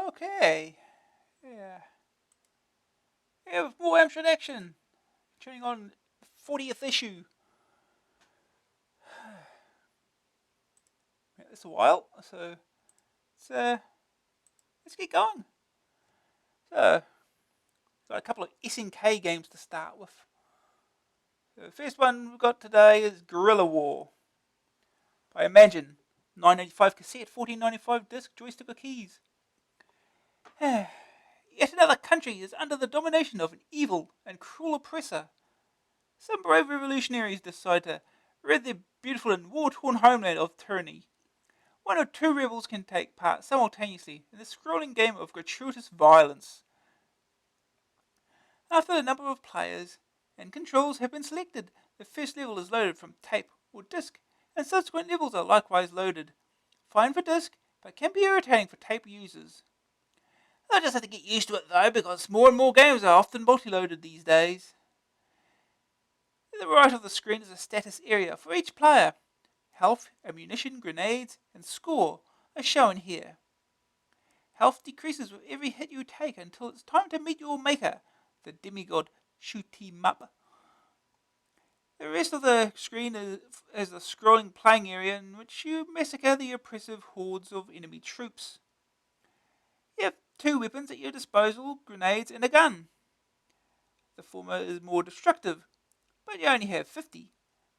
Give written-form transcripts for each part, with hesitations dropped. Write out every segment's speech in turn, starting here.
Okay. Yeah. We have more Amstrad Action. Turning on 40th issue. It's a while, so let's get going. So, got a couple of SNK games to start with. So the first one we've got today is Guerrilla War. I imagine 9.95 cassette, 14.95 disc, joystick or keys. Yet another country is under the domination of an evil and cruel oppressor. Some brave revolutionaries decide to rid their beautiful and war-torn homeland of tyranny. One or two rebels can take part simultaneously in the scrolling game of gratuitous violence. After a number of players and controls have been selected, the first level is loaded from tape or disc, and subsequent levels are likewise loaded. Fine for disc, but can be irritating for tape users. I just have to get used to it though, because more and more games are often multi-loaded these days. To the right of the screen is a status area for each player. Health, ammunition, grenades, and score are shown here. Health decreases with every hit you take until it's time to meet your maker, the demigod shoot-em-up. The rest of the screen is a scrolling playing area in which you massacre the oppressive hordes of enemy troops. You have two weapons at your disposal, grenades and a gun. The former is more destructive, but you only have 50.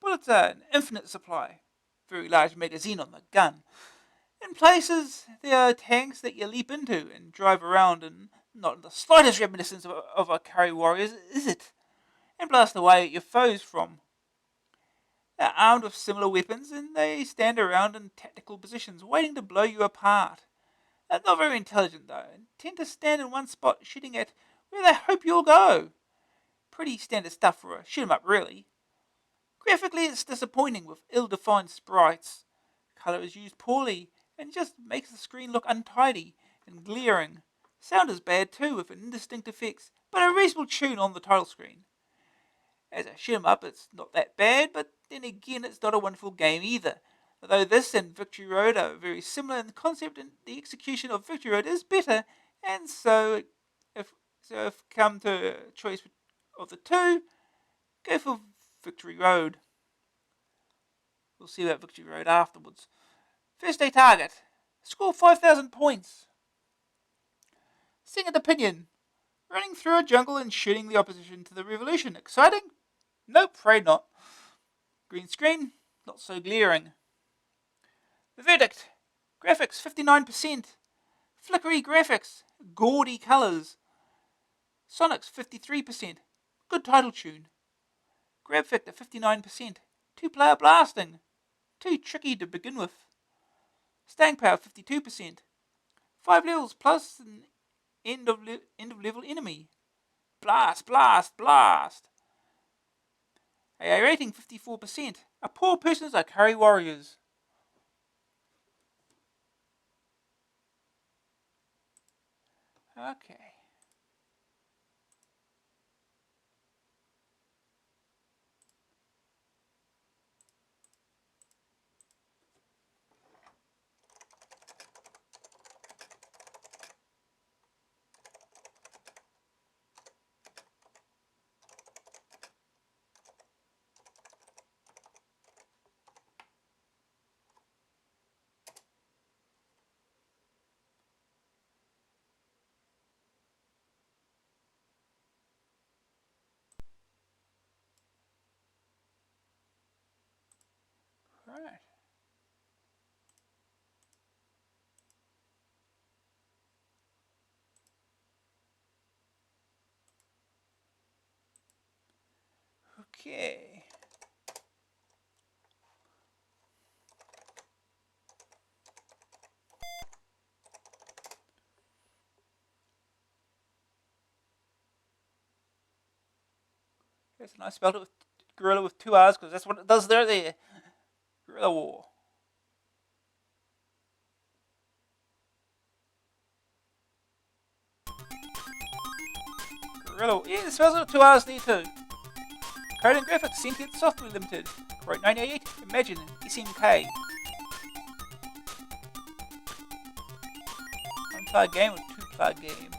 Bullets are an infinite supply. Very large magazine on the gun. In places, there are tanks that you leap into and drive around, and not the slightest reminiscence of a Curry Warriors, is it? And blast away at your foes from. They're armed with similar weapons, and they stand around in tactical positions, waiting to blow you apart. They're not very intelligent, though, and tend to stand in one spot, shooting at where they hope you'll go. Pretty standard stuff for a shoot-'em-up, really. Graphically, it's disappointing with ill-defined sprites. Colour is used poorly, and just makes the screen look untidy and glaring. Sound is bad too, with indistinct effects, but a reasonable tune on the title screen. As a shoot-'em-up, it's not that bad, but then again, it's not a wonderful game either. Although this and Victory Road are very similar in concept, and the execution of Victory Road is better, and so if come to a choice of the two, go for Victory Road. We'll see about Victory Road afterwards. First day target. Score 5,000 points. Second opinion. Running through a jungle and shooting the opposition to the revolution. Exciting? Nope, afraid not. Green screen. Not so glaring. The verdict. Graphics 59%. Flickery graphics. Gaudy colours. Sonics 53%. Good title tune. Grab factor 59%. 2-player blasting. Too tricky to begin with. Staying power 52%. 5 levels plus an end of level enemy. Blast, blast, blast. AA rating 54%. A poor person's are Curry Warriors. Okay. Right. Okay. Here's a nice spelled it with Gorilla with 2 R's, because that's what it does there. Guerrilla War. Guerrilla. Yeah, it spells it with 2 R's there too. Code and Graphics, Sentient Software Limited. Copyright 98, Imagine, SNK. One-player game with 2 plug game.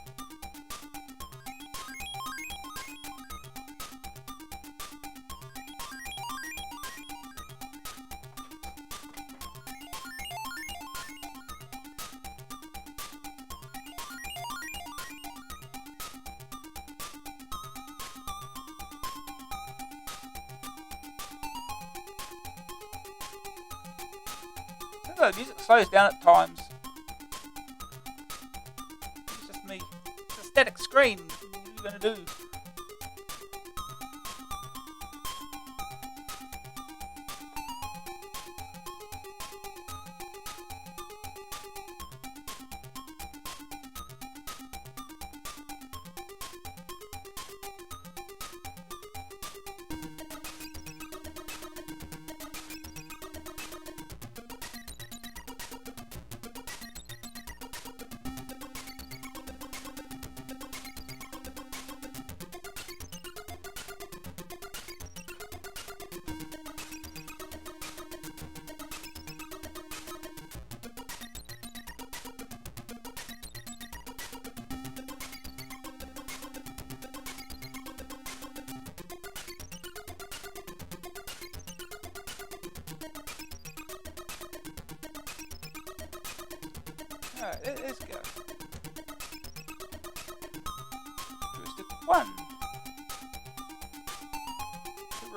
The music slows down at times. It's just me. It's a static screen. What are you gonna do? Alright, let's go. Joystick 1.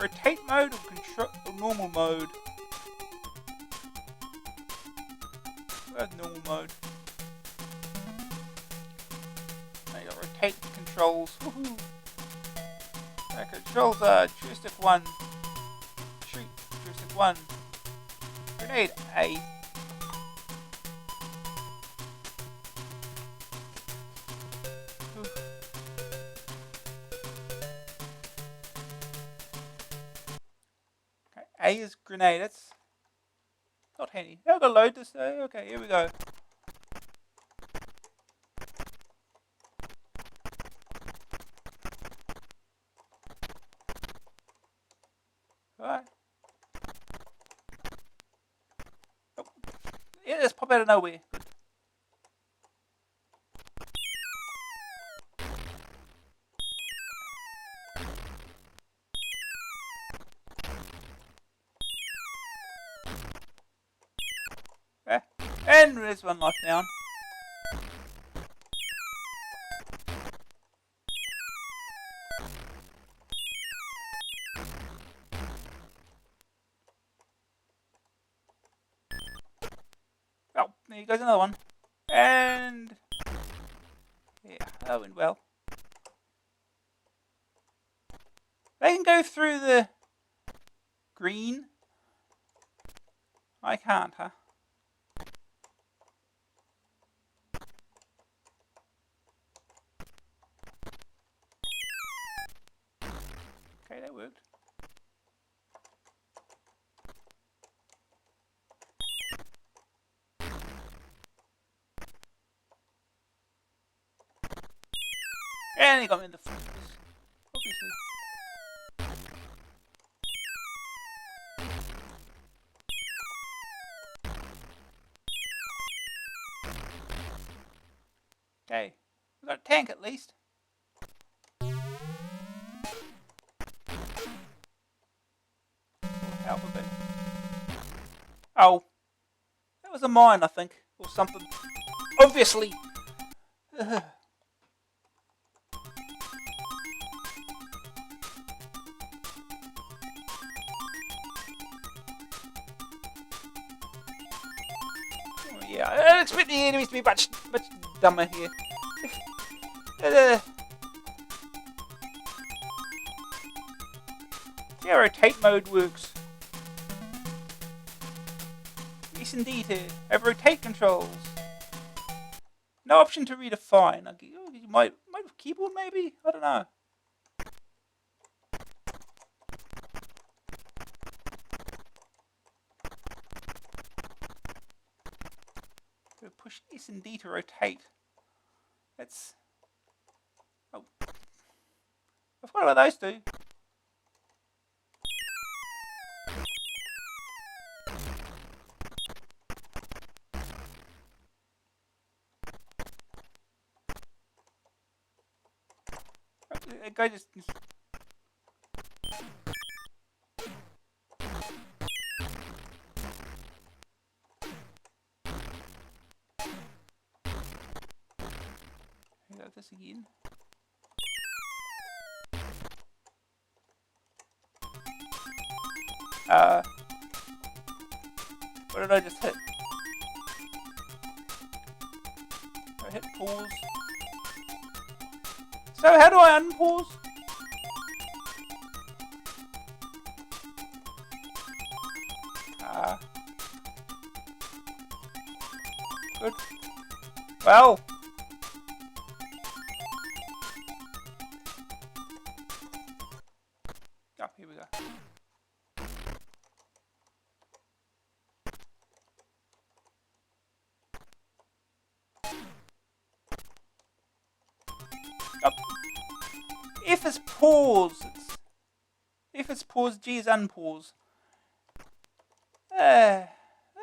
Rotate mode or control or normal mode? Where's normal mode? Now you got rotate controls. Woohoo! Controls are joystick 1. Shoot, joystick 1. Grenade A. A is grenade. That's not handy. I've got to load this though. Okay, here we go. Alright. Oh. Yeah, just pop out of nowhere. Good. And there's one life down. Oh, there goes another one. And yeah, that went well. They can go through the green. I can't, huh? Okay, that worked. And he got me in the foot, obviously. Okay, we got a tank at least. Alphabet. Oh, that was a mine, I think, or something. Obviously. Yeah, I don't expect the enemies to be much dumber here. Yeah, rotate mode works. Yes, indeed. Have rotate controls. No option to redefine. You might have keyboard, maybe. I don't know. Push S and D to rotate. That's... Oh. I forgot about those two. A guy just. Got this again. What did I just hit? I hit pause. So how do I unpause? Good. Well. Oh, here we go. Oh. If it's pause, if it's pause, G is unpause. I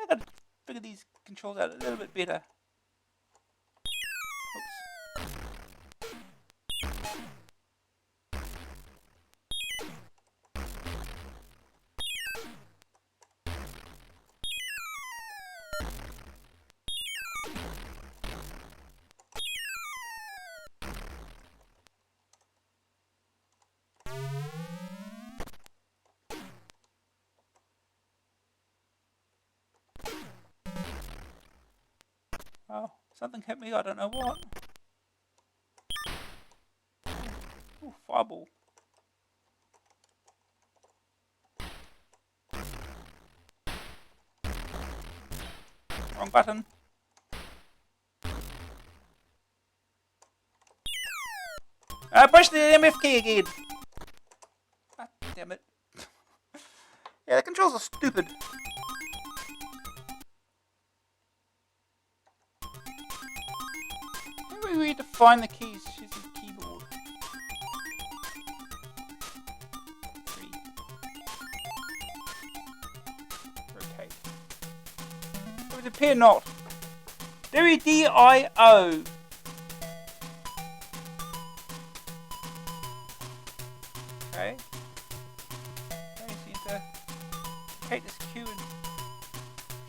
gotta figure these controls out a little bit better. Oops. Oh, something hit me, I don't know what. Ooh, fireball. Wrong button. Push the MF key again. God damn it. Yeah, the controls are stupid. Maybe we need to find the keys using the keyboard. 3. Rotate. It would appear not. W-D-I-O. Okay. Okay, so you need to rotate this Q and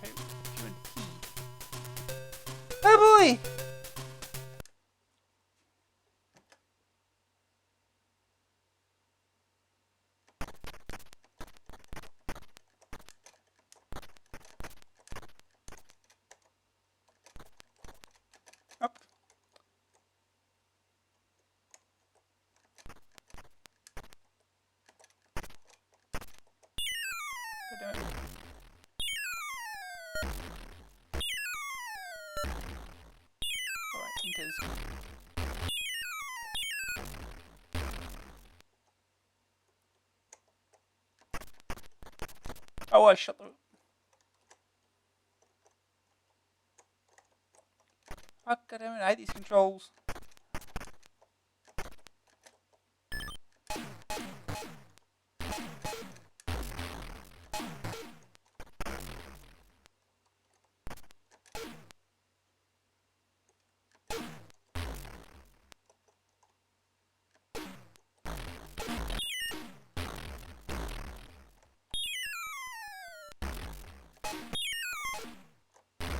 rotate Q and P. Oh boy! Up. Alright, enters. Oh, I shut the... Oh, goddammit, I hate these controls.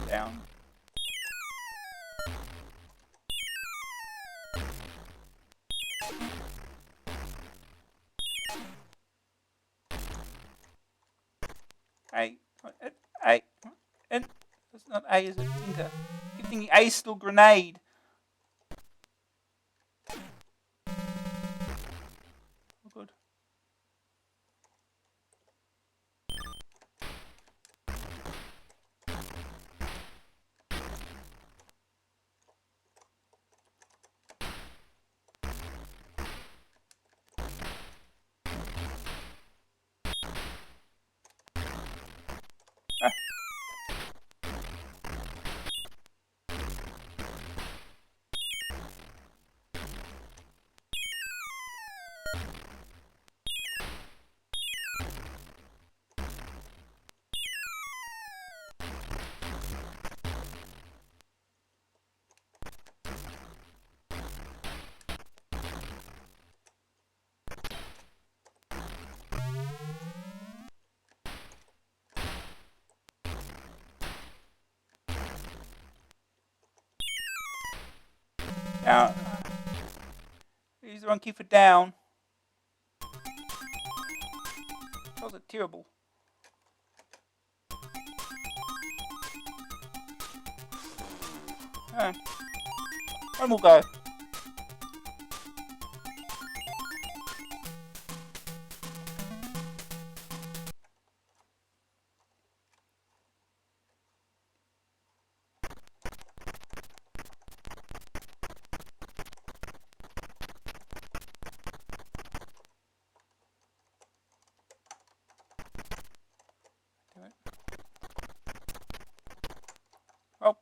Down. A. And it's not A, is it? Enter. Keep thinking A is still grenade. Oh, good. Down. Use the wrong key for down. Those are terrible. One more go. Oh.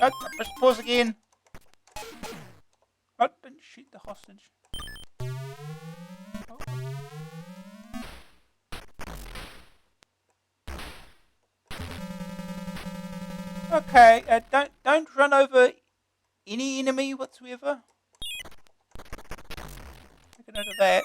Oh, press pause again. Oh, don't shoot the hostage. Oh. Okay, don't run over any enemy whatsoever. Take a note of that.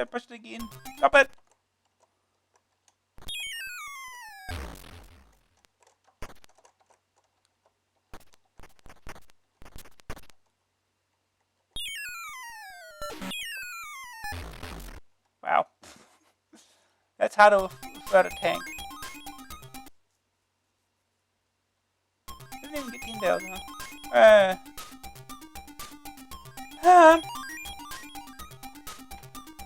Push it again. Stop it. Wow. That's hard without a tank. Didn't even get 10,000, huh?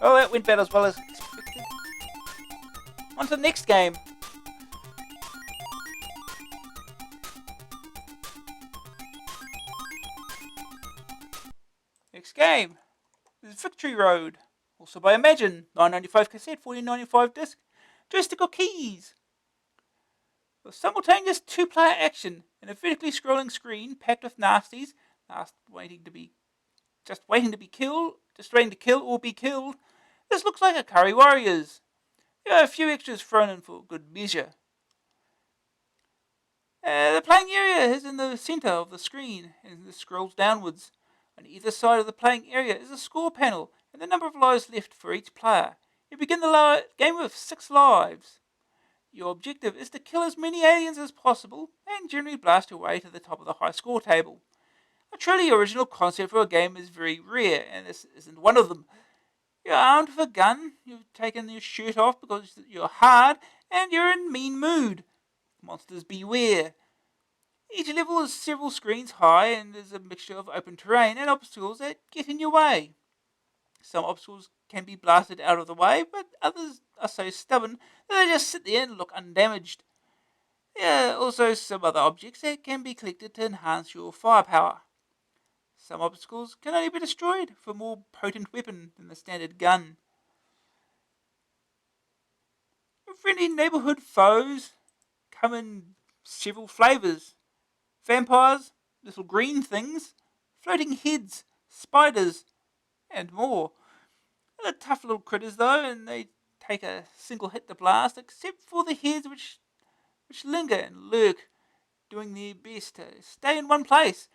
Well, that went about as well as expected. On to the next game. Next game is Victory Road. Also by Imagine. 995 cassette, 1495 disc. Joystick or keys. A simultaneous two-player action in a vertically scrolling screen packed with nasties, waiting to kill or be killed. This looks like a Curry Warriors. There are a few extras thrown in for good measure. The playing area is in the centre of the screen and this scrolls downwards. On either side of the playing area is a score panel and the number of lives left for each player. You begin the game with 6 lives. Your objective is to kill as many aliens as possible and generally blast your way to the top of the high score table. A truly original concept for a game is very rare, and this isn't one of them. You're armed with a gun, you've taken your shirt off because you're hard, and you're in mean mood. Monsters beware. Each level is several screens high and there's a mixture of open terrain and obstacles that get in your way. Some obstacles can be blasted out of the way, but others are so stubborn that they just sit there and look undamaged. There are also some other objects that can be collected to enhance your firepower. Some obstacles can only be destroyed with a more potent weapon than the standard gun. Friendly neighbourhood foes come in several flavours. Vampires, little green things, floating heads, spiders, and more. They're tough little critters though, and they take a single hit to blast, except for the heads which linger and lurk, doing their best to stay in one place.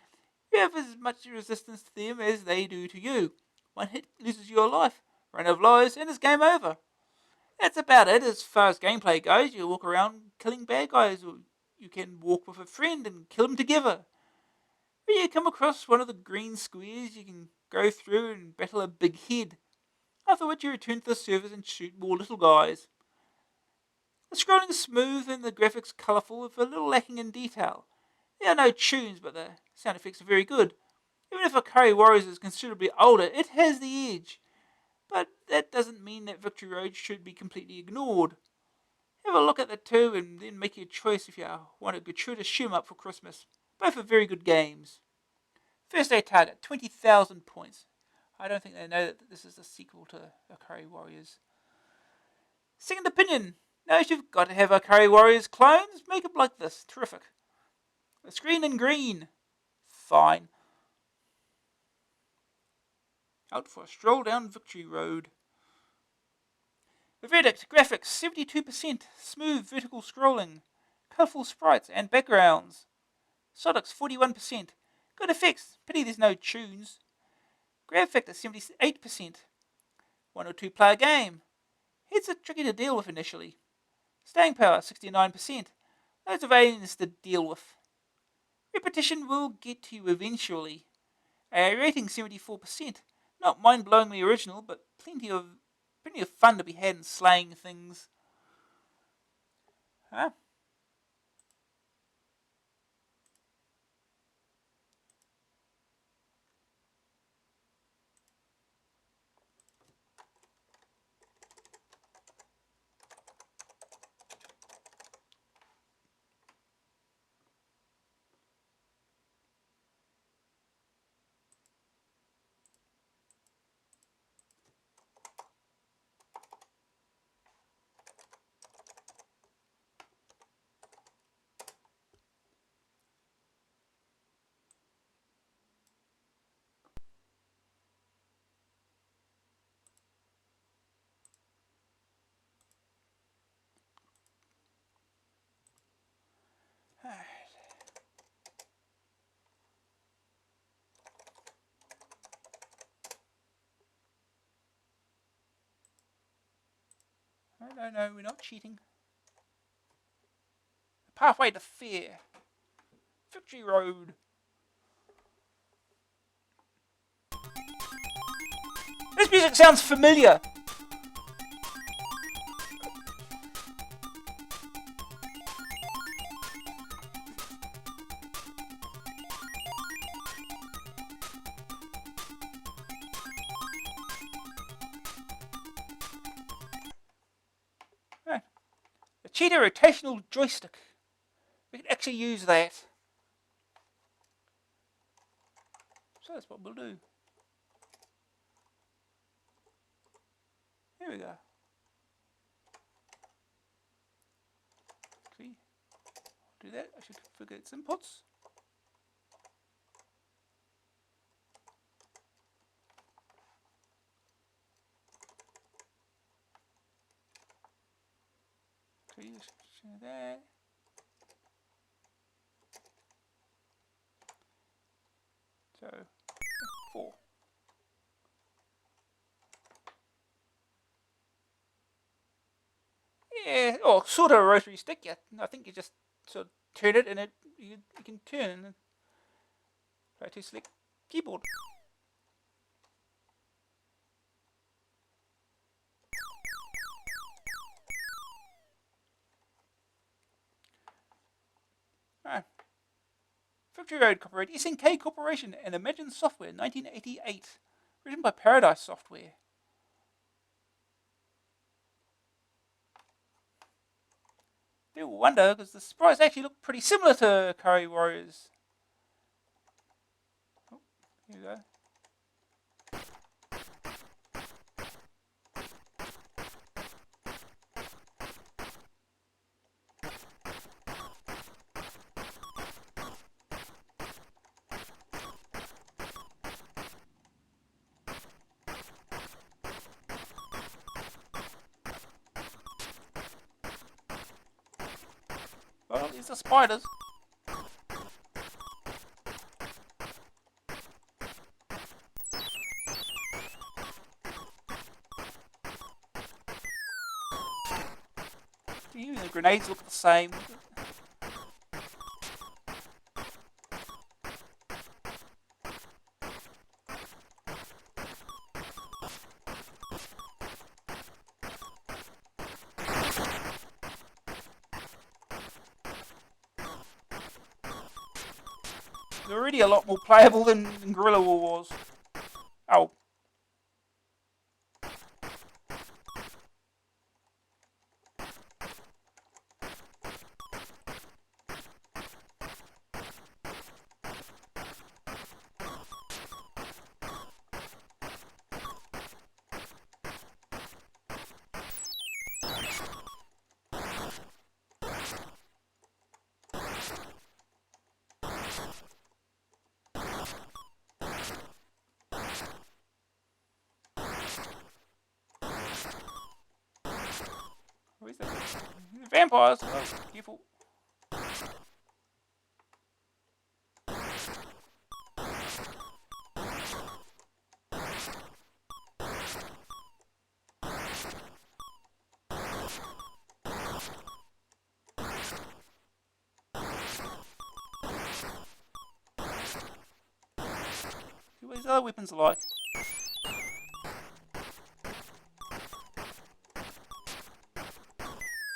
You have as much resistance to them as they do to you. One hit loses your life, run out of lives, and it's game over. That's about it as far as gameplay goes. You walk around killing bad guys, or you can walk with a friend and kill them together. When you come across one of the green squares, you can go through and battle a big head, after which you return to the surface and shoot more little guys. The scrolling is smooth and the graphics colourful with a little lacking in detail. There are no tunes, but the sound effects are very good. Even if Akari Warriors is considerably older, it has the edge. But that doesn't mean that Victory Road should be completely ignored. Have a look at the two and then make your choice if you want a gratuitous shoot-em-up for Christmas. Both are very good games. First day target, 20,000 points. I don't think they know that this is a sequel to Akari Warriors. Second opinion. Now if you've got to have Akari Warriors clones, make them like this. Terrific. The screen in green. Fine. Out for a stroll down Victory Road. The verdict, graphics 72%, smooth vertical scrolling, colourful sprites and backgrounds. Sonics 41%, good effects, pity there's no tunes. Grab factor 78%, 1 or 2 player game. Heads are tricky to deal with initially. Staying power 69%, loads of aliens to deal with. Repetition will get to you eventually. A rating 74%, not mind-blowingly original, but plenty of fun to be had in slaying things. Huh? No, we're not cheating. The pathway to fear. Victory Road. This music sounds familiar. Right. The cheetah rotational joystick. We can actually use that. So that's what we'll do. Here we go. See? Do that. I should forget its inputs. Okay, that. So 4. Yeah, or sort of a rotary stick. Yeah, I think you just sort of turn it and you can turn and try to select keyboard. Victory Road Corporation, SNK Corporation, and Imagine Software, 1988. Written by Paradise Software. Do wonder, because the sprites actually look pretty similar to Akari Warriors. Oh, here we go. Well, these are spiders. Even the grenades look the same. already a lot more playable than Guerrilla War was. Oh. Where's that? Vampires! Oh, careful. See what these other weapons are like.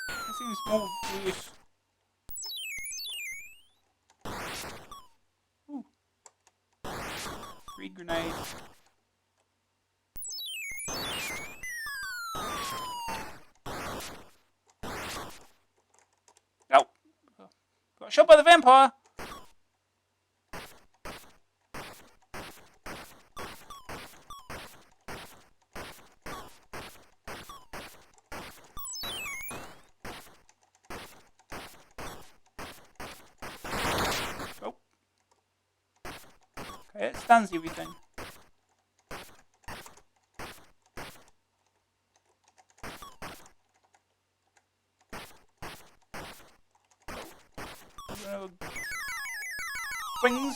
That seems more worse. Ooh. Reed grenade. Oh! Got shot by the vampire! Oh. Okay, it stuns everything. Wings.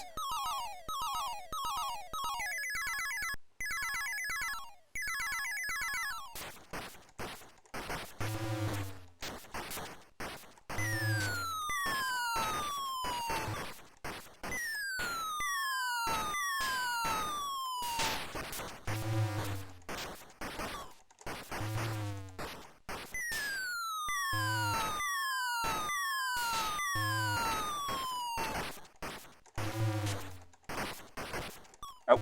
Oh.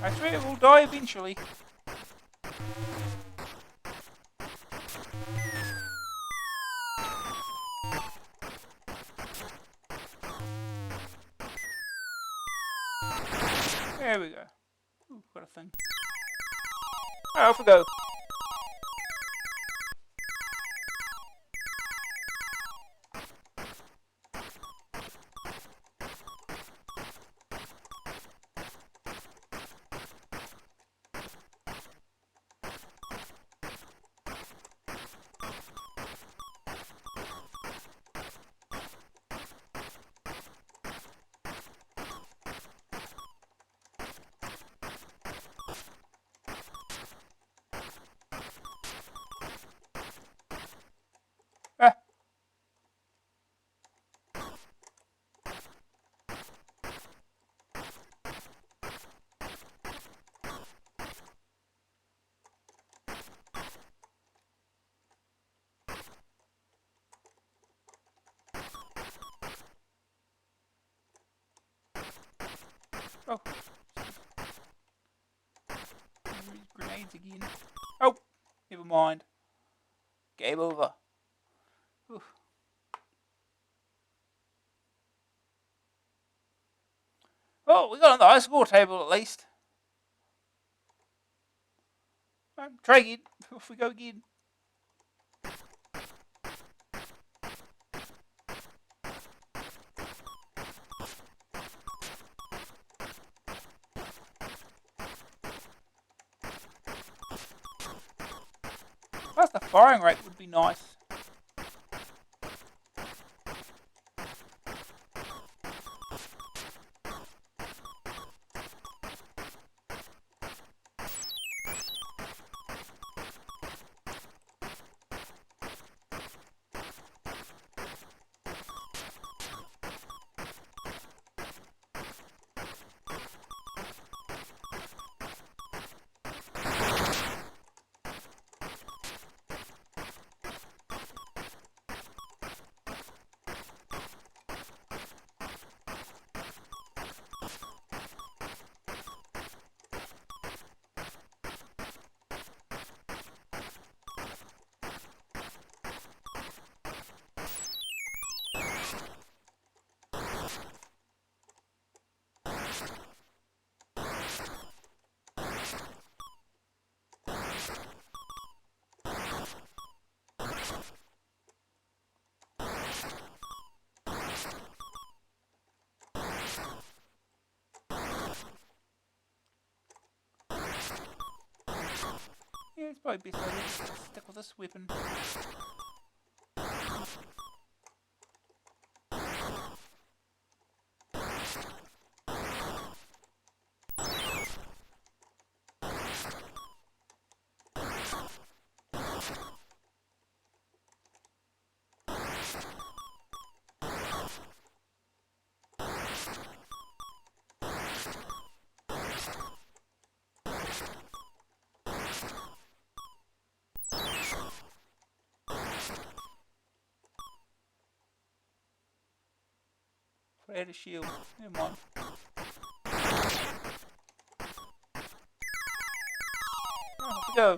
I swear it will die eventually. There we go. Ooh, got a thing. Alright, off we go. Ah. Oh. Grenades again. Oh, never mind. Game over. Oof. Oh, we got on the high score table at least. Right, try again. Off we go again. Plus the firing rate would be nice. it's probably best I stick with this weapon. I had a shield. Never mind. Oh, off we go.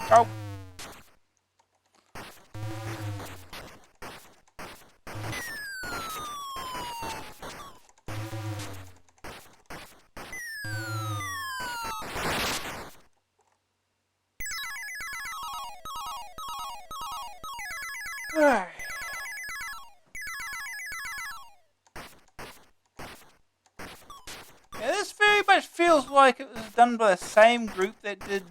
Go. Alright. Yeah, this very much feels like it was done by the same group that did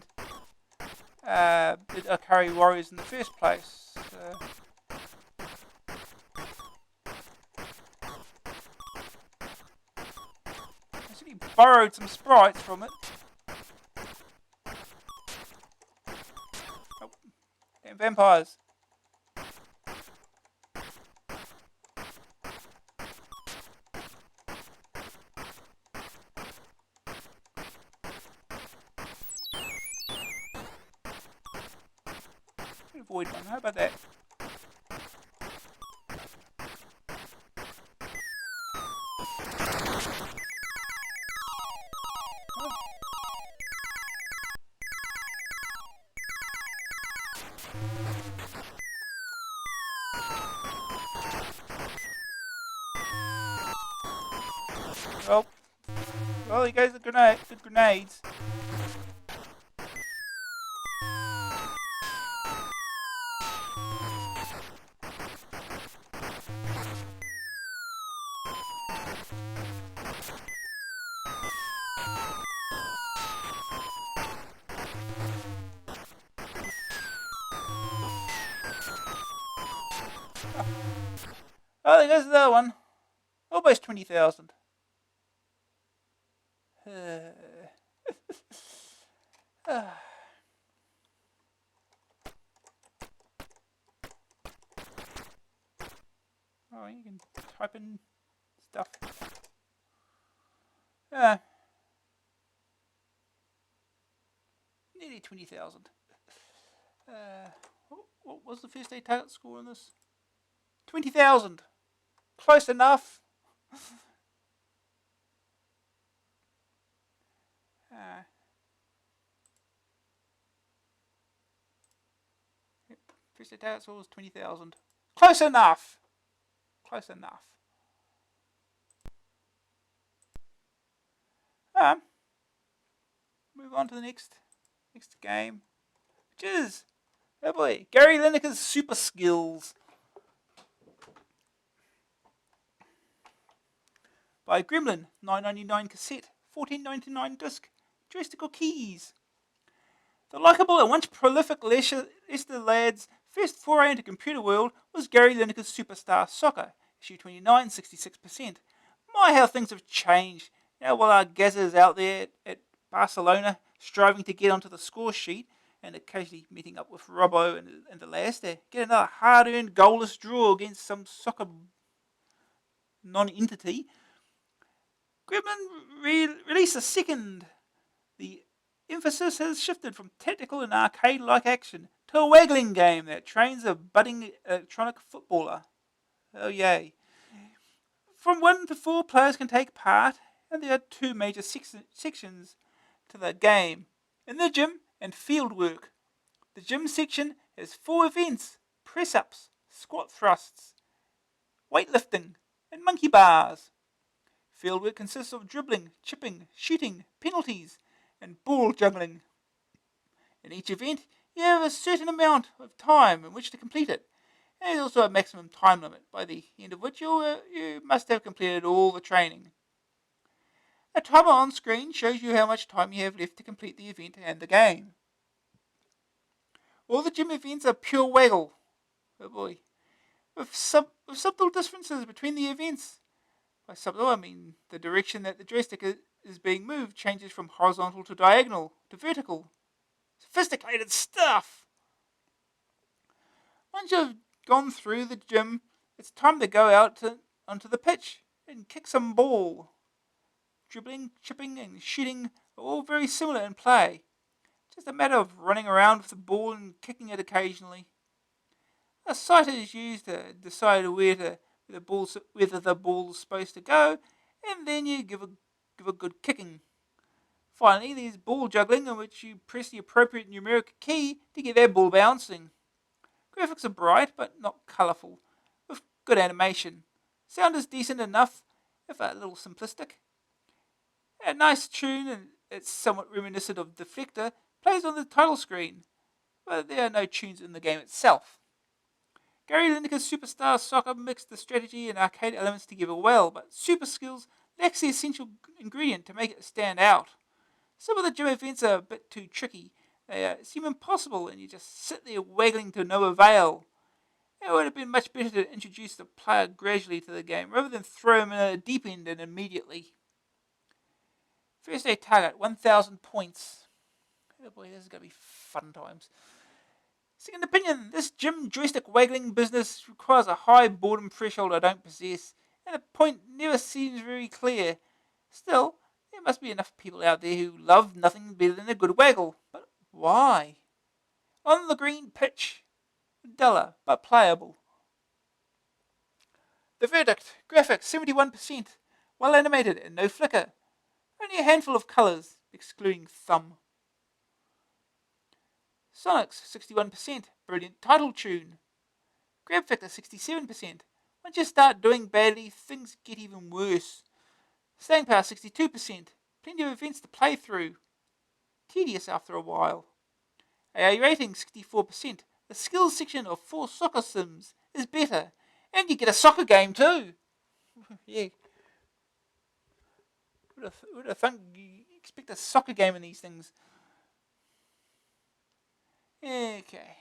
Akari Warriors in the first place. I actually borrowed some sprites from it. Oh, damn vampires. Avoid one. How about that? Oh. Well, he goes the grenades. Oh, there goes the other one. Almost 20,000. Oh, you can type in stuff. Nearly 20,000. What was the first day target score on this? 20,000. Close enough. First day target score was 20,000. Close enough. Close enough. Move on to the next game, which is, oh boy, Gary Lineker's Super Skills by Gremlin, $9.99 cassette, $14.99 disc, joystick keys. The likeable and once prolific Leicester lad's first foray into computer world was Gary Lineker's Superstar Soccer, issue 29, 66%. My, how things have changed. Now, while our gazzers out there at Barcelona striving to get onto the score sheet and occasionally meeting up with Robbo and the lads to get another hard-earned goalless draw against some soccer non-entity. Gremlin released a second. The emphasis has shifted from tactical and arcade-like action to a waggling game that trains a budding electronic footballer. Oh yay. From 1 to 4 players can take part, and there are 2 major sections to the game: in the gym and field work. The gym section has 4 events: press-ups, squat thrusts, weightlifting, and monkey bars. Field work consists of dribbling, chipping, shooting, penalties, and ball juggling. In each event, you have a certain amount of time in which to complete it, and there's also a maximum time limit, by the end of which you must have completed all the training. A timer on screen shows you how much time you have left to complete the event and the game. All the gym events are pure waggle. Oh boy. With subtle differences between the events. By subtle, I mean the direction that the joystick is being moved changes from horizontal to diagonal to vertical. Sophisticated stuff! Once you've gone through the gym, it's time to go out onto the pitch and kick some ball. Dribbling, chipping, and shooting are all very similar in play. Just a matter of running around with the ball and kicking it occasionally. A sighter is used to decide whether the ball's supposed to go, and then you give a good kicking. Finally, there's ball juggling, in which you press the appropriate numeric key to get that ball bouncing. Graphics are bright, but not colourful, with good animation. Sound is decent enough, if a little simplistic. A nice tune, and it's somewhat reminiscent of Deflector, plays on the title screen, but there are no tunes in the game itself. Gary Lineker's Superstar Soccer mixed the strategy and arcade elements together well, but Super Skills lacks the essential ingredient to make it stand out. Some of the gym events are a bit too tricky. They seem impossible, and you just sit there waggling to no avail. It would have been much better to introduce the player gradually to the game, rather than throw him in a deep end and immediately. First day target, 1,000 points. Oh boy, this is going to be fun times. Second opinion, this gym joystick waggling business requires a high boredom threshold I don't possess, and the point never seems very clear. Still, there must be enough people out there who love nothing better than a good waggle. But why? On the green pitch. Duller, but playable. The verdict, graphics 71%, well animated and no flicker. Only a handful of colours, excluding thumb. Sonics 61%, brilliant title tune. Grab factor 67%. Once you start doing badly, things get even worse. Staying power 62%, plenty of events to play through. Tedious after a while. AA rating 64%. The skills section of 4 soccer sims is better, and you get a soccer game too. Yeah. Would have thunk you expect a soccer game in these things? Okay.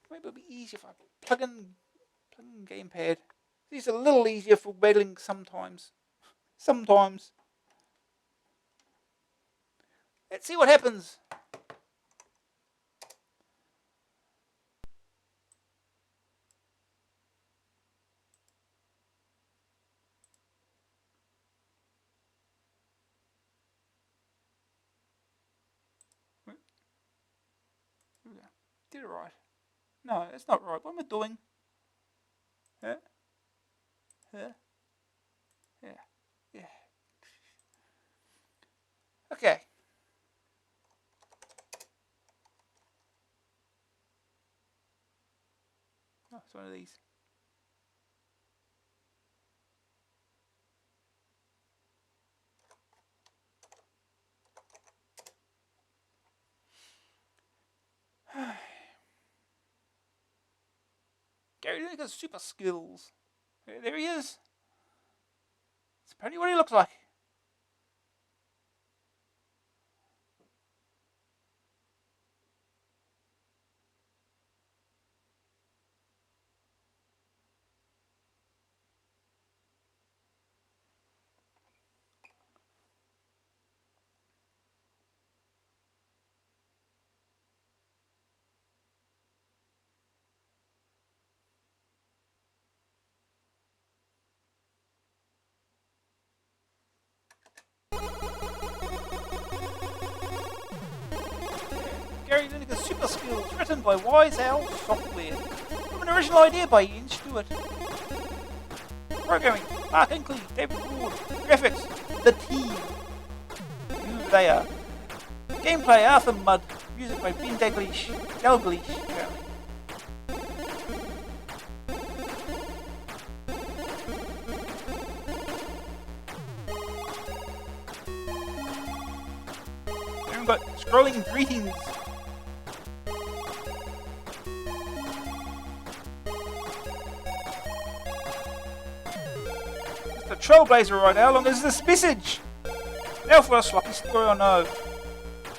Maybe it'll be easier if I plug in gamepad. It's a little easier for waggling sometimes. Sometimes. Let's see what happens. Did it right. No, it's not right. What am I doing? Huh? Huh? Yeah. Yeah. it's one of these. Gary Lineker's super skills. There he is. It's apparently what he looks like. Gary Lineker's super skills, written by Wise Owl Software. From an original idea by Ian Stewart. Programming, Mark Inkley, David Ward. Graphics, The Team. Who they are. Gameplay, Arthur Mudd. Music by Ben Dalglish. Apparently. We've got scrolling greetings. It's the Trailblazer right now. How long is this message? Now for a sloppy story or no?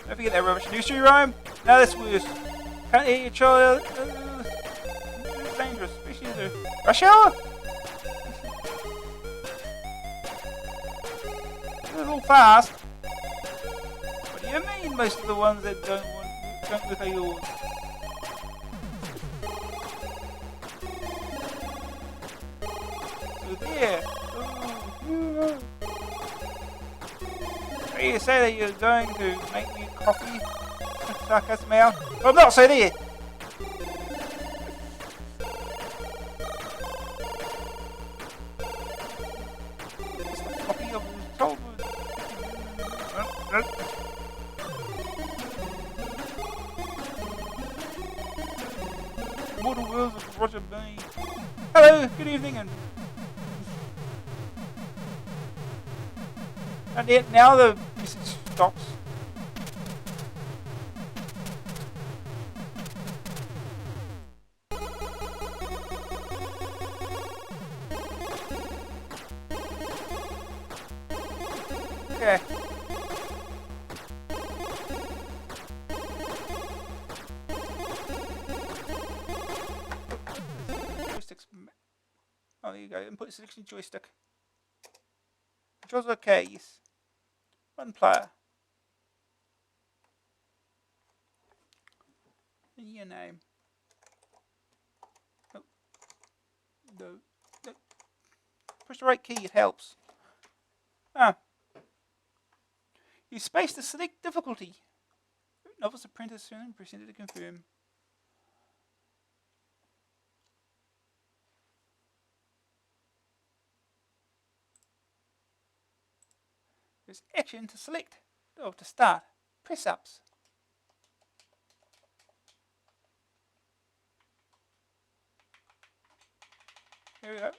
Don't forget that rubbish nursery rhyme. No, that's worse. Can't hear your child. It's dangerous, especially the rush hour. It's a little fast. What do you mean? Most of the ones that don't look at yours. So there. Oh, you say that you're going to make me coffee? Sarcasm out. Well, I'm not, so there. It's the copy of the told. Mortal Worlds of Roger B. Hello, good evening, and yet now the message stops. Okay. Joysticks. Oh, there you go. Input selection joystick. Controls okay, yes. One player. And your name. Oh. No. No. Push the right key, it helps. Ah. Use space to select difficulty. Novice apprentice soon, press enter to confirm. There's action to select. Oh, to start. Press ups. There we go.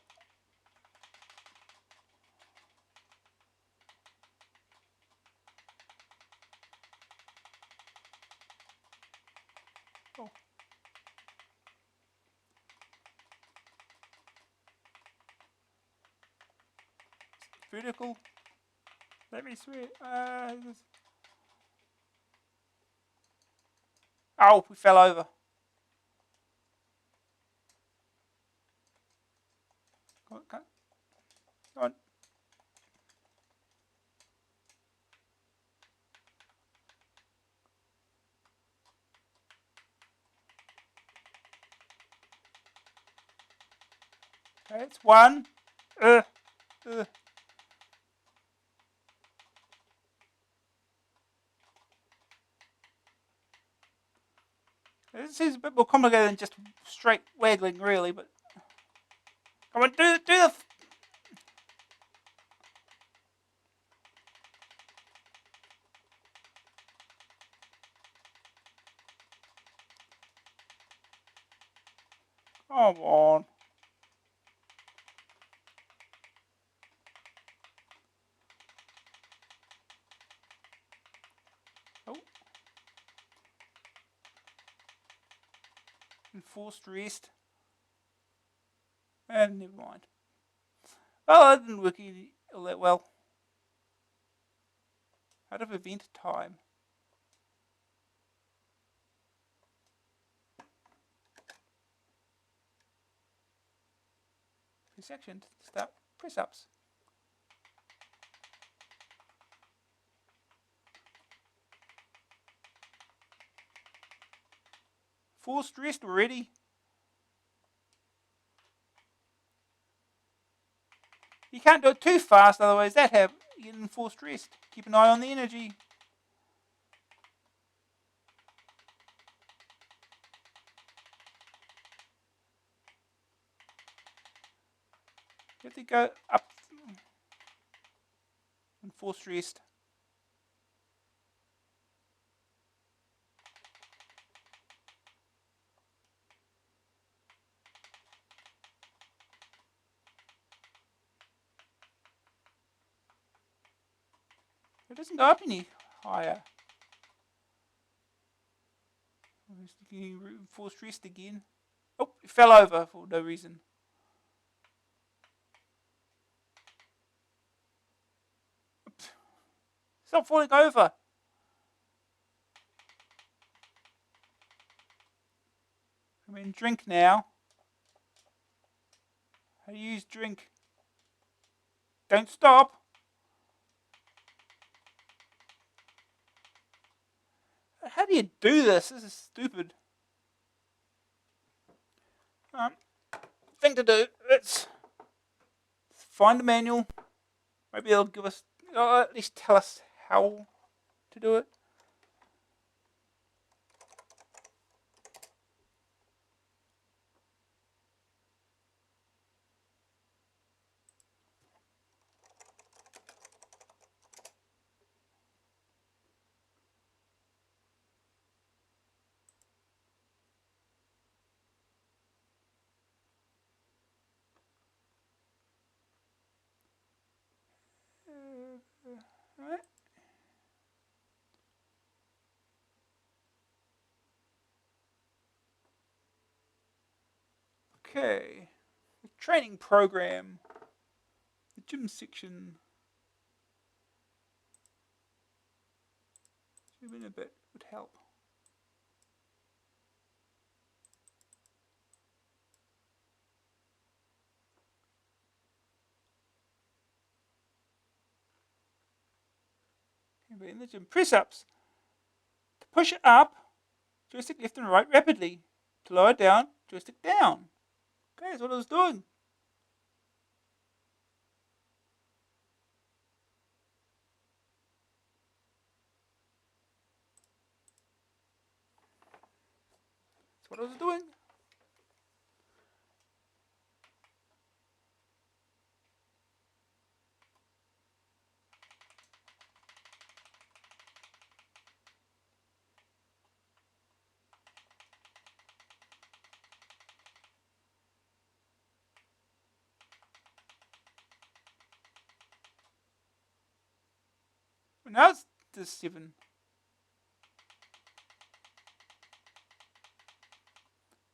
Oh. Vertical. Let me swear. Oh, we fell over. Come on. Come on. Okay, it's one. This is a bit more complicated than just straight waggling, really, but come on, do the. Come on. Oh. Enforced rest. And never mind. Oh, that didn't work all that well. Out of event time. Press action to start press ups. Forced rest already. You can't do it too fast, otherwise that have you get enforced rest. Keep an eye on the energy. You have to go up. Enforced rest. It doesn't go up any higher. Enforced rest again. Oh, it fell over for no reason. Stop falling over. I mean, drink now. How do you use drink? Don't stop. How do you do this? This is stupid. Thing to do. Let's find the manual. Maybe they'll give us, or at least tell us how to do it. Right. Okay. The training program. The gym section. Zoom in a bit would help. Okay, in the gym, press ups. To push it up, joystick left and right rapidly. To lower it down, joystick down. Okay, that's what I was doing. That's what I was doing. Well, now it's the 7.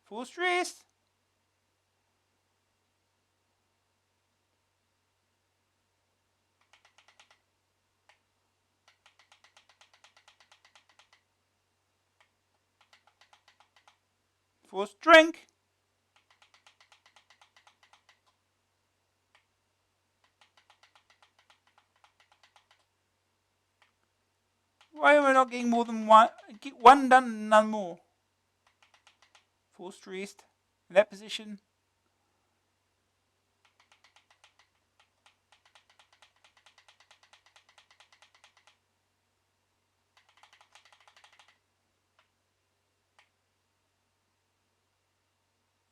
Full stress. Forced drink. Why am I not getting more than one? Get one done, none more. Forced rest. In that position.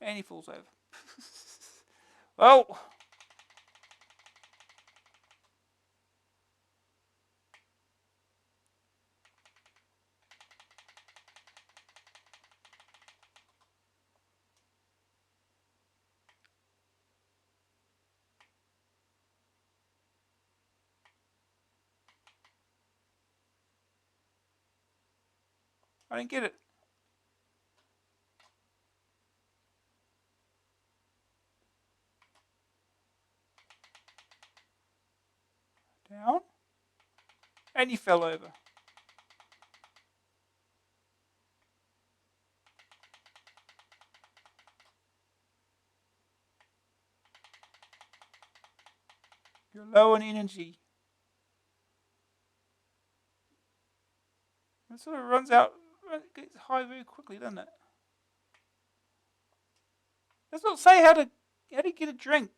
And he falls over. Well. I didn't get it. Down. And he fell over. You're low on energy. It sort of runs out, it gets high very quickly, doesn't it? Does not say how to get a drink.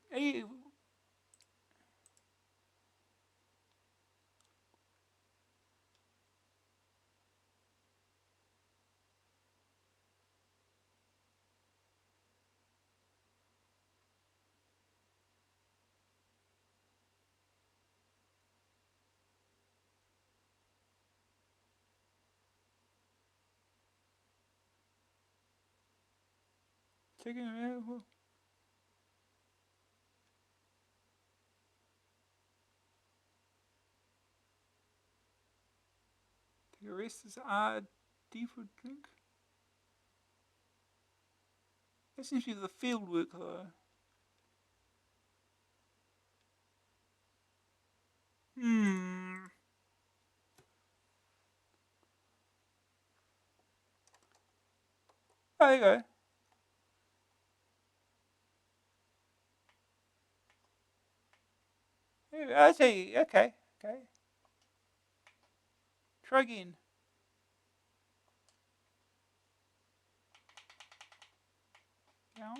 Taking a take a rest is D for drink. That seems to be the field work though. Oh, there you go. I see. Okay. Try again. Down.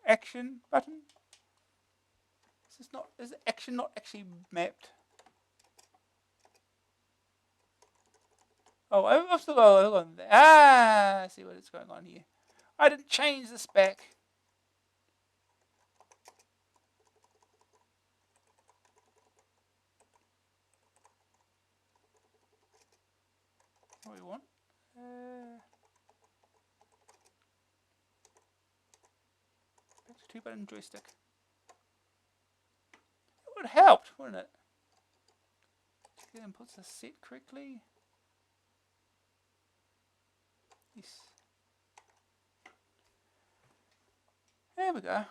Action button. Is action not actually mapped? Oh, I've still got hold on. I see what is going on here. I didn't change the spec. What do we want? Back to 2-button joystick. It would have helped, wouldn't it? Check the inputs are set correctly. Yes. There we go.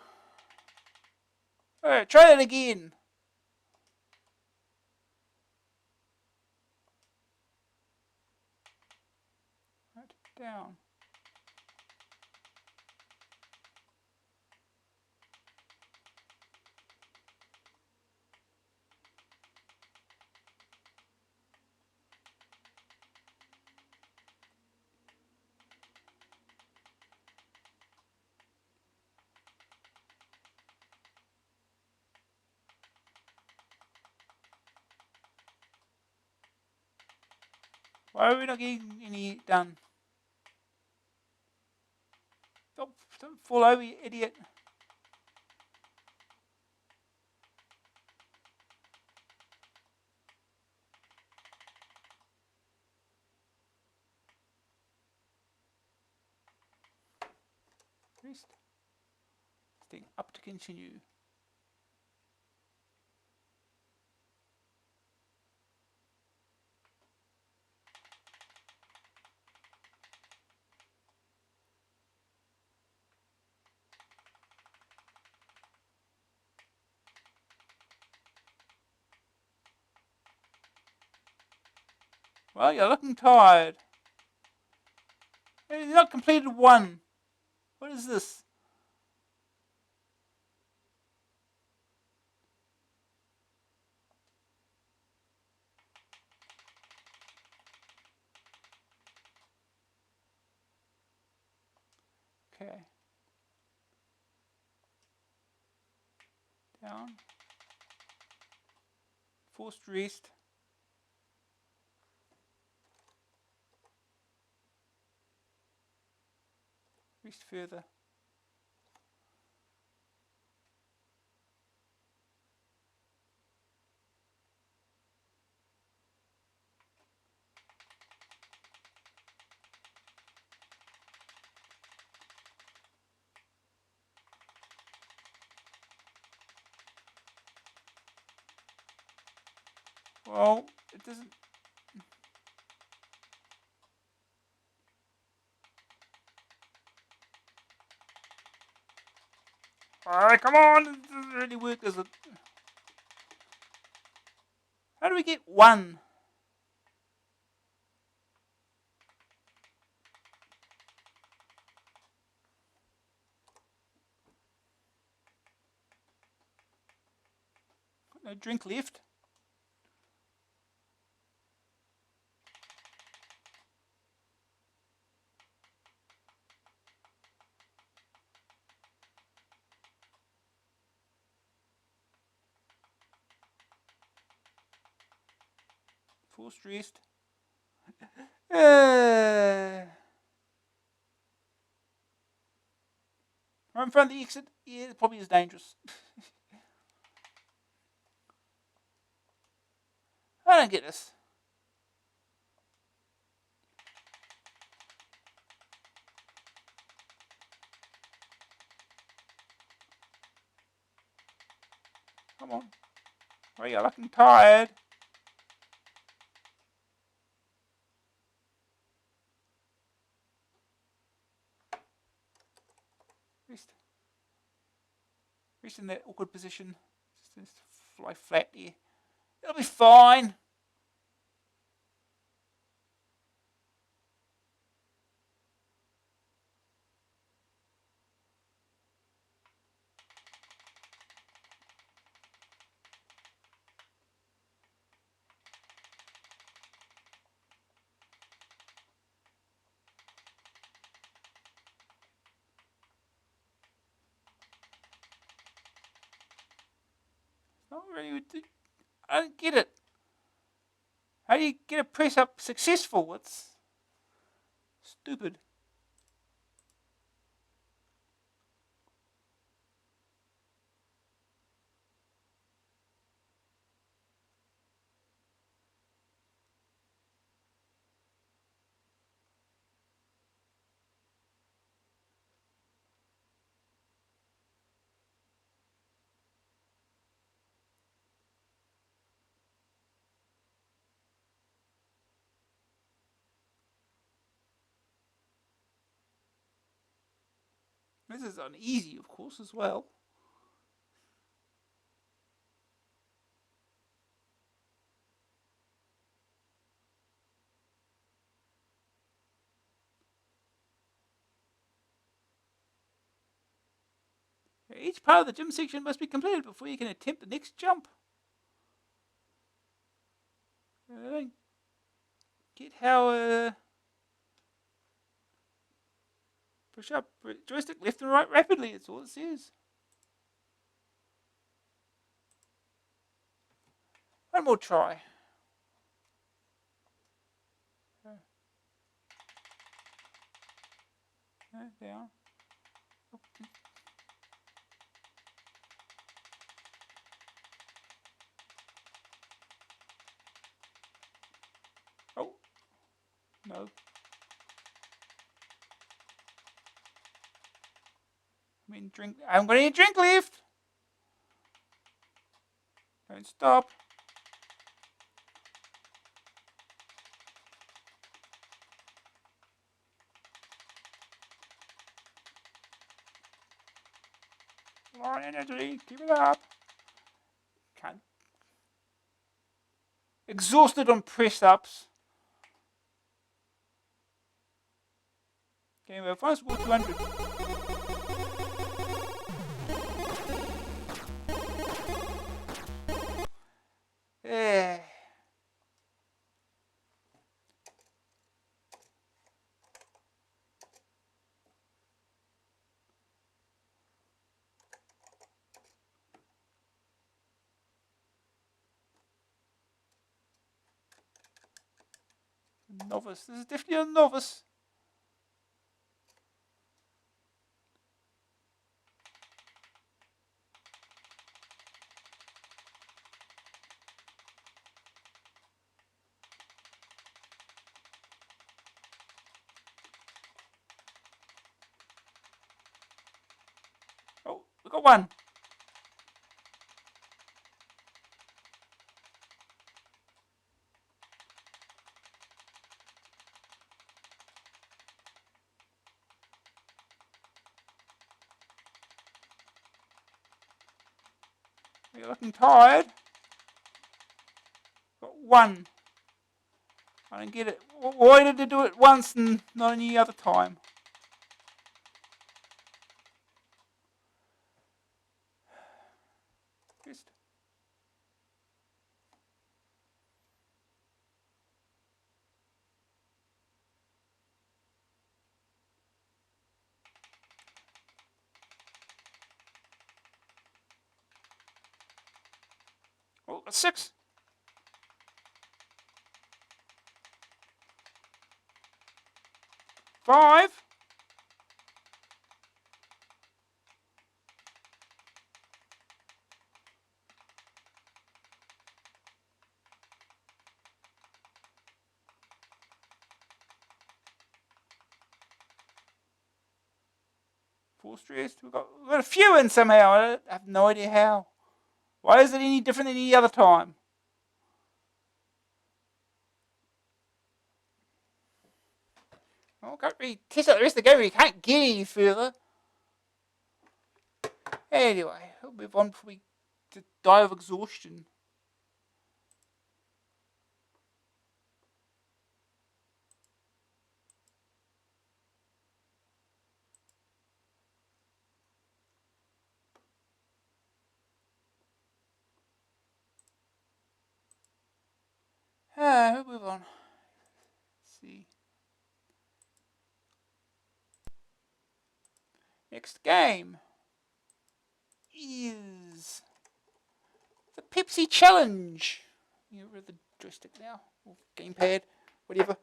Alright, try that again. Right, down. Why are we not getting any done? Don't fall over, you idiot. Rest. Staying up to continue. Well, you're looking tired. You've not completed one. What is this? Okay. Down. Forced rest. Rest further. Well, it doesn't. Alright, come on! It doesn't really work, does it? How do we get one? No drink left. Forced rest. Right in front of the exit. Yeah, it probably is dangerous. I don't get this. Come on. Oh, you're looking tired. Rest. Rest in that awkward position. Just fly flat there. It'll be fine. Not really. I don't get it. How do you get a press up successful? It's stupid. This is uneasy, of course, as well. Each part of the gym section must be completed before you can attempt the next jump. I don't get how push up joystick left and right rapidly. That's all it says. One more try. Down. Oh no. I mean, drink. I haven't got any drink left. Don't stop. More energy. Keep it up. Can't. Exhausted on press ups. Okay, well, first of all, 200. Yeah. Novice. This is definitely a novice. Oh, we got one. You're looking tired. Got one. I don't get it. Why did they do it once and not any other time? Just. Oh, a 6. 5. 4 stressed. We've got a few in somehow. I have no idea how. Why is it any different than any other time? I can't really test out the rest of the game. We can't get any further. Anyway, we'll move on before we die of exhaustion. We'll move on. Let's see. Next game is the Pepsi Challenge. Get rid of the joystick now, or gamepad, whatever.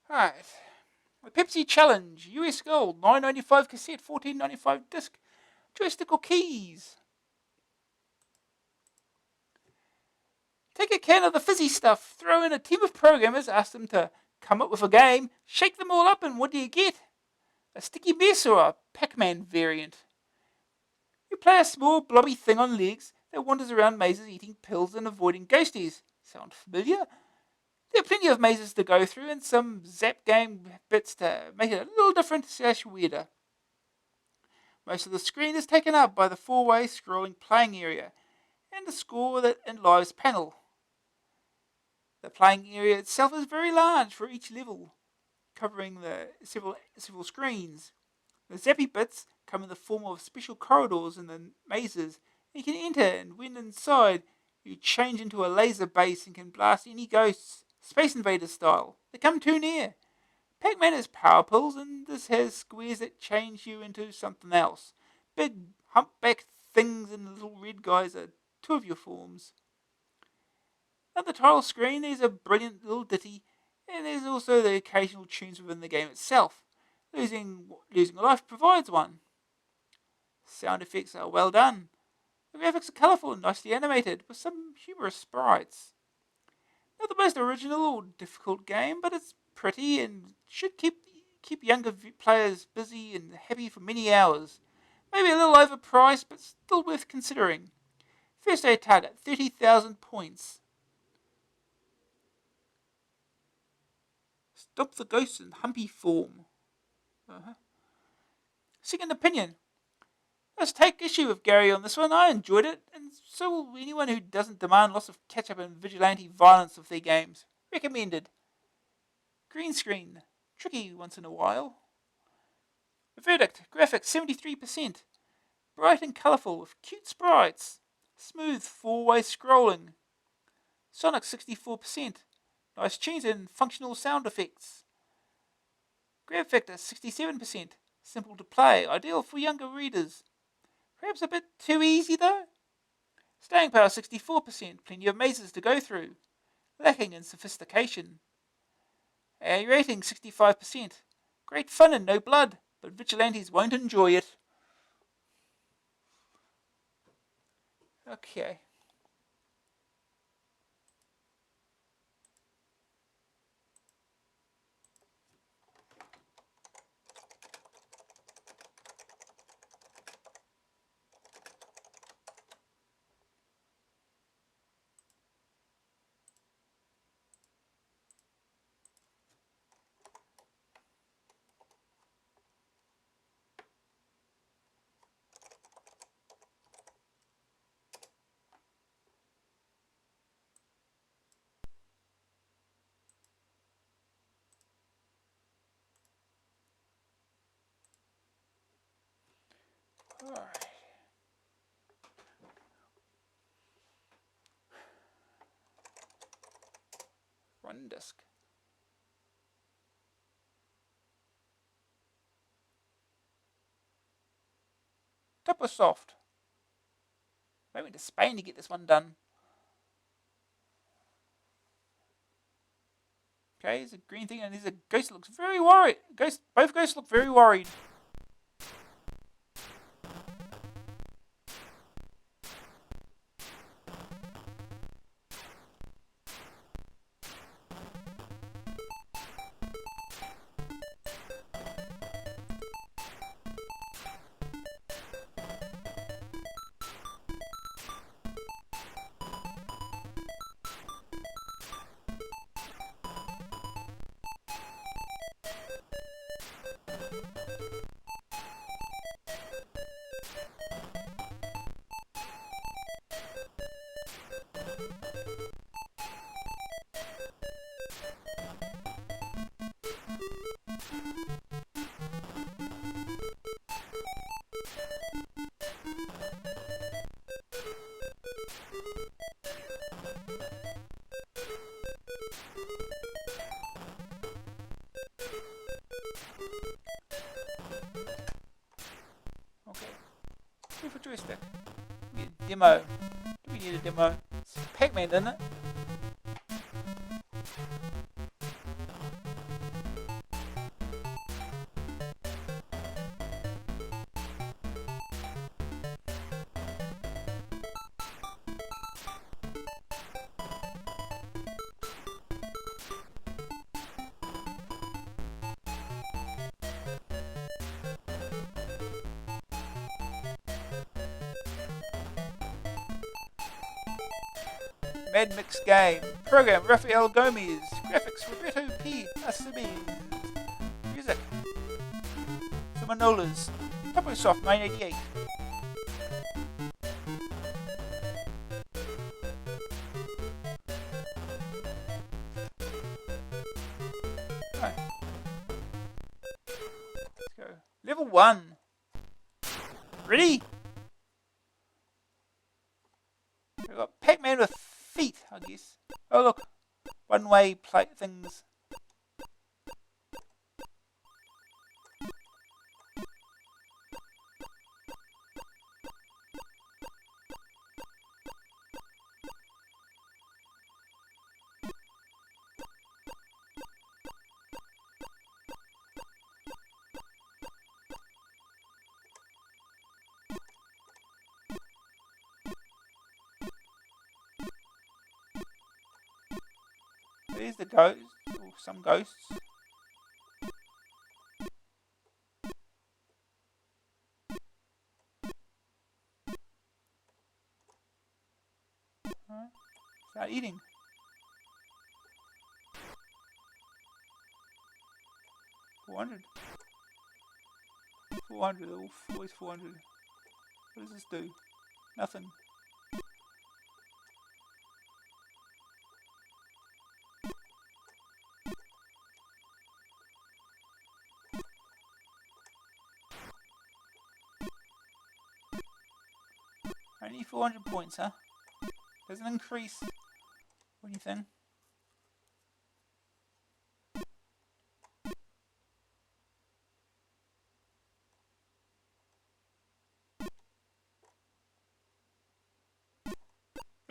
Alright. The Pepsi Challenge, US Gold, $9.95 cassette, $14.95 disc, joystick or keys. Take a can of the fizzy stuff, throw in a team of programmers, ask them to come up with a game, shake them all up, and what do you get? A sticky mess or a Pac-Man variant. You play a small blobby thing on legs that wanders around mazes eating pills and avoiding ghosties. Sound familiar? There are plenty of mazes to go through and some zap game bits to make it a little different / weirder. Most of the screen is taken up by the 4-way scrolling playing area and the score and lives panel. The playing area itself is very large for each level, covering the several screens. The zappy bits come in the form of special corridors in the mazes, and you can enter, and when inside, you change into a laser base and can blast any ghosts, Space Invaders style. They come too near. Pac-Man has power pills, and this has squares that change you into something else. Big, humpback things and little red guys are 2 of your forms. At the title screen, there's a brilliant little ditty, and there's also the occasional tunes within the game itself. Losing a life provides one. Sound effects are well done. The graphics are colourful and nicely animated, with some humorous sprites. Not the most original or difficult game, but it's pretty and should keep younger players busy and happy for many hours. Maybe a little overpriced, but still worth considering. First aid target, 30,000 points. Stop the ghosts in humpy form. Second opinion. Let's take issue with Gary on this one. I enjoyed it, and so will anyone who doesn't demand lots of catch-up and vigilante violence of their games. Recommended. Green screen. Tricky once in a while. Verdict. Graphics 73%. Bright and colourful with cute sprites. Smooth 4-way scrolling. Sonic 64%. Nice tunes and functional sound effects. Grab factor 67%. Simple to play. Ideal for younger readers. Perhaps a bit too easy though? Staying power 64%, plenty of mazes to go through. Lacking in sophistication. A rating 65%. Great fun and no blood, but vigilantes won't enjoy it. Okay. Alright. One disc. Top was soft. I went to Spain to get this one done. Okay, there's a green thing and there's a ghost that looks very worried. Both ghosts look very worried. Okay. Wait for joystick. We need a demo. Do we need a demo? It's Pac-Man, isn't it? Mad Mix Game. Program Rafael Gomez. Graphics Roberto P. Aceves. Music Manolas. Toposoft 988. Right. Let's go. Level 1. Ready? We've got Pac-Man with feet, I guess. Oh look, one-way plate things. There's the ghost, or some ghosts. Alright, start eating. $400. 400, always 400. What does this do? Nothing. Only 400 points, huh? Doesn't increase or anything.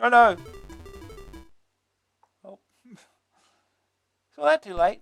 Oh no! Oh. Saw that too late.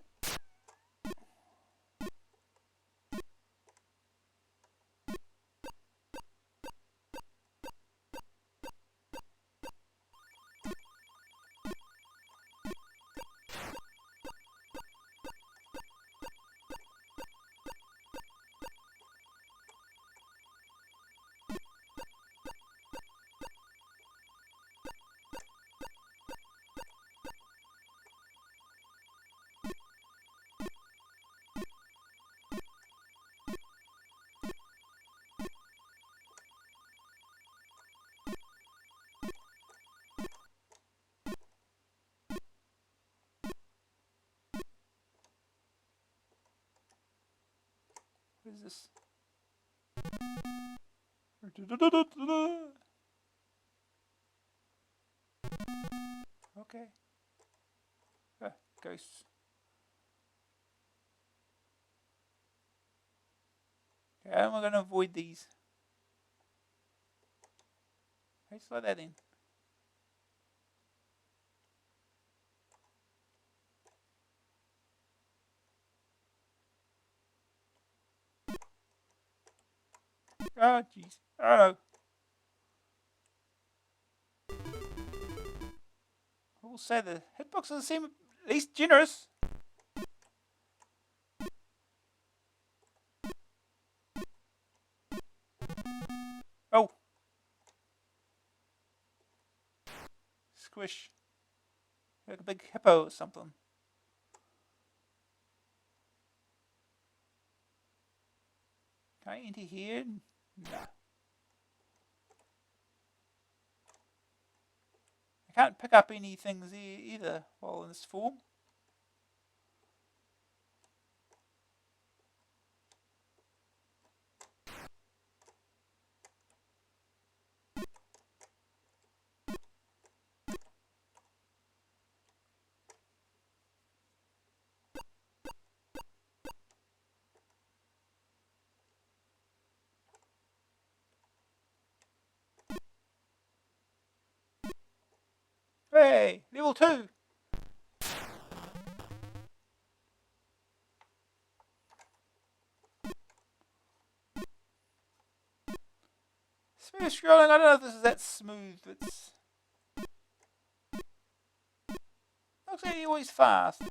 What is this? Okay. Ghosts. Okay, how am I going to avoid these? Okay, slide that in. Oh, jeez. Oh no. I will say the hitboxes seem at least generous. Oh. Squish. Like a big hippo or something. Can I enter here? No. I can't pick up any things either while in this form. Hey, level 2. Smooth scrolling. I don't know if this is that smooth. It's looks like you're always fast.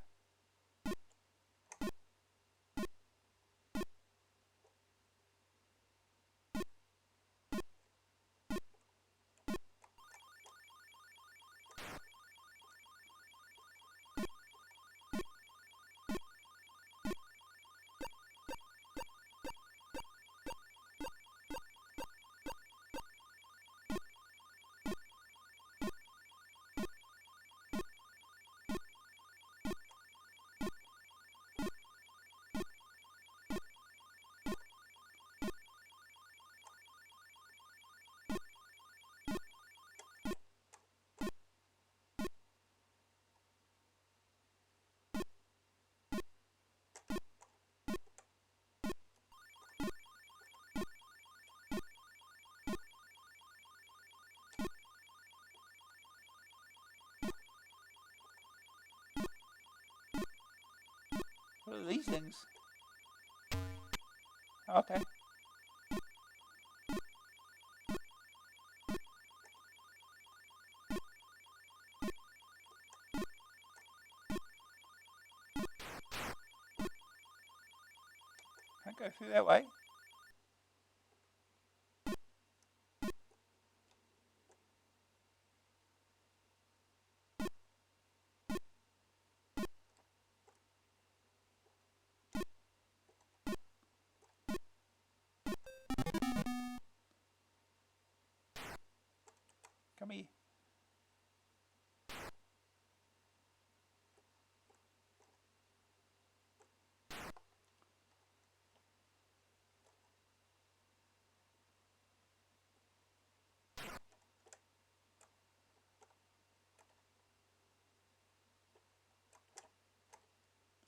What are these things? Okay. Can't go through that way. Come here.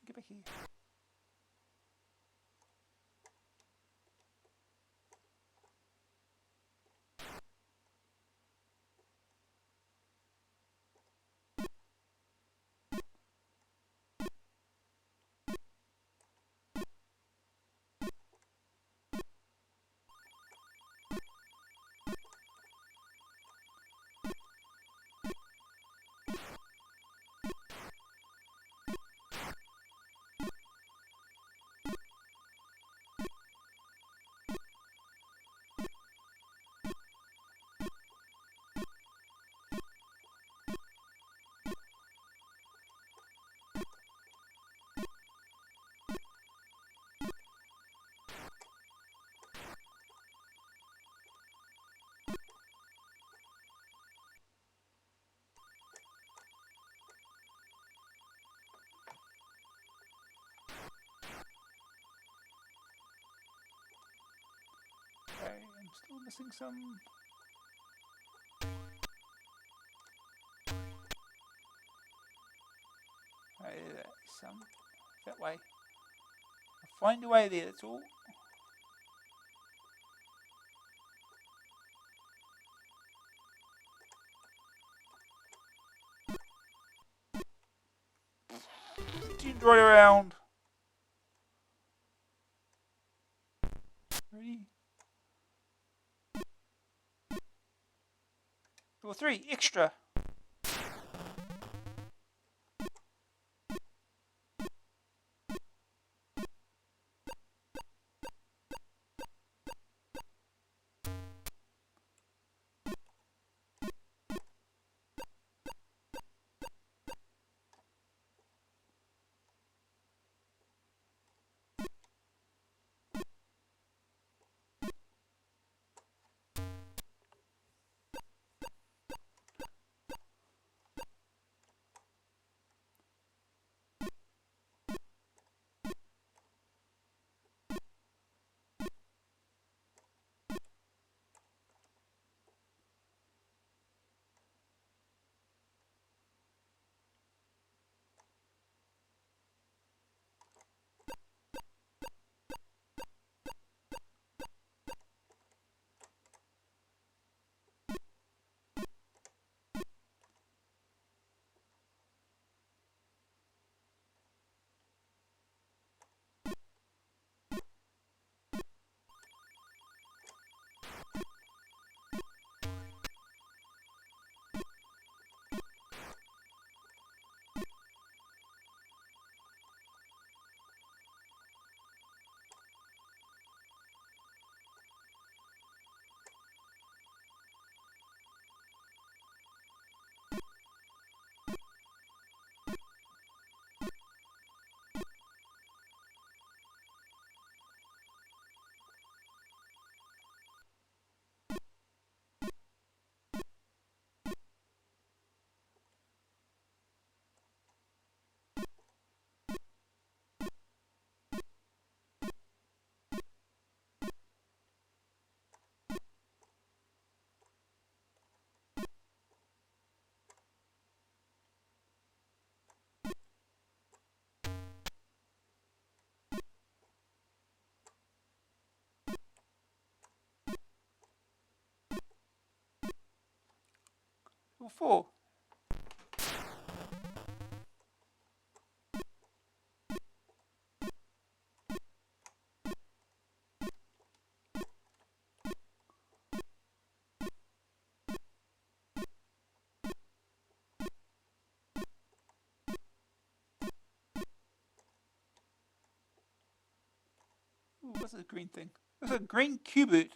Get back here. Missing some. Some that way. I'll find a way there. That's all. Continue right around. Ready? Level 3 extra. Level 4. Ooh, what's this green thing? There's a green cubit.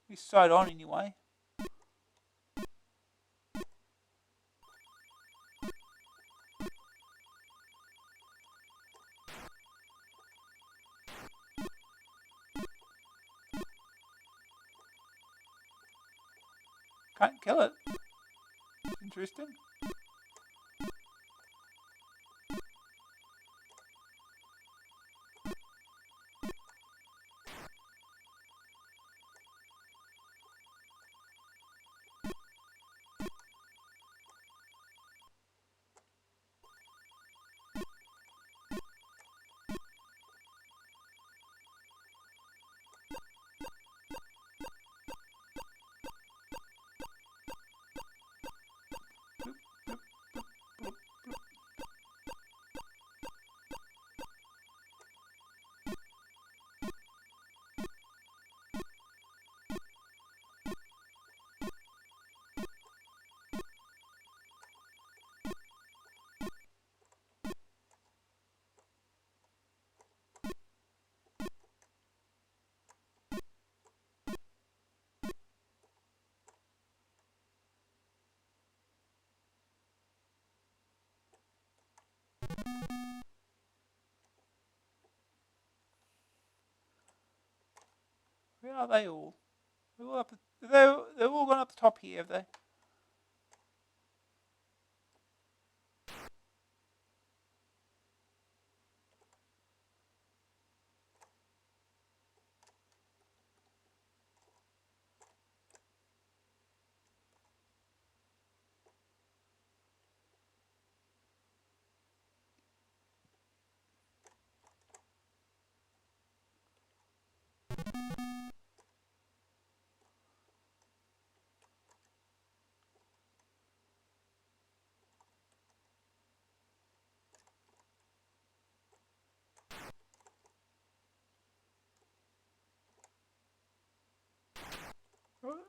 This side on anyway. Can't kill it. Interesting. Where are they all? They're all up. They're all gone up the top here, have they?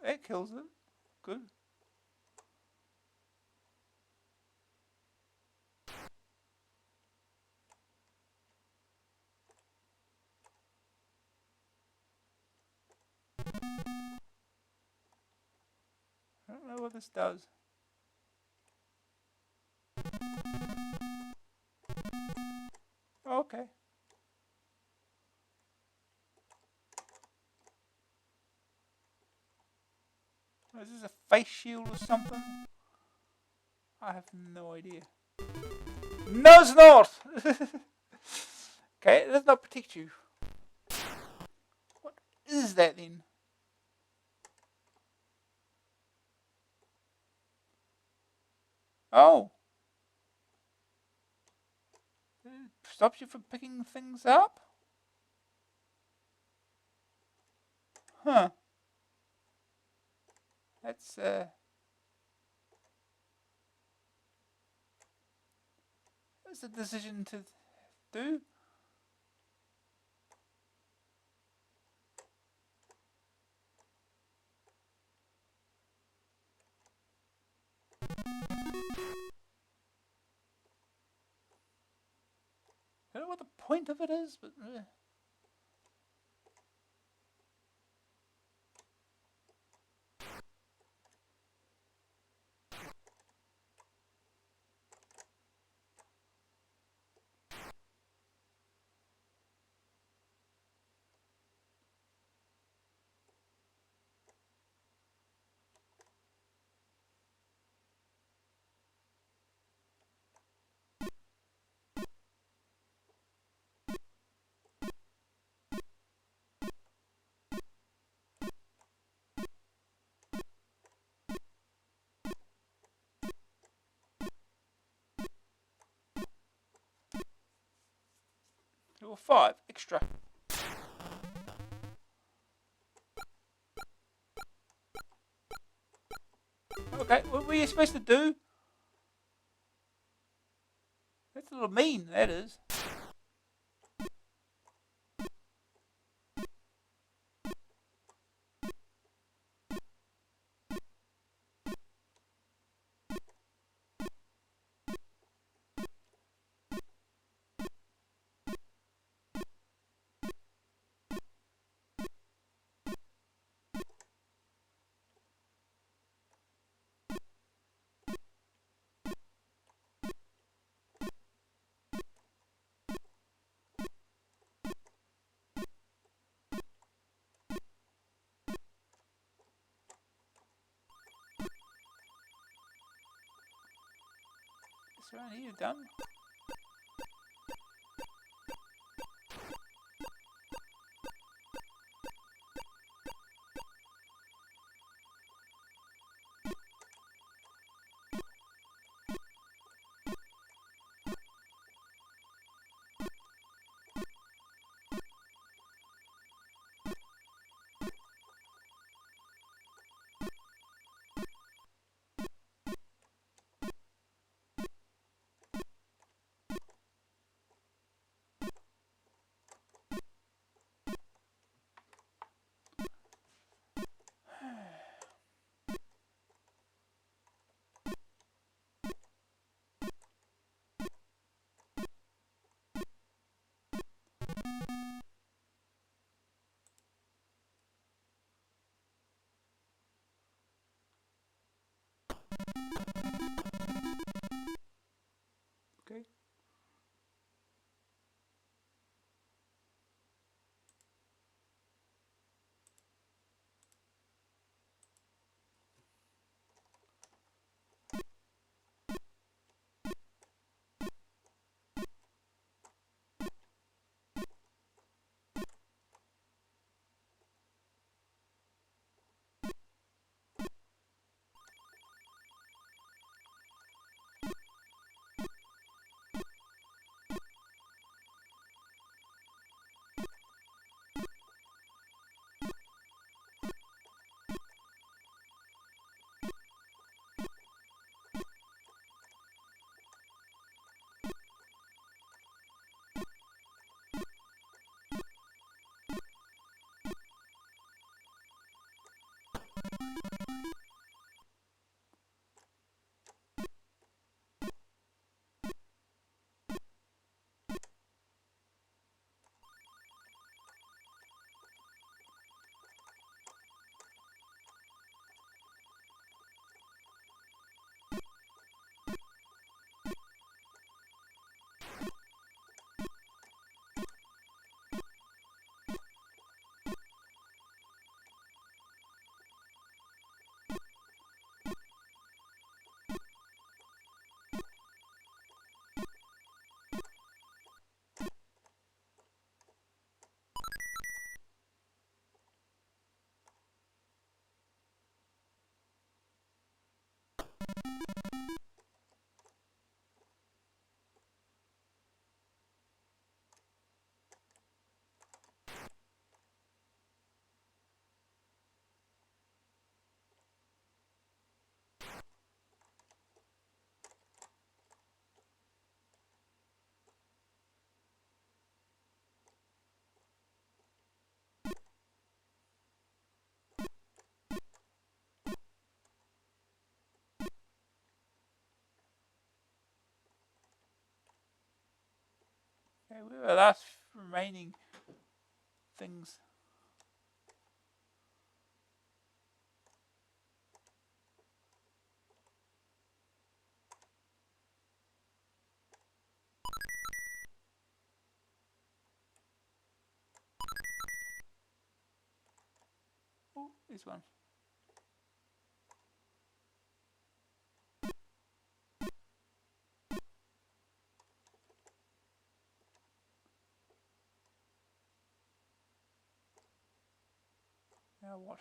that kills it. Good. I don't know what this does. Okay. Is this a face shield or something? I have no idea. No, it's not! Okay, it does not protect you. What is that then? Oh. It stops you from picking things up? Huh. That's a decision to do. I don't know what the point of it is, but... Level 5, extra. Okay, what were you supposed to do? That's a little mean, that is. This around here done. where are the last remaining things? Oh, there's one. Now what?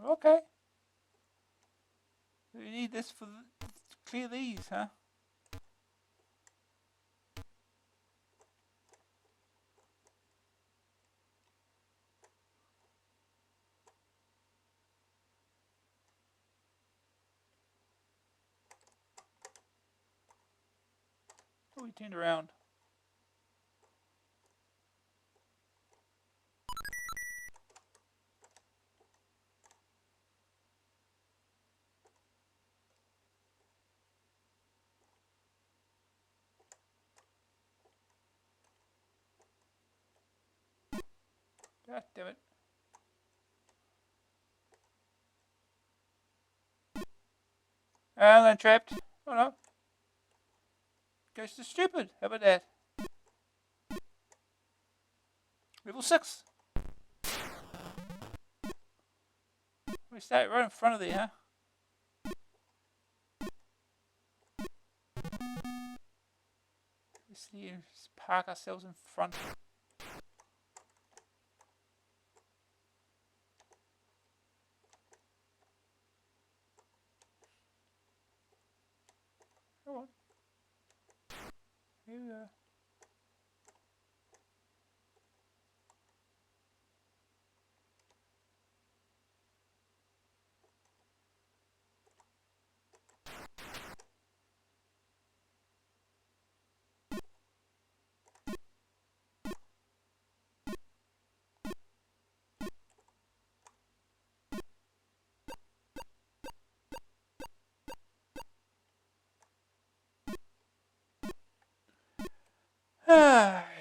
Okay. So you need this to clear these, huh? Oh, we turned around. God damn it. And I'm trapped. Oh no. Goes to stupid. How about that? Level 6. We start right in front of there, huh? Let's see, let's park ourselves in front. Come on. Here we go.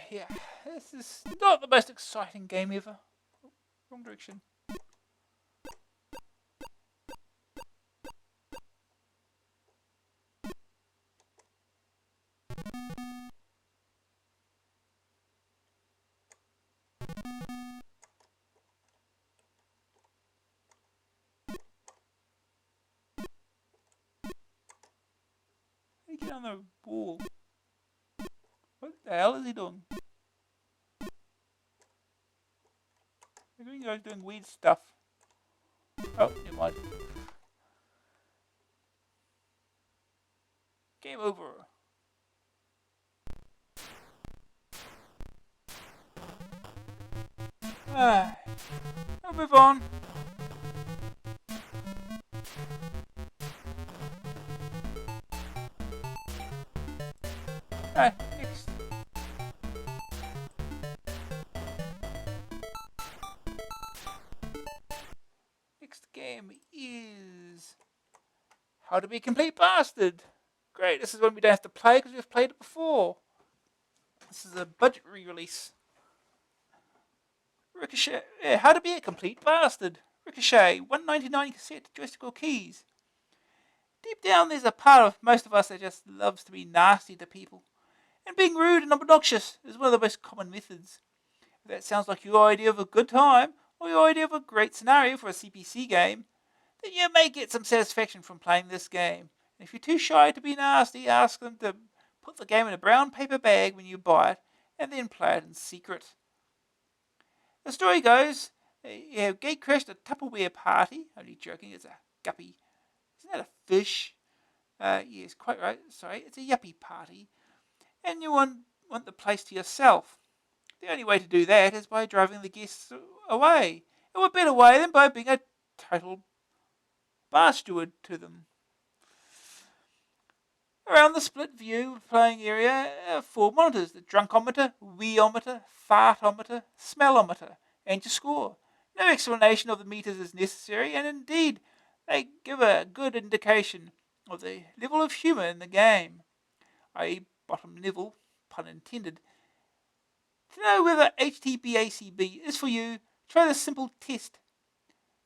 Yeah, this is not the most exciting game ever. Oh, wrong direction. How do you get on the wall? What the hell is he doing? You guys doing weird stuff. Oh, never mind. Game over. I'll move on. Next. Next game is How to Be a Complete Bastard. Great, this is one we don't have to play because we've played it before. This is a budget re-release. Ricochet, yeah, How to Be a Complete Bastard. Ricochet, 199 cassette, joystick keys. Deep down, there's a part of most of us that just loves to be nasty to people. And being rude and obnoxious is one of the most common methods. If that sounds like your idea of a good time, or your idea of a great scenario for a CPC game, then you may get some satisfaction from playing this game. And if you're too shy to be nasty, ask them to put the game in a brown paper bag when you buy it, and then play it in secret. The story goes, Guer crashed a Tupperware party. Only joking, it's a guppy. Isn't that a fish? Yes, quite right. Sorry, it's a yuppie party. And you want the place to yourself. The only way to do that is by driving the guests away. And what better way than by being a total bar steward to them? Around the split view playing area are 4 monitors: the drunkometer, weeometer, fartometer, smellometer, and your score. No explanation of the meters is necessary, and indeed they give a good indication of the level of humour in the game, i.e. bottom level, pun intended. To know whether HTBACB is for you, try this simple test.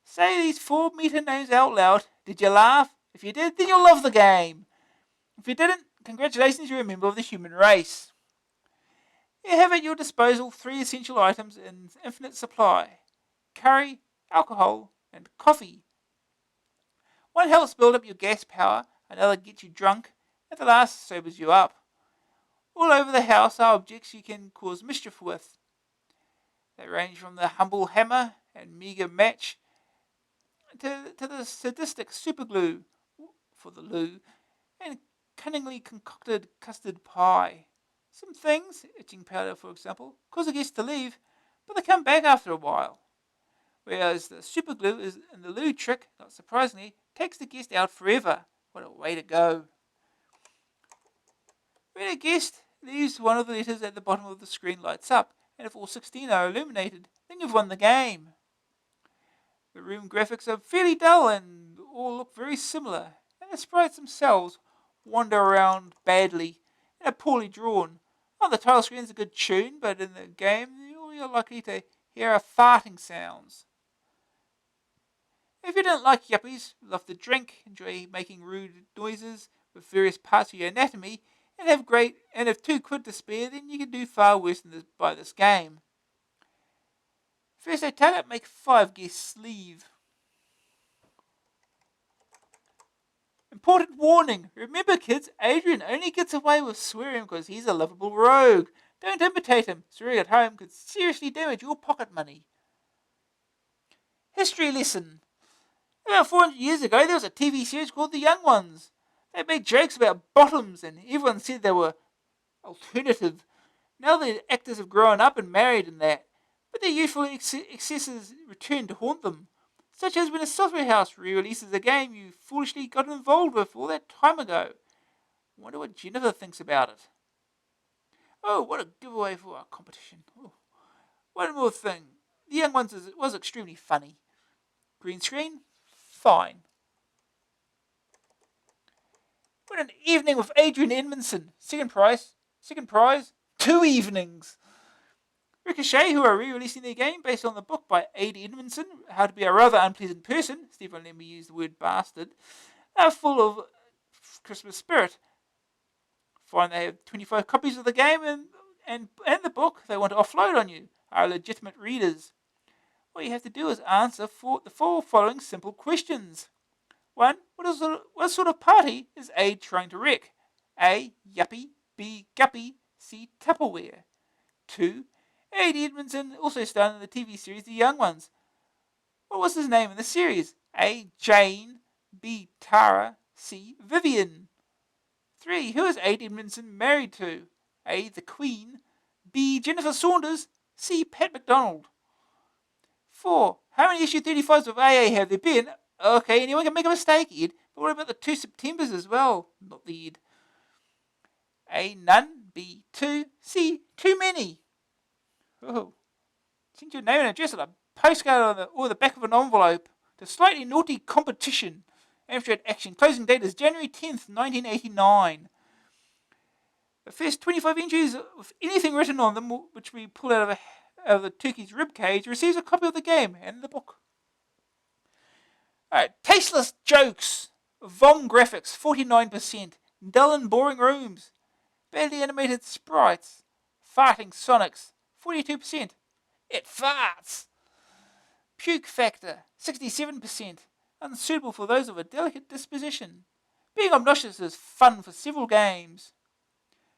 Say these 4 meter names out loud. Did you laugh? If you did, then you'll love the game. If you didn't, congratulations, you're a member of the human race. You have at your disposal 3 essential items in infinite supply: curry, alcohol, and coffee. One helps build up your gas power, another gets you drunk, and the last sobers you up. All over the house are objects you can cause mischief with. They range from the humble hammer and meagre match to the sadistic superglue for the loo and cunningly concocted custard pie. Some things, itching powder for example, cause a guest to leave, but they come back after a while. Whereas the superglue is in the loo trick, not surprisingly, takes the guest out forever. What a way to go. When a guest leaves, one of the letters at the bottom of the screen lights up, and if all 16 are illuminated, then you've won the game. The room graphics are fairly dull and all look very similar, and the sprites themselves wander around badly and are poorly drawn. On the title screen is a good tune, but in the game you're likely to hear farting sounds. If you don't like yuppies, love to drink, enjoy making rude noises with various parts of your anatomy, and have £2 to spare, then you can do far worse than by this game. First I tell it, make 5 guests leave. Important warning. Remember kids, Adrian only gets away with swearing because he's a lovable rogue. Don't imitate him. Swearing at home could seriously damage your pocket money. History lesson. About 400 years ago there was a TV series called The Young Ones. They made jokes about bottoms and everyone said they were alternative. Now the actors have grown up and married and that, but their youthful excesses return to haunt them. Such as when a software house re-releases a game you foolishly got involved with all that time ago. I wonder what Jennifer thinks about it. Oh, what a giveaway for our competition. Oh. One more thing. The Young Ones was extremely funny. Green screen? Fine. What an evening with Adrian Edmondson. Second prize, 2 evenings. Ricochet, who are re-releasing their game based on the book by A. D. Edmondson, How to Be a Rather Unpleasant Person, Stephen let me use the word bastard, are full of Christmas spirit. Find they have 25 copies of the game and the book they want to offload on you, are legitimate readers. All you have to do is answer the 4 following simple questions. 1. What sort of party is A trying to wreck? A. Yuppie. B. Guppy. C. Tupperware. 2. A.D. Edmondson also starred in the TV series The Young Ones. What was his name in the series? A. Jane. B. Tara. C. Vivian. 3. Who is A.D. Edmondson married to? A. The Queen. B. Jennifer Saunders. C. Pat McDonald. 4. How many issue 35s of AA have there been? Okay, anyone can make a mistake, Ed. But what about the 2 Septembers as well? Not the Ed. A. None. B. 2. C. Too many. Oh. Send your name and address on a postcard or the back of an envelope to Slightly Naughty Competition. Amstrad Action. Closing date is January 10th, 1989. The first 25 entries with anything written on them, which we pull out of the turkey's rib cage, receives a copy of the game and the book. Alright, tasteless jokes. Vom graphics, 49%. Dull and boring rooms. Badly animated sprites. Farting Sonics, 42%. It farts. Puke factor, 67%. Unsuitable for those of a delicate disposition. Being obnoxious is fun for several games.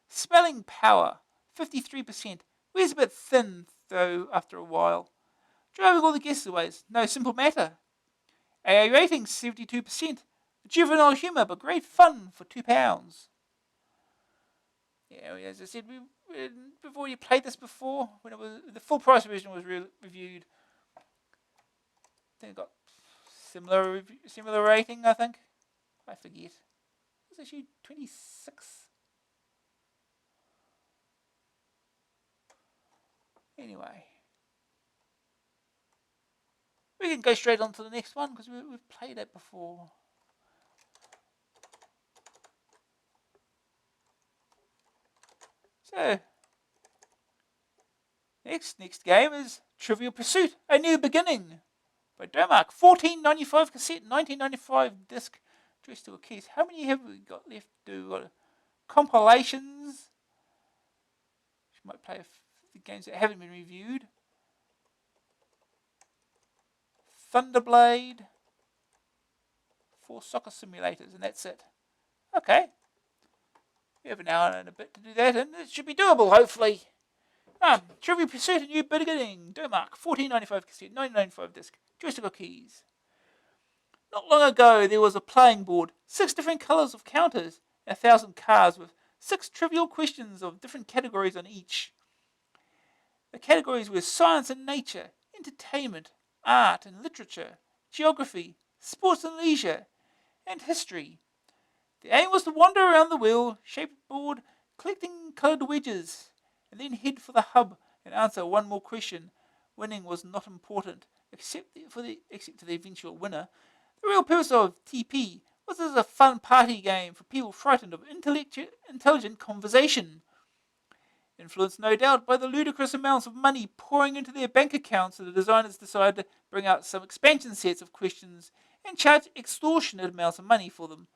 Smelling power, 53%. Wears a bit thin, though, after a while. Driving all the guests away is no simple matter. AA rating, 72%. Juvenile humour, but great fun for £2. Yeah, as I said, before you played this before, when it was the full price version was reviewed, I think it got similar rating. I think I forget. was issue 26. Anyway, we can go straight on to the next one because we've played it before. So, next game is Trivial Pursuit: A New Beginning by Domark. 14.95 cassette, 19.95 disc, addressed to a case. How many have we got left to do? Compilations. We might play the games that haven't been reviewed. Thunderblade. 4 soccer simulators, and that's it. Okay. We have an hour and a bit to do that, and it should be doable, hopefully. Trivial Pursuit: A New Beginning. Domark. 14.95 cassette, 19.95 disc, joystick or keys. Not long ago, there was a playing board, 6 different colours of counters, and 1,000 cards with 6 trivial questions of different categories on each. The categories were science and nature, entertainment, art and literature, geography, sports and leisure, and history. The aim was to wander around the wheel-shaped board, collecting coloured wedges, and then head for the hub and answer one more question. Winning was not important, except to the eventual winner. The real purpose of TP was as a fun party game for people frightened of intelligent conversation. Influenced, no doubt, by the ludicrous amounts of money pouring into their bank accounts, the designers decided to bring out some expansion sets of questions and charge extortionate amounts of money for them.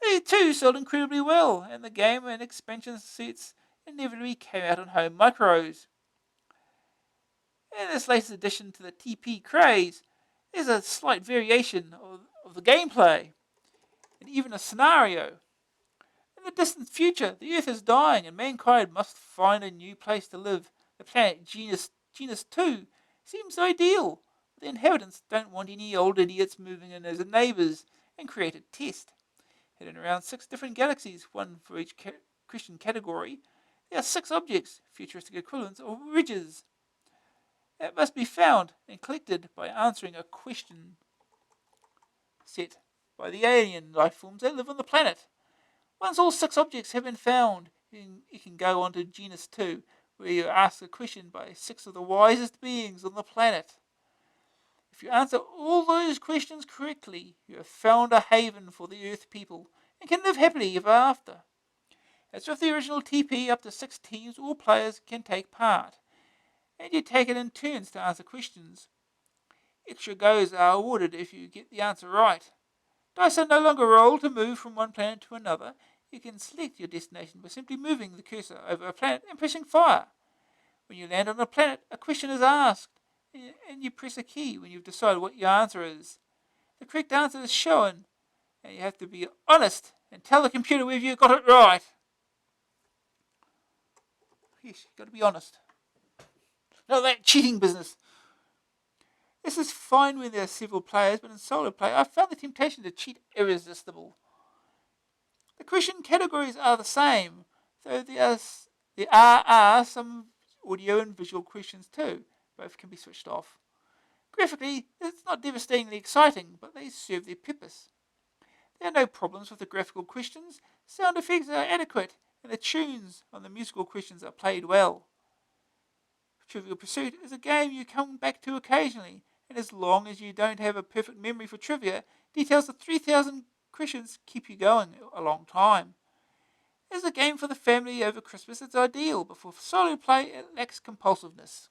They too sold incredibly well, and the game and expansion sets inevitably came out on home micros. In this latest addition to the TP craze, there's a slight variation of the gameplay, and even a scenario. In the distant future, the Earth is dying and mankind must find a new place to live. The planet Genus 2 seems ideal. The inhabitants don't want any old idiots moving in as neighbours and create a test. Hidden around 6 different galaxies, one for each Christian category, there are 6 objects, futuristic equivalents of ridges, that must be found and collected by answering a question set by the alien life forms that live on the planet. Once all 6 objects have been found, you can go on to Genus 2, where you ask a question by 6 of the wisest beings on the planet. If you answer all those questions correctly, you have found a haven for the Earth people and can live happily ever after. As with the original TP, up to 6 teams, all players can take part, and you take it in turns to answer questions. Extra goes are awarded if you get the answer right. Dice are no longer rolled to move from one planet to another. You can select your destination by simply moving the cursor over a planet and pressing fire. When you land on a planet, a question is asked, and you press a key when you've decided what your answer is. The correct answer is shown, and you have to be honest and tell the computer whether you got it right. Yes, you've got to be honest. Not that cheating business. This is fine when there are several players, but in solo play, I found the temptation to cheat irresistible. The question categories are the same, though there are some audio and visual questions too. Both can be switched off. Graphically, it's not devastatingly exciting, but they serve their purpose. There are no problems with the graphical questions, sound effects are adequate, and the tunes on the musical questions are played well. Trivial Pursuit is a game you come back to occasionally, and as long as you don't have a perfect memory for trivia, details of 3,000 questions keep you going a long time. As a game for the family over Christmas, it's ideal, but for solo play, it lacks compulsiveness.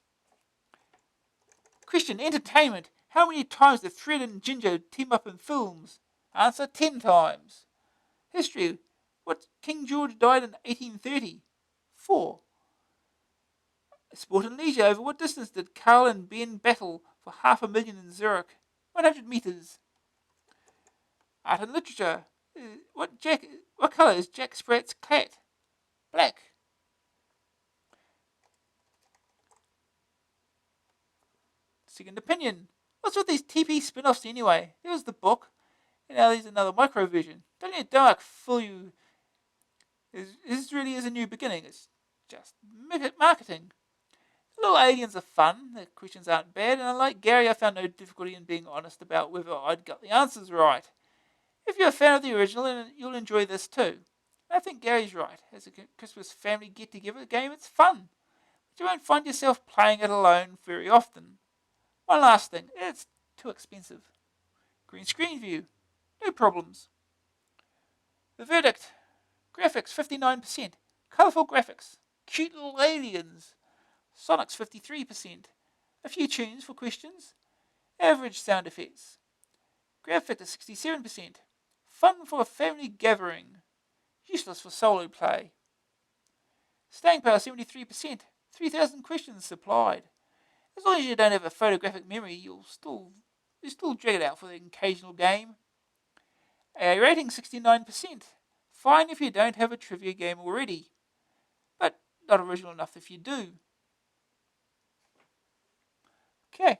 Question: entertainment. How many times did Fred and Ginger team up in films? Answer: 10 times. History. What King George died in 1830? 4. Sport and leisure. Over what distance did Carl and Ben battle for 500,000 in Zurich? 100 metres. Art and literature. What colour is Jack Sprat's cat? Black. Second opinion. What's with these TP spin-offs anyway? There was the book, and now there's another micro version. Don't let Dark fool you. This really is a new beginning. It's just marketing. The little aliens are fun. The questions aren't bad, and unlike Gary, I found no difficulty in being honest about whether I'd got the answers right. If you're a fan of the original, then you'll enjoy this too. I think Gary's right. As a Christmas family get-together game, it's fun, but you won't find yourself playing it alone very often. One last thing, it's too expensive. Green screen view, no problems. The verdict, graphics 59%, colourful graphics, cute little aliens, Sonic's 53%, a few tunes for questions, average sound effects, graph factor 67%, fun for a family gathering, useless for solo play. Staying power 73%, 3,000 questions supplied. As long as you don't have a photographic memory, you still drag it out for the occasional game. A rating 69%. Fine if you don't have a trivia game already, but not original enough if you do. Okay.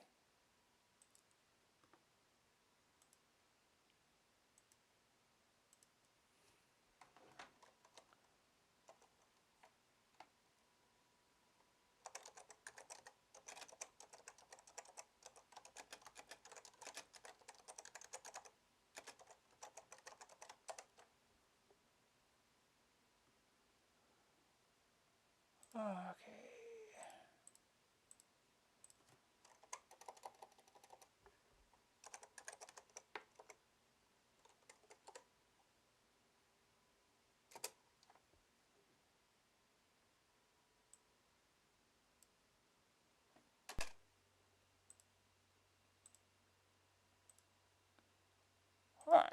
Okay. Right.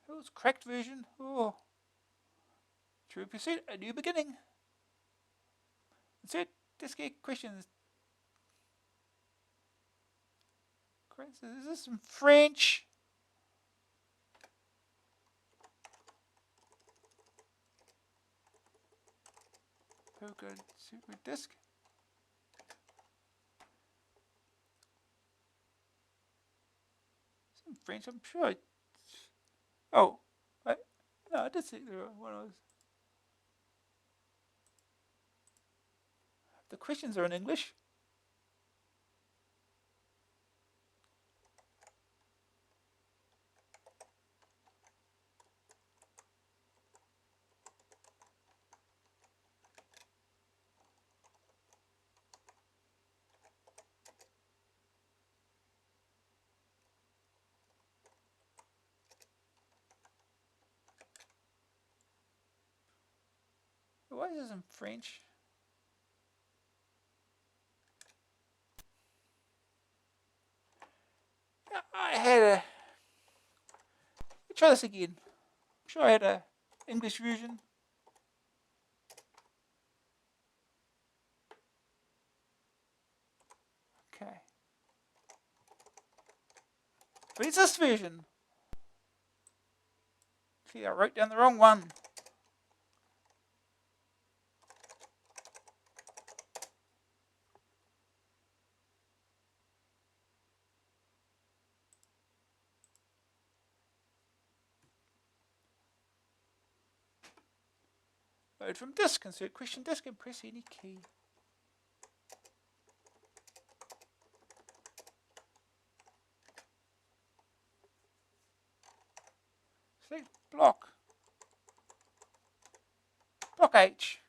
It was correct version. Oh. True pursuit, a new beginning. Insert disc questions. Is this in French? Poker super disc. It's in French, I'm sure. Oh, no, I did see the one was. The questions are in English. Why is this in French? I had a. Try this again. I'm sure I had a English version. Okay. But it's this version. See, I wrote down the wrong one. Load from disk, insert question disk and press any key. Select block. Block H.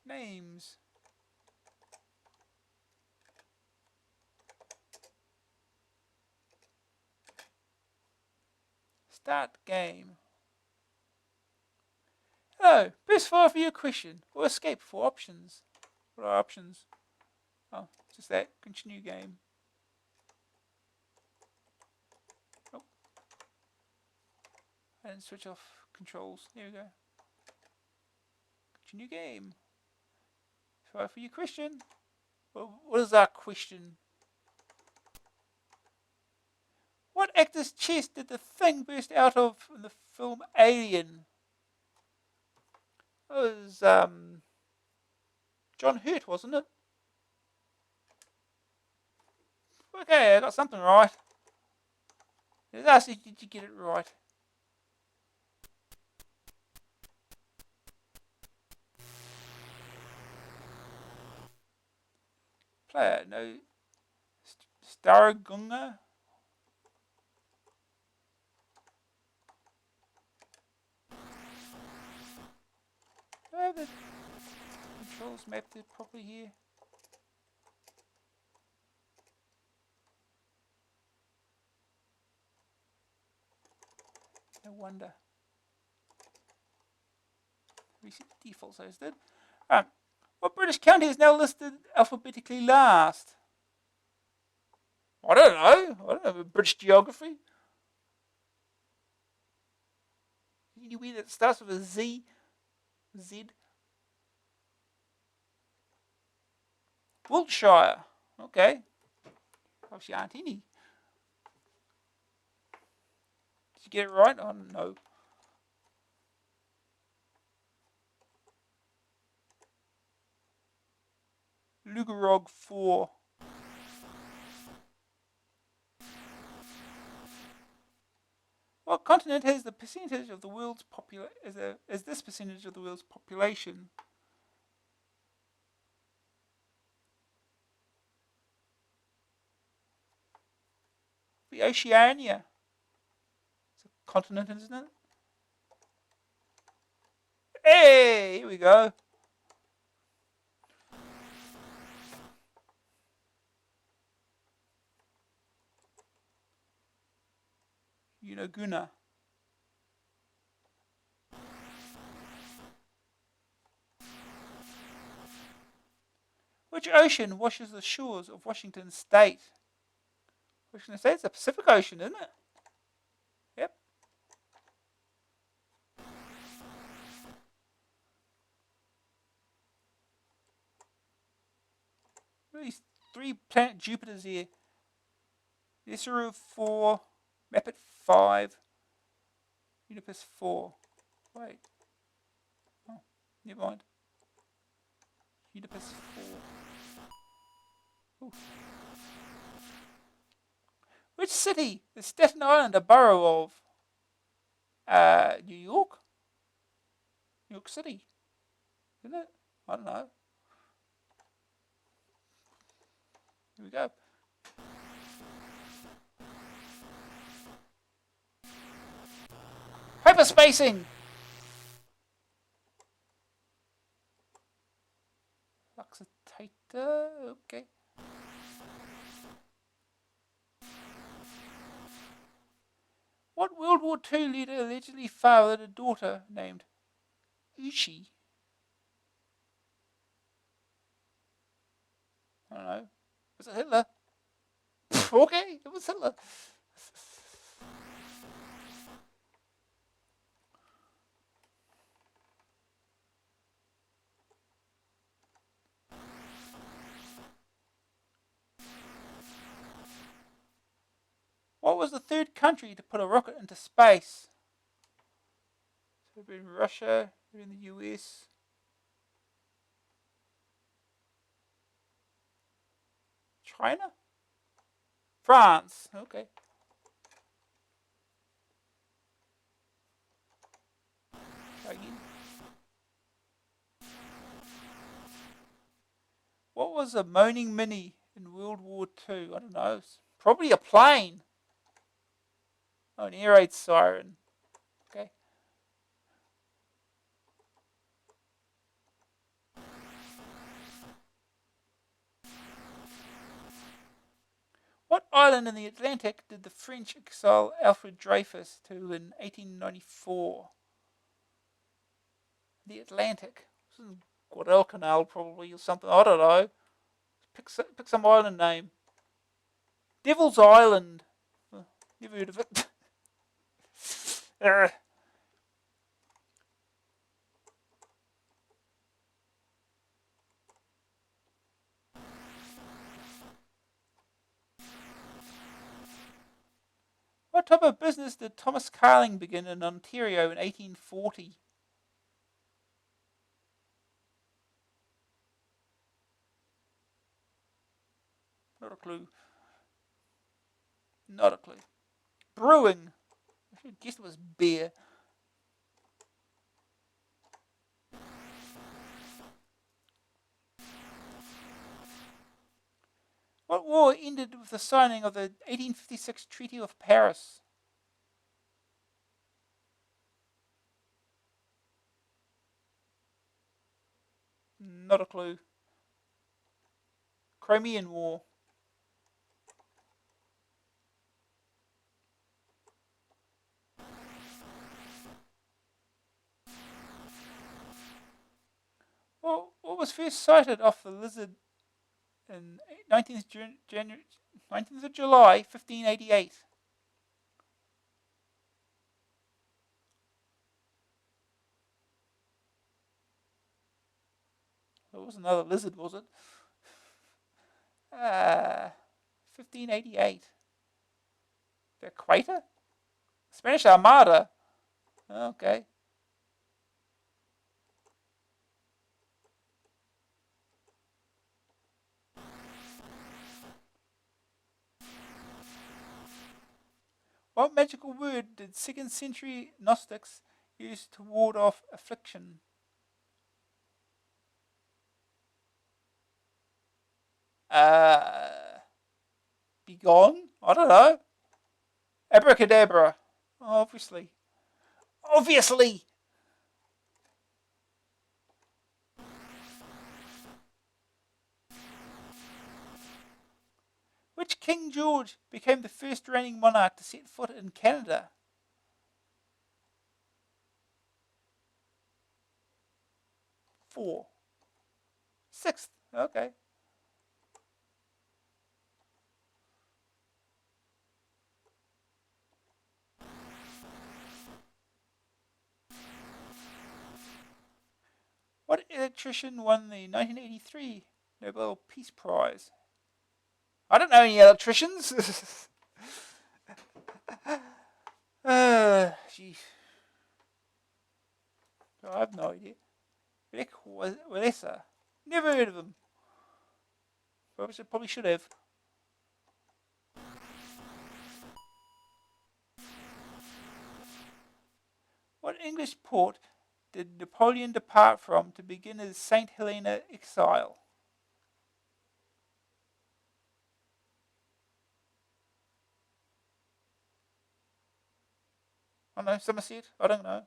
Names. Start game. Hello, press 5 for your question, or escape for options. What are options? Oh, just that. Continue game. Oh. I didn't switch off controls. There we go. Continue game. 5 for your question. What is our question? What actor's chest did the thing burst out of in the film Alien? It was John Hurt, wasn't it? Okay, I got something right. Let's ask you, did you get it right? Player, no. Staragunga? Do I have the controls mapped it properly here? No wonder. Reset the defaults as did. What British county is now listed alphabetically last? I don't know. British geography? Anywhere that starts with a Z? Z? Wiltshire. Okay. Obviously aren't any. Did you get it right? Oh, no. Lugarog 4. What continent has the percentage of the world's is this percentage of the world's population? The Oceania. It's a continent, isn't it? Hey, here we go. Guna. Which ocean washes the shores of Washington State? Washington State's the Pacific Ocean, isn't it? Yep. These 3 planet Jupiters here. Nibiru 4, Mapit 5, Oedipus 4. Wait. Oh, never mind. Oedipus 4. Ooh. Which city is Staten Island a borough of? New York? New York City. Isn't it? I don't know. Here we go. Paper spacing! Luxitator, okay. What World War II leader allegedly fathered a daughter named Ushi? I don't know. Was it Hitler? Okay, it was Hitler. What was the third country to put a rocket into space? So it would be Russia, in the US. China? France. Okay. Again. What was a moaning mini in World War II? I don't know. It's probably a plane. Oh, an air raid siren. Okay. What island in the Atlantic did the French exile Alfred Dreyfus to in 1894? The Atlantic. Guadalcanal probably or something. I don't know. Pick some island name. Devil's Island. Never heard of it. What type of business did Thomas Carling begin in Ontario in 1840? Not a clue. Not a clue. Brewing. I should have guessed it was beer. What war ended with the signing of the 1856 Treaty of Paris? Not a clue. Crimean War. What was first sighted off the Lizard in 19th, January, 19th of July, 1588? It was another lizard, was it? 1588. The equator? Spanish Armada. Okay. What magical word did 2nd century Gnostics use to ward off affliction? Be gone? I don't know. Abracadabra. Obviously. Obviously! Which King George became the first reigning monarch to set foot in Canada? 4. 6th. Okay. What electrician won the 1983 Nobel Peace Prize? I don't know any electricians. Gee. I have no idea. Rick Walesa. Never heard of him. Probably should have. What English port did Napoleon depart from to begin his St. Helena exile? I don't know, Somerset? I don't know.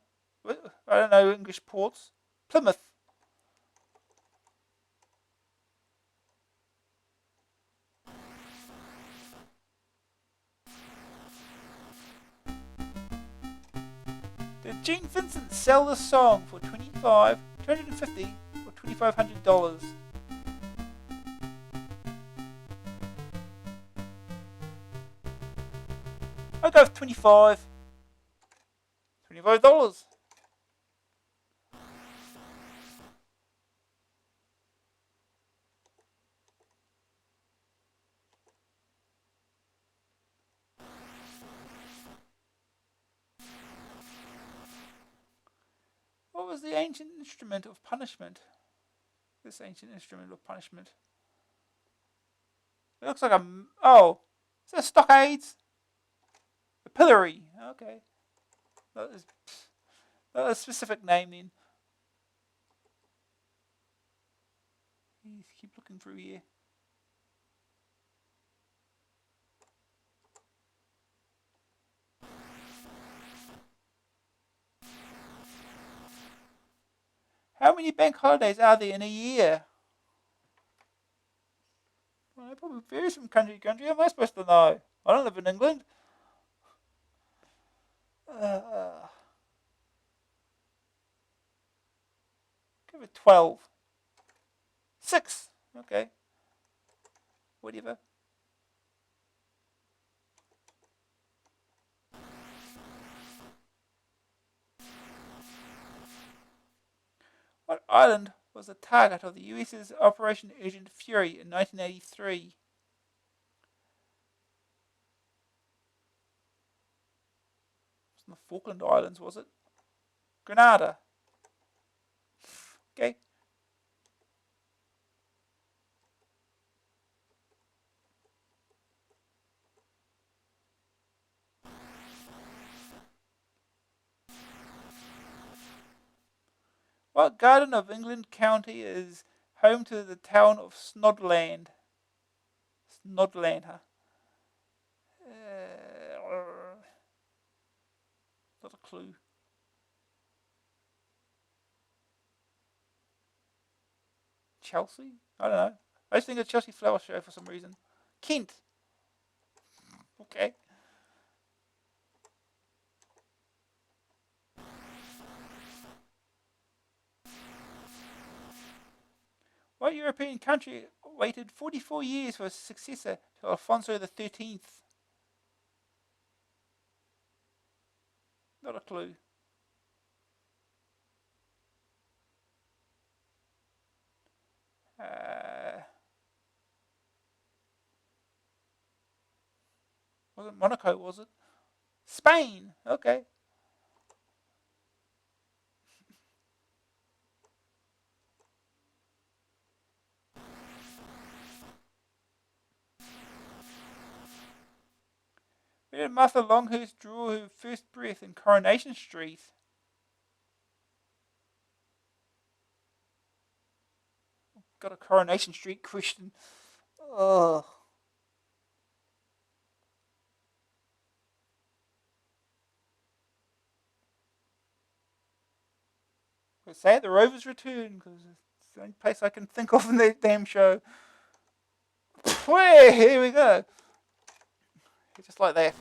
I don't know English ports. Plymouth. Did Gene Vincent sell this song for $25, $250, or $2,500? I'll go with 25. $25. What was the ancient instrument of punishment? This ancient instrument of punishment. It looks like a... Oh! Is that stockades? A pillory. Okay. That is a specific name then. Keep looking through here. How many bank holidays are there in a year? Well, it probably varies from country to country. How am I supposed to know? I don't live in England. Give it 12. 6. Okay. Whatever. What island was the target of the US's Operation Urgent Fury in 1983? It wasn't the Falkland Islands, was it? Grenada. Okay. What garden of England county is home to the town of Snodland? Snodland, huh? Not a clue. Chelsea? I don't know. I just think it's Chelsea Flower Show for some reason. Kent. Okay. What European country waited 44 years for a successor to Alfonso XIII? Not a clue. Wasn't Monaco, was it? Spain. Okay. Where did Martha Longhurst draw her first breath in Coronation Street? Got a Coronation Street question. Ugh. I say it, the Rovers return, because it's the only place I can think of in that damn show. Here we go. Just like that.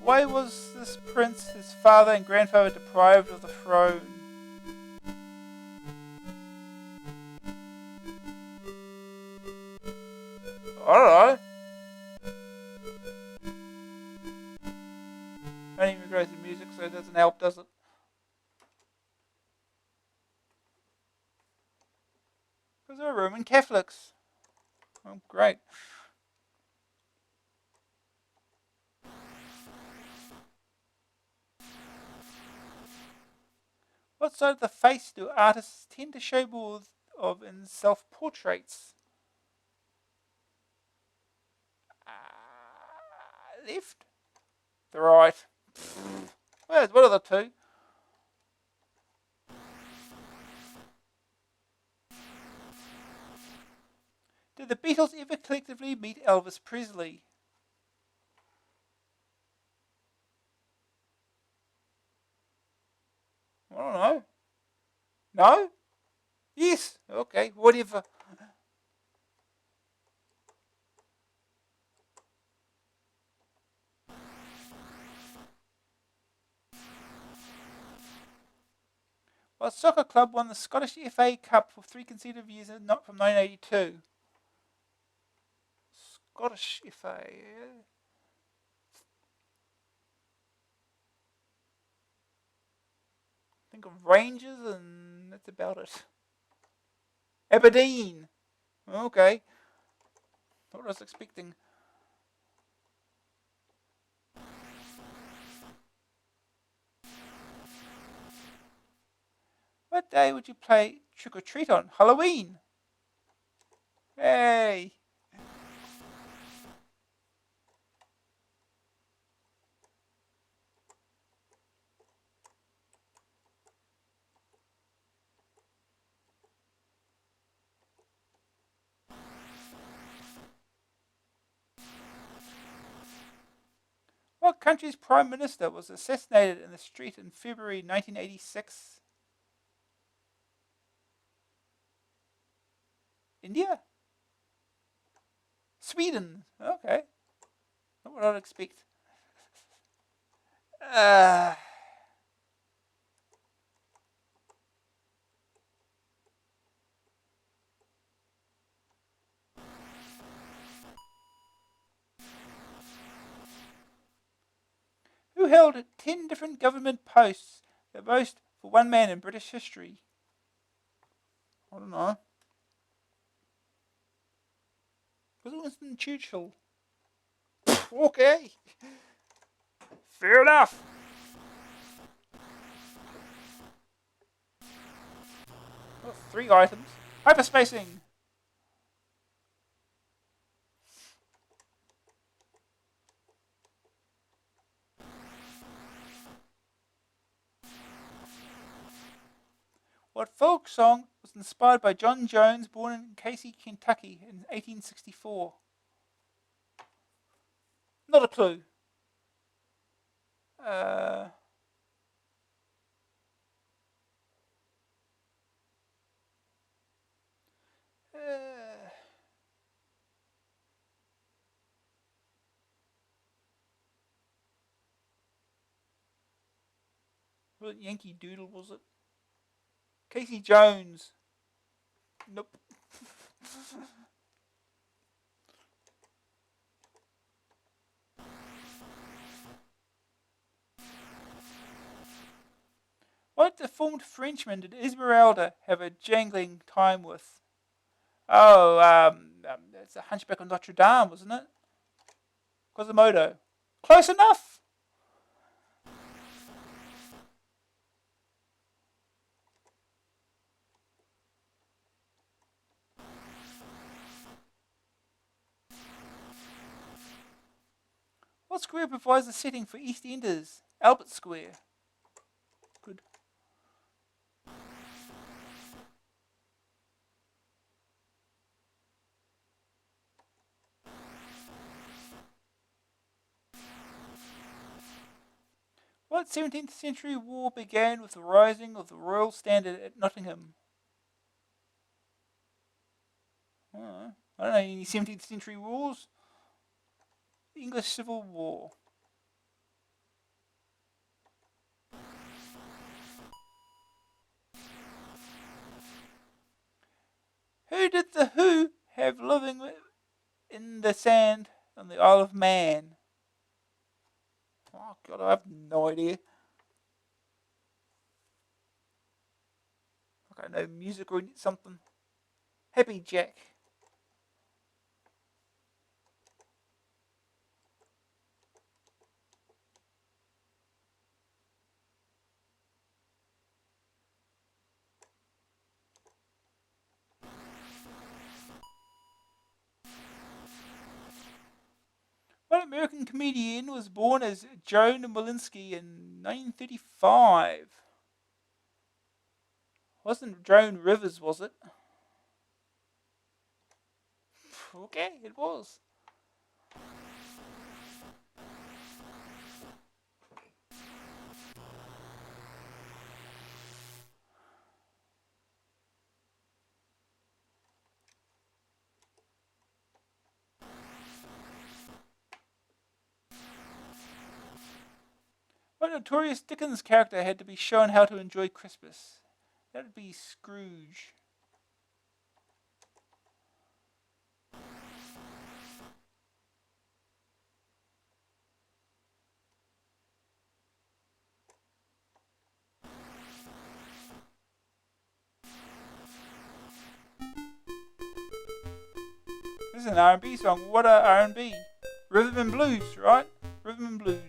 Why was this prince, his father and grandfather, deprived of the throne? I don't know. I don't even go through music, so it doesn't help, does it? Because they're Roman Catholics. Oh, great. What side of the face do artists tend to show more of in self-portraits? Left? The right. What are the two? Did the Beatles ever collectively meet Elvis Presley? I don't know. No? Yes. Okay, whatever. What soccer club won the Scottish FA Cup for 3 consecutive years not from 1982? Scottish FA, yeah. Think of Rangers and that's about it. Aberdeen. Okay. Not what I was expecting. What day would you play trick or treat on? Halloween. Hey. What country's prime minister was assassinated in the street in February 1986? India? Sweden. Okay. Not what I'd expect. Uh, who held 10 different government posts, the most for one man in British history? I don't know. Was it Winston Churchill? Okay. Fair enough. Oh, 3 items. Hyperspacing! What folk song was inspired by John Jones, born in Casey, Kentucky in 1864? Not a clue. Uh, uh, was it Yankee Doodle, was it? Casey Jones. Nope. What deformed Frenchman did Esmeralda have a jangling time with? Oh, that's a Hunchback of Notre Dame, wasn't it? Quasimodo. Close enough! What square provides the setting for EastEnders? Albert Square. Good. What 17th century war began with the rising of the royal standard at Nottingham? I don't know any 17th century wars. The English Civil War. Who did the Who have living in the sand on the Isle of Man? Oh God, I have no idea. Okay, no music or something. Happy Jack. What American comedian was born as Joan Malinsky in 1935? Wasn't Joan Rivers, was it? Okay, it was. What notorious Dickens character had to be shown how to enjoy Christmas? That would be Scrooge. This is an R&B song. What are R&B? Rhythm and blues, right? Rhythm and blues.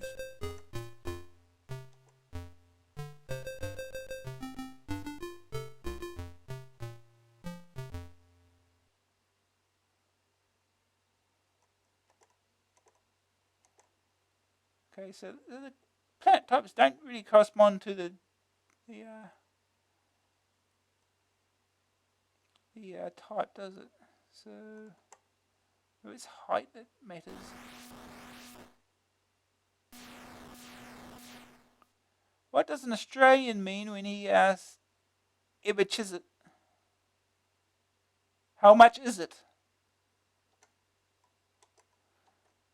Okay, so the planet types don't really correspond to the type, does it? So it's height that matters. What does an Australian mean when he asks, "How much is it?" How much is it?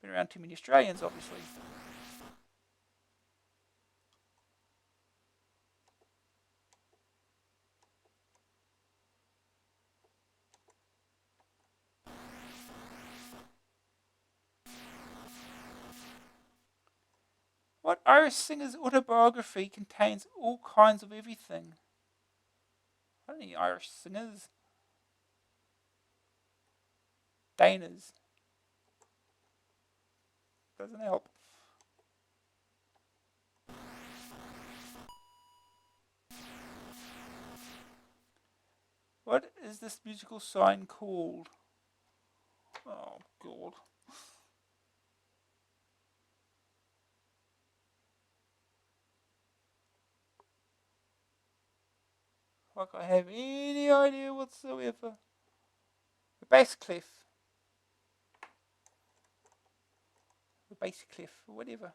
Been around too many Australians, obviously. What Irish singer's autobiography contains all kinds of everything? I don't know any Irish singers. Dana's. Doesn't help. What is this musical sign called? Oh, God. Like I have any idea whatsoever. The bass clef. The bass clef, or whatever.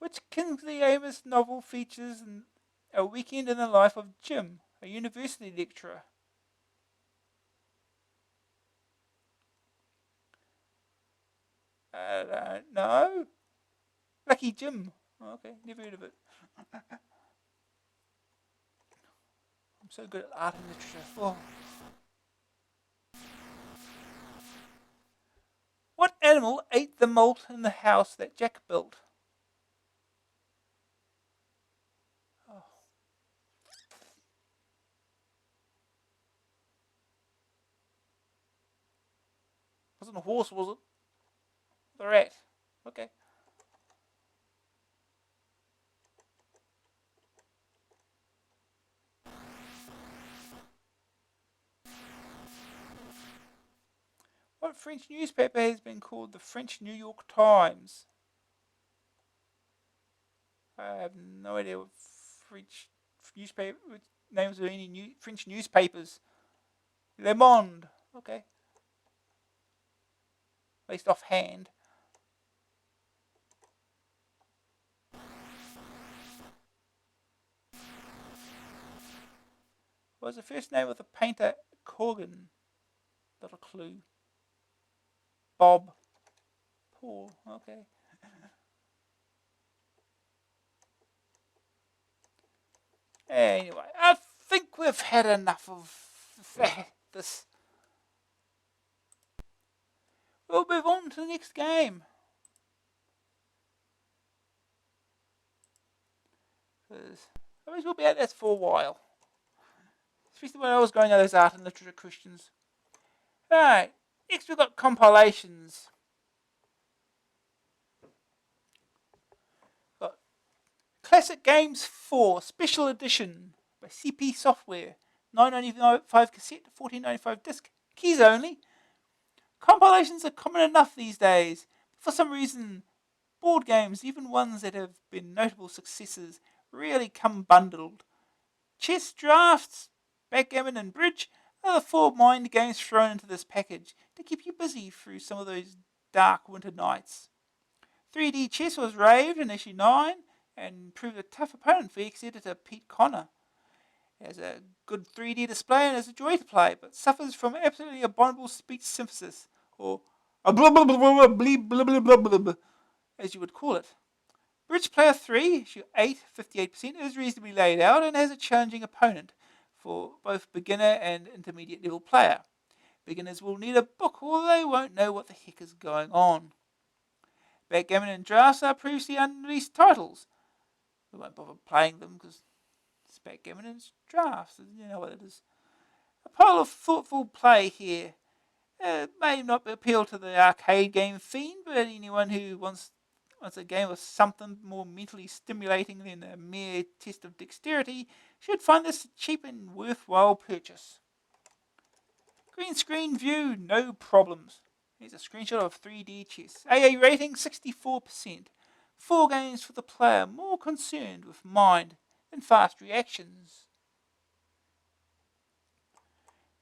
Which Kingsley Amis novel features a weekend in the life of Jim, a university lecturer? I don't know. Lucky Jim. Oh, okay, never heard of it. I'm so good at art and literature. Oh. What animal ate the malt in the house that Jack built? Oh. Wasn't a horse, was it? The rat. Okay. What French newspaper has been called the French New York Times? I have no idea what French newspaper names of any French newspapers. Le Monde. Okay. Based offhand. What was the first name of the painter Corgan? Not a clue. Bob. Paul. Okay. Anyway, I think we've had enough of this. We'll move on to the next game. I suppose we'll be at this for a while. Especially when I was going to those art and literature questions. Alright, next we've got compilations. Got Classic Games 4 Special Edition by CP Software. $9.95 cassette, $14.95 disc. Keys only. Compilations are common enough these days. For some reason, board games, even ones that have been notable successes, rarely come bundled. Chess, drafts, backgammon and bridge are the four mind games thrown into this package to keep you busy through some of those dark winter nights. 3D Chess was raved in issue 9 and proved a tough opponent for ex-editor Pete Connor. It has a good 3D display and is a joy to play, but suffers from absolutely abominable speech synthesis, or a blah blah blah blah blah blah blah blah blah, as you would call it. Bridge Player 3, issue 8, 58%, is reasonably laid out and has a challenging opponent for both beginner and intermediate level player. Beginners will need a book or they won't know what the heck is going on. Backgammon and drafts are previously unreleased titles. We won't bother playing them because it's backgammon and it's drafts, you know what it is. A pile of thoughtful play here. It may not appeal to the arcade game fiend, but anyone who wants a game of something more mentally stimulating than a mere test of dexterity should find this a cheap and worthwhile purchase. Green screen view, no problems. Here's a screenshot of 3D chess. AA rating 64%. 4 games for the player more concerned with mind than fast reactions.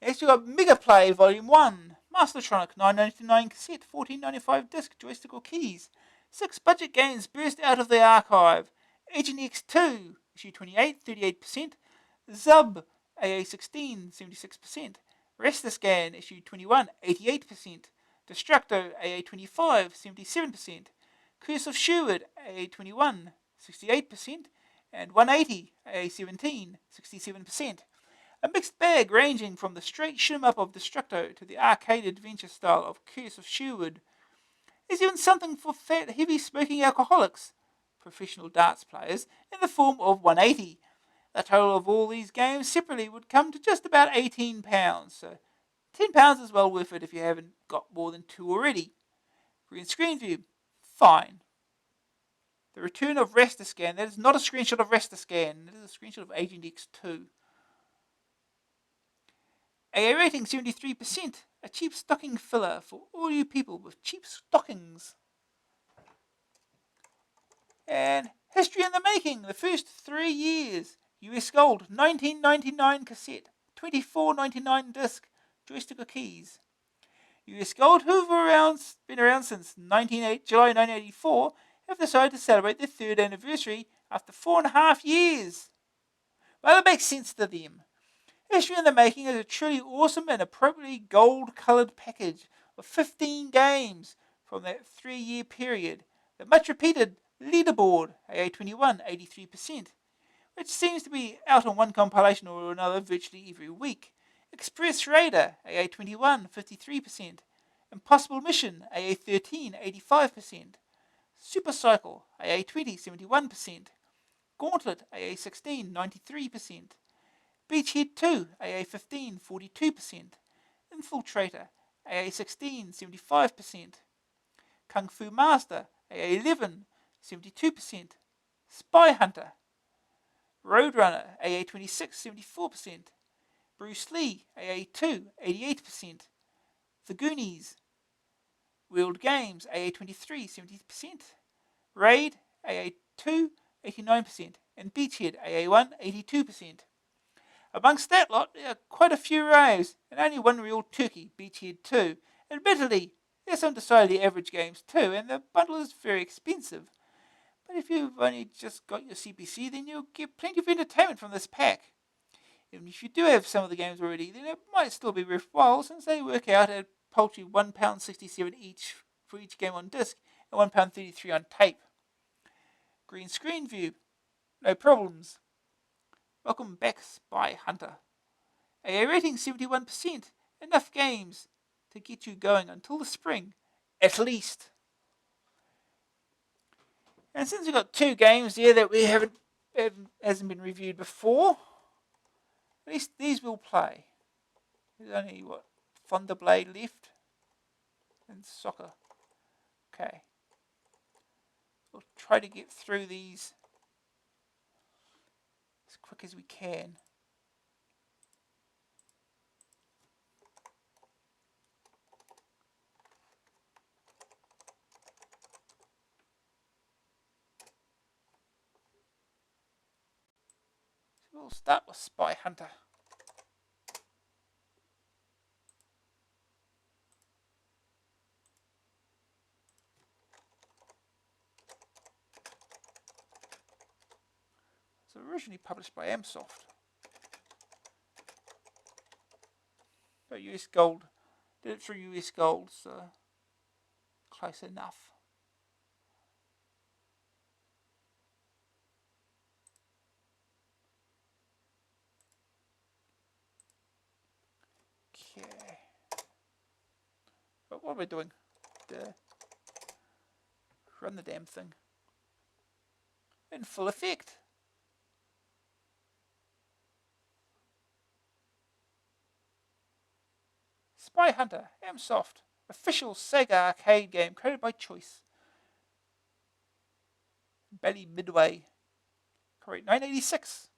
Next we got Mega Play Volume 1. Mastertronic, $9.99 cassette, $14.95 disc, joystick or keys. 6 budget games burst out of the archive. Agent X2, issue 28, 38%. Zub, AA16, 76%. Restless-Gan, issue 21, 88%. Destructo, AA25, 77%. Curse of Sherwood, AA21, 68%. And 180, AA17, 67%. A mixed bag ranging from the straight shim-up of Destructo to the arcade adventure style of Curse of Sherwood. There's even something for fat, heavy-smoking alcoholics, professional darts players, in the form of 180. The total of all these games separately would come to just about £18, so £10 is well worth it if you haven't got more than 2 already. Green screen view. Fine. The return of raster scan. That is not a screenshot of raster scan. That is a screenshot of Agent X2. AA rating 73%. A cheap stocking filler for all you people with cheap stockings. And history in the making. The first 3 years. US Gold 1999 cassette. $24.99 disc. Joystick or keys. US Gold, who've been around since July 1984, have decided to celebrate their 3rd anniversary after 4.5 years. Well, it makes sense to them. History in the Making is a truly awesome and appropriately gold-coloured package of 15 games from that 3-year period. The much-repeated Leaderboard, AA21, 83%, which seems to be out on one compilation or another virtually every week. Express Raider, AA21, 53%. Impossible Mission, AA13, 85%. Super Cycle, AA20, 71%. Gauntlet, AA16, 93%. Beachhead 2, AA15, 42%. Infiltrator, AA16, 75%. Kung Fu Master, AA11, 72%. Spy Hunter, Roadrunner, AA26, 74%. Bruce Lee, AA2, 88%. The Goonies, Wheeled Games, AA23, 70%. Raid, AA2, 89%. And Beachhead, AA1, 82%. Amongst that lot, there are quite a few raves, and only one real turkey, Beachhead 2. Admittedly, there's some decidedly average games too, and the bundle is very expensive. But if you've only just got your CPC, then you'll get plenty of entertainment from this pack. Even if you do have some of the games already, then it might still be worthwhile, since they work out at paltry £1.67 each for each game on disc, and £1.33 on tape. Green screen view. No problems. Welcome back, Spy Hunter. AA rating 71%. Enough games to get you going until the spring, at least. And since we've got 2 games there that we hasn't been reviewed before, at least these we'll play. There's only Thunderblade left and soccer. Okay. We'll try to get through these as quick as we can. So we'll start with Spy Hunter. It was originally published by Amsoft. But US Gold did it through US Gold, so close enough. Okay. But what are we doing? Run the damn thing. In full effect. Spy Hunter, Amsoft, official Sega arcade game created by Choice. Bally Midway. Correct, 1986.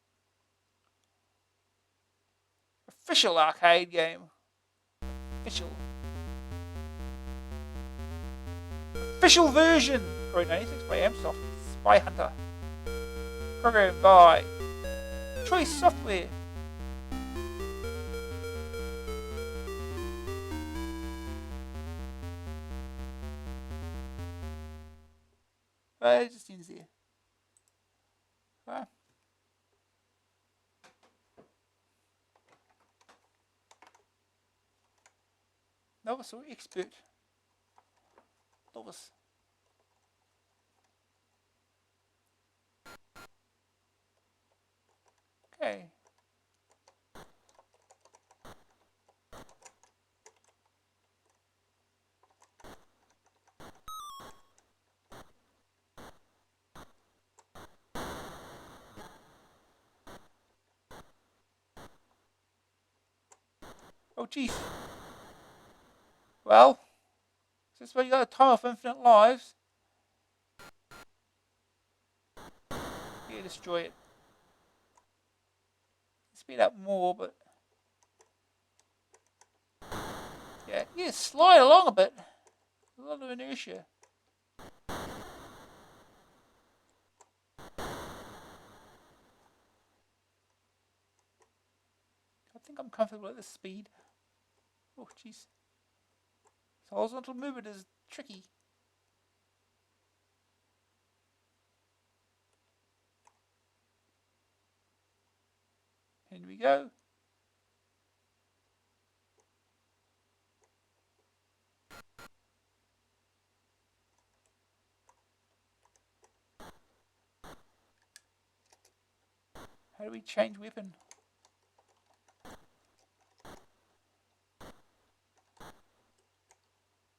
Official arcade game. Official version. Correct, 1986 by Amsoft. Spy Hunter. Programmed by Choice Software. It just ends there. Right. Novice or expert? Novice. Okay. Oh, geez. Well, this way you got a time off infinite lives. Yeah, destroy it. Speed up more, but yeah, slide along a bit. A lot of inertia. I think I'm comfortable at this speed. Oh, jeez. So horizontal movement is tricky. Here we go. How do we change weapon?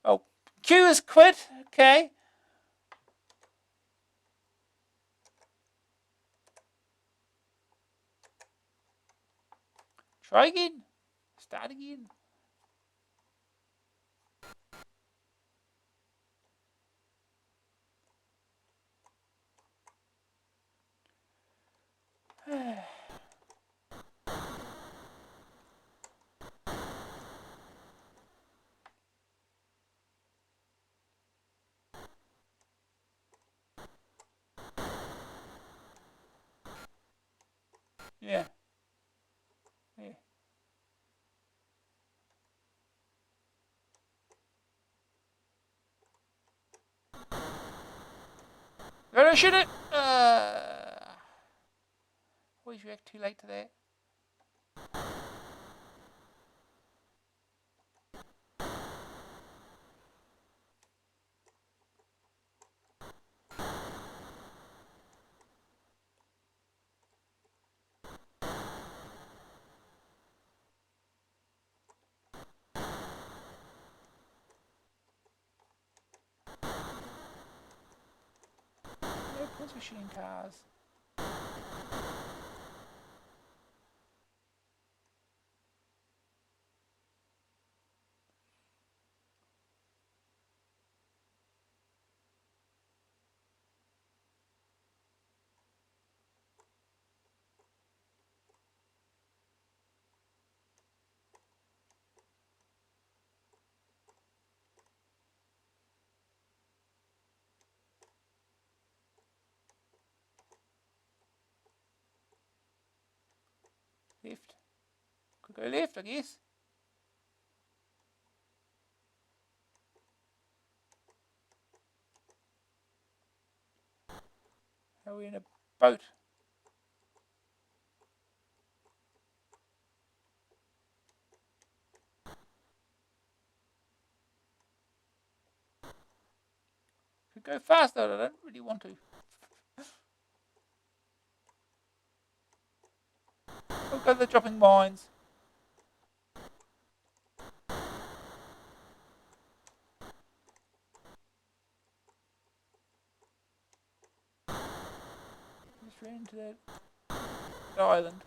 Oh, Q is quit. Okay. Try again. Start again. Yeah. Yeah. Gotta shoot it. Always react too late to that. No points for shooting cars. Left. Could go left, I guess. Are we in a boat? Could go faster, I don't really want to. We'll go to the dropping mines. Just ran into that island.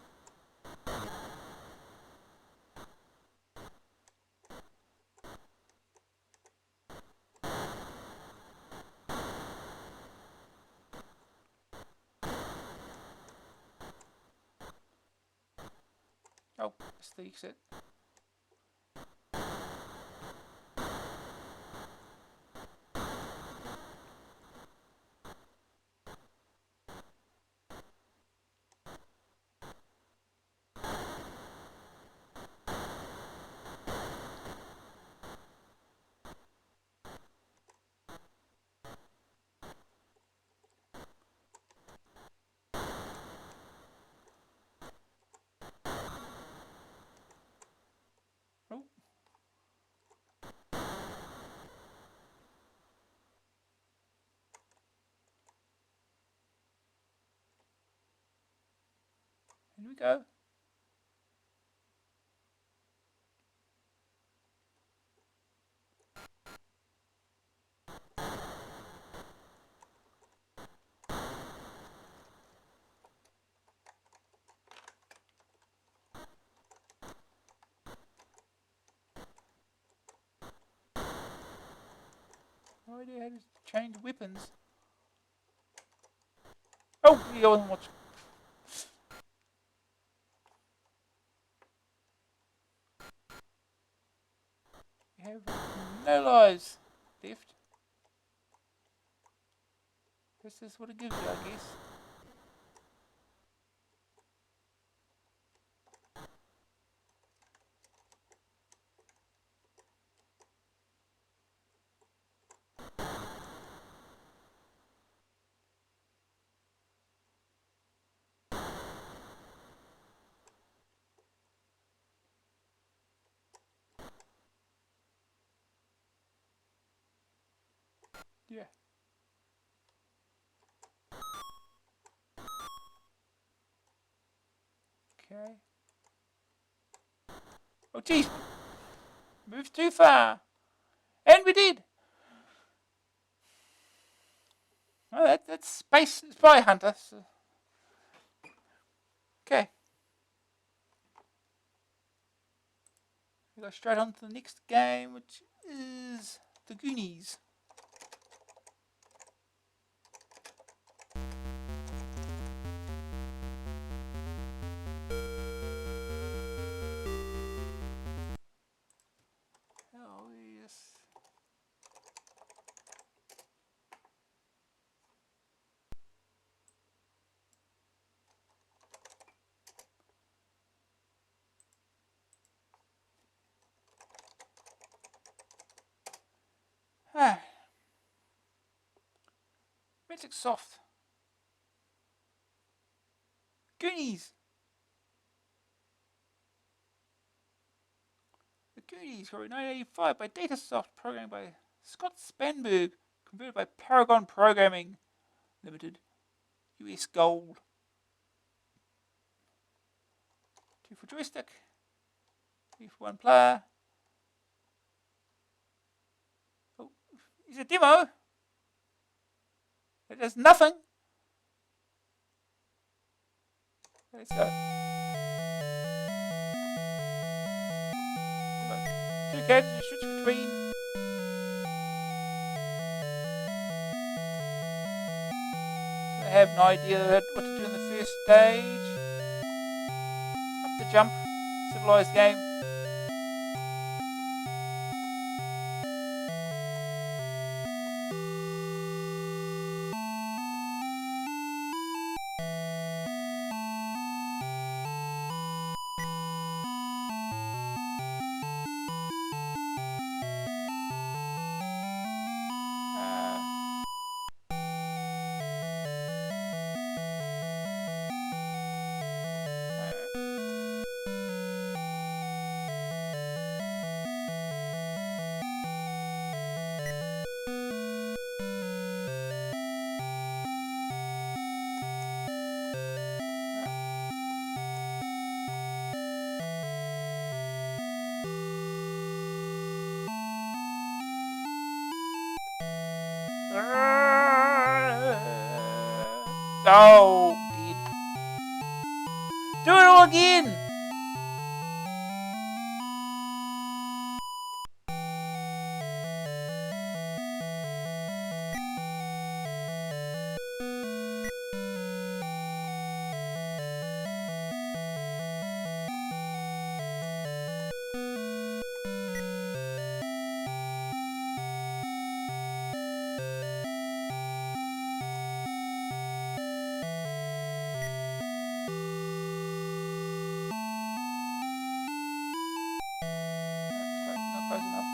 Oh, that's the exit. Oh. Here we go. idea how to change weapons. Oh, yeah, I wasn't watching. You have no lives left. This is what it gives you, I guess. Yeah. Okay. Oh, jeez. Moved too far. And we did. Oh, that's Space Spy Hunter. So. Okay. We go straight on to the next game, which is the Goonies. Oh, yes. Ah. Magic Soft. Goonies. The Goonies were in 1985 by Datasoft, programmed by Scott Spanberg, converted by Paragon Programming Limited. US Gold. 2 for joystick. 3 for 1 player. Oh, it's a demo. It does nothing. Let's go. Two characters you switch between. I have no idea what to do in the first stage. Up the jump. Civilized game. Oh, dude. Do it all again! Not close enough.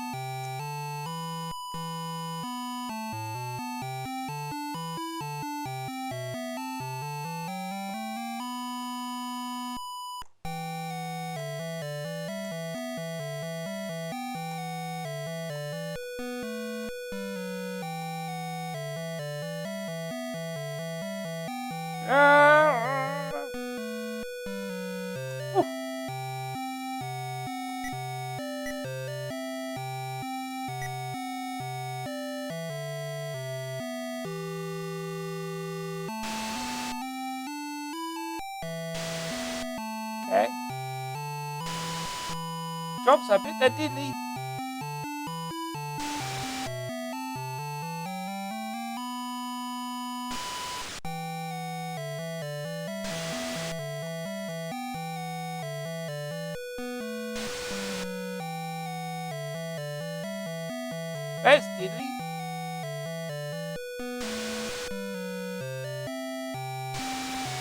Okay. Drops a bit, that didn't he? That's deadly.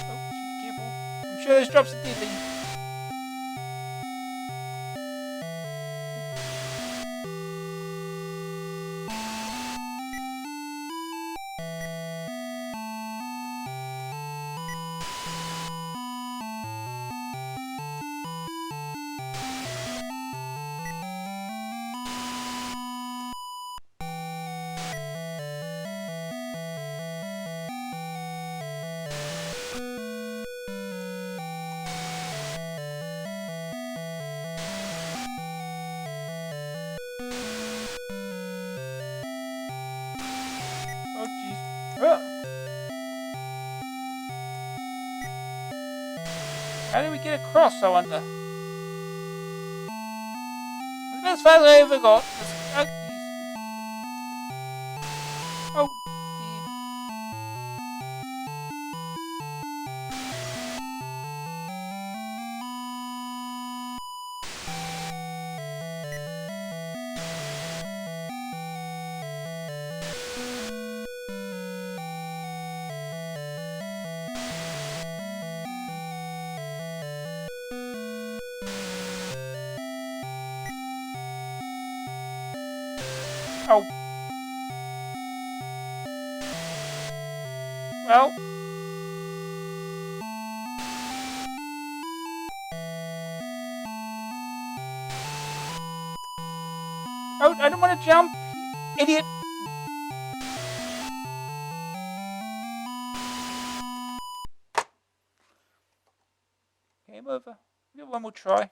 Oh, gee, careful. I'm sure those drops are deadly. Oh, jeez. How do we get across, I wonder? That's as far as I ever got. Oh, jeez. Oh, dear. Oh. Well. Oh, I don't want to jump. Idiot. Game over. Give it one more try.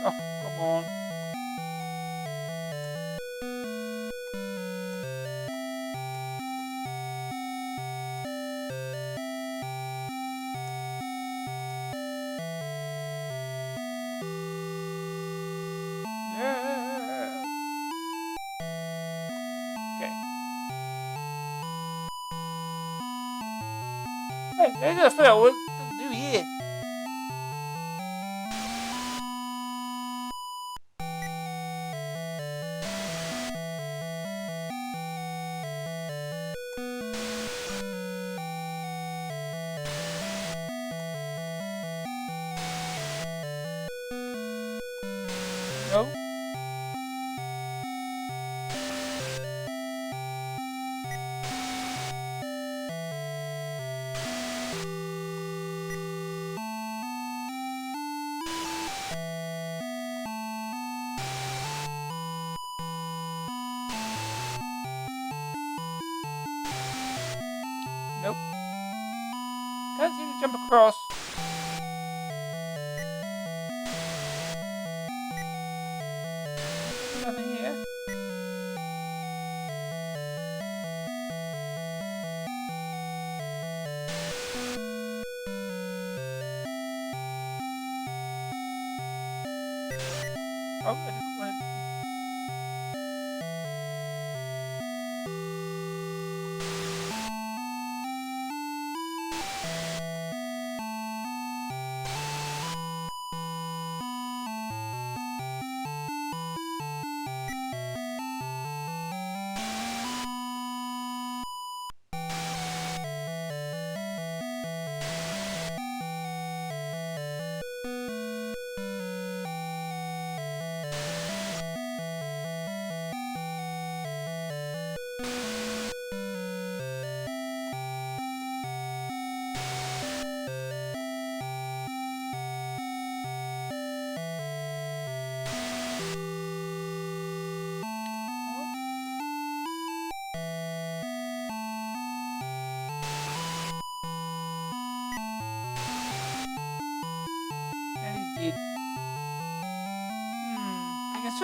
Oh, come on. Yeah. Okay. Hey, there's a fail. What to do here? No. Nope. Can't seem to jump across. Nothing here. Oh, I didn't want to.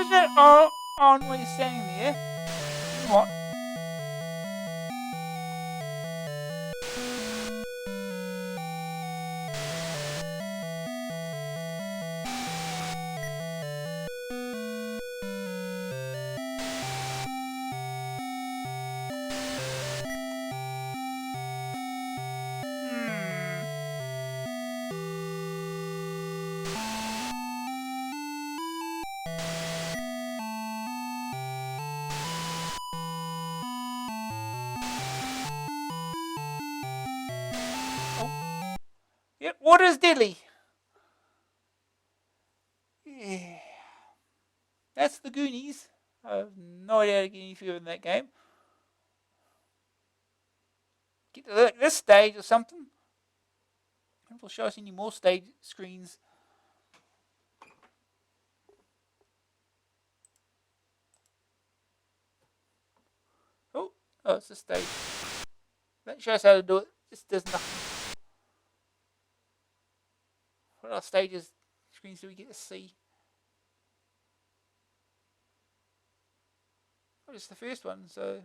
switch it on when you're standing there. What? Yep, water is deadly. Yeah. That's the Goonies. I have no idea how to get any further in that game. Get to this stage or something. If it'll show us any more stage screens. Oh, it's this stage. That shows how to do it. This does nothing. What other stages screens do we get to see? Oh, just the first one. So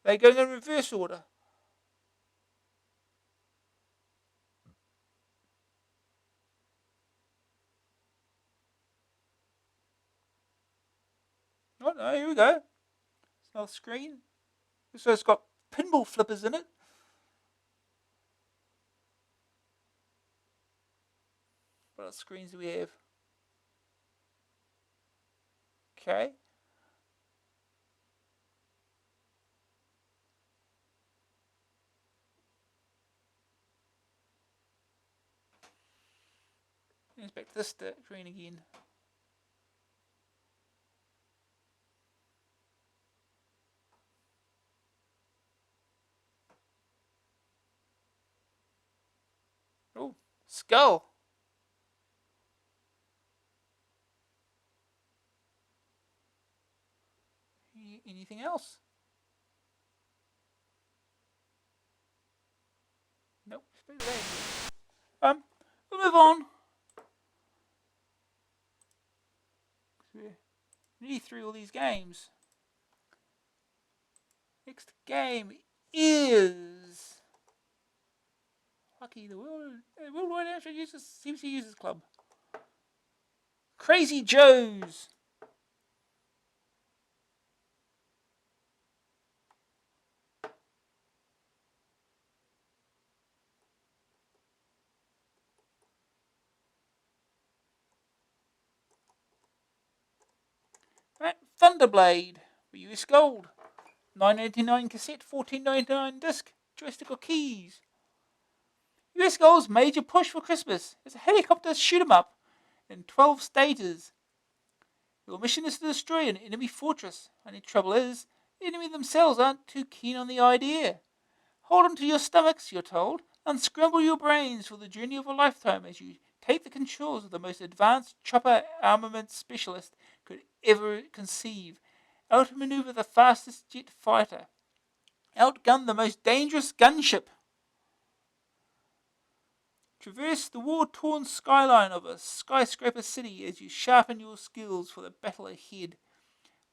they're going in reverse order. Oh no, here we go. It's another screen. So it's got pinball flippers in it. What other screens do we have? Okay. Let's back to this screen again. Oh, skull. Anything else? Nope. We'll move on. We're nearly through all these games. Next game is Lucky the Worldwide Amstrad CBC Users Club. Crazy Joe's. Right, Thunderblade for US Gold. $9.99 cassette, $14.99 disc, joystick or keys. US Gold's major push for Christmas is a helicopter shoot 'em up in 12 stages. Your mission is to destroy an enemy fortress. Only trouble is, the enemy themselves aren't too keen on the idea. Hold on to your stomachs, you're told. Unscramble your brains for the journey of a lifetime as you take the controls of the most advanced chopper armament specialist could ever conceive. Outmaneuver the fastest jet fighter. Outgun the most dangerous gunship. Traverse the war-torn skyline of a skyscraper city as you sharpen your skills for the battle ahead.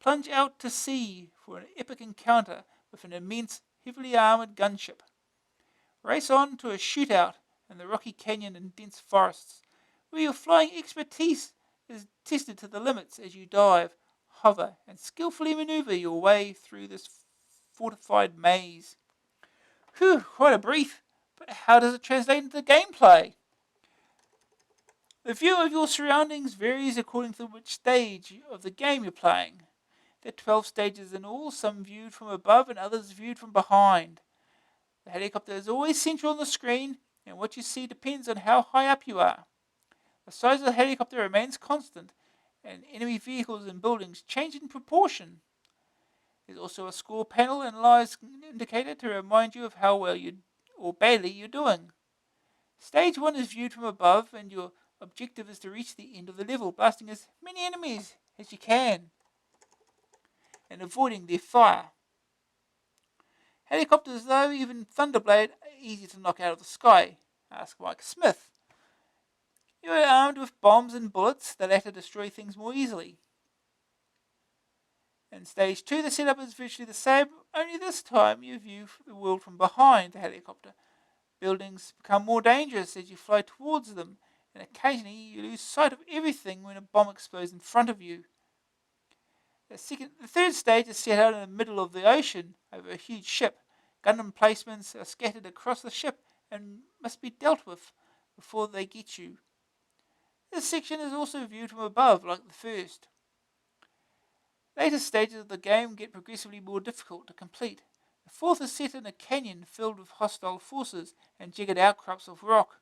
Plunge out to sea for an epic encounter with an immense, heavily armoured gunship. Race on to a shootout in the Rocky Canyon and dense forests, where your flying expertise is tested to the limits as you dive, hover, and skillfully maneuver your way through this fortified maze. Whew, quite a brief, but how does it translate into gameplay? The view of your surroundings varies according to which stage of the game you're playing. There are 12 stages in all, some viewed from above and others viewed from behind. The helicopter is always central on the screen, and what you see depends on how high up you are. The size of the helicopter remains constant, and enemy vehicles and buildings change in proportion. There's also a score panel and lies indicator to remind you of how well or badly you're doing. Stage 1 is viewed from above, and your objective is to reach the end of the level, blasting as many enemies as you can, and avoiding their fire. Helicopters, though, even Thunderblade, are easy to knock out of the sky. Ask Mike Smith. You are armed with bombs and bullets, the latter destroy things more easily. In Stage 2, the setup is virtually the same, only this time you view the world from behind the helicopter. Buildings become more dangerous as you fly towards them, and occasionally you lose sight of everything when a bomb explodes in front of you. The third stage is set out in the middle of the ocean over a huge ship. Gun emplacements are scattered across the ship and must be dealt with before they get you. This section is also viewed from above, like the first. Later stages of the game get progressively more difficult to complete. The fourth is set in a canyon filled with hostile forces and jagged outcrops of rock,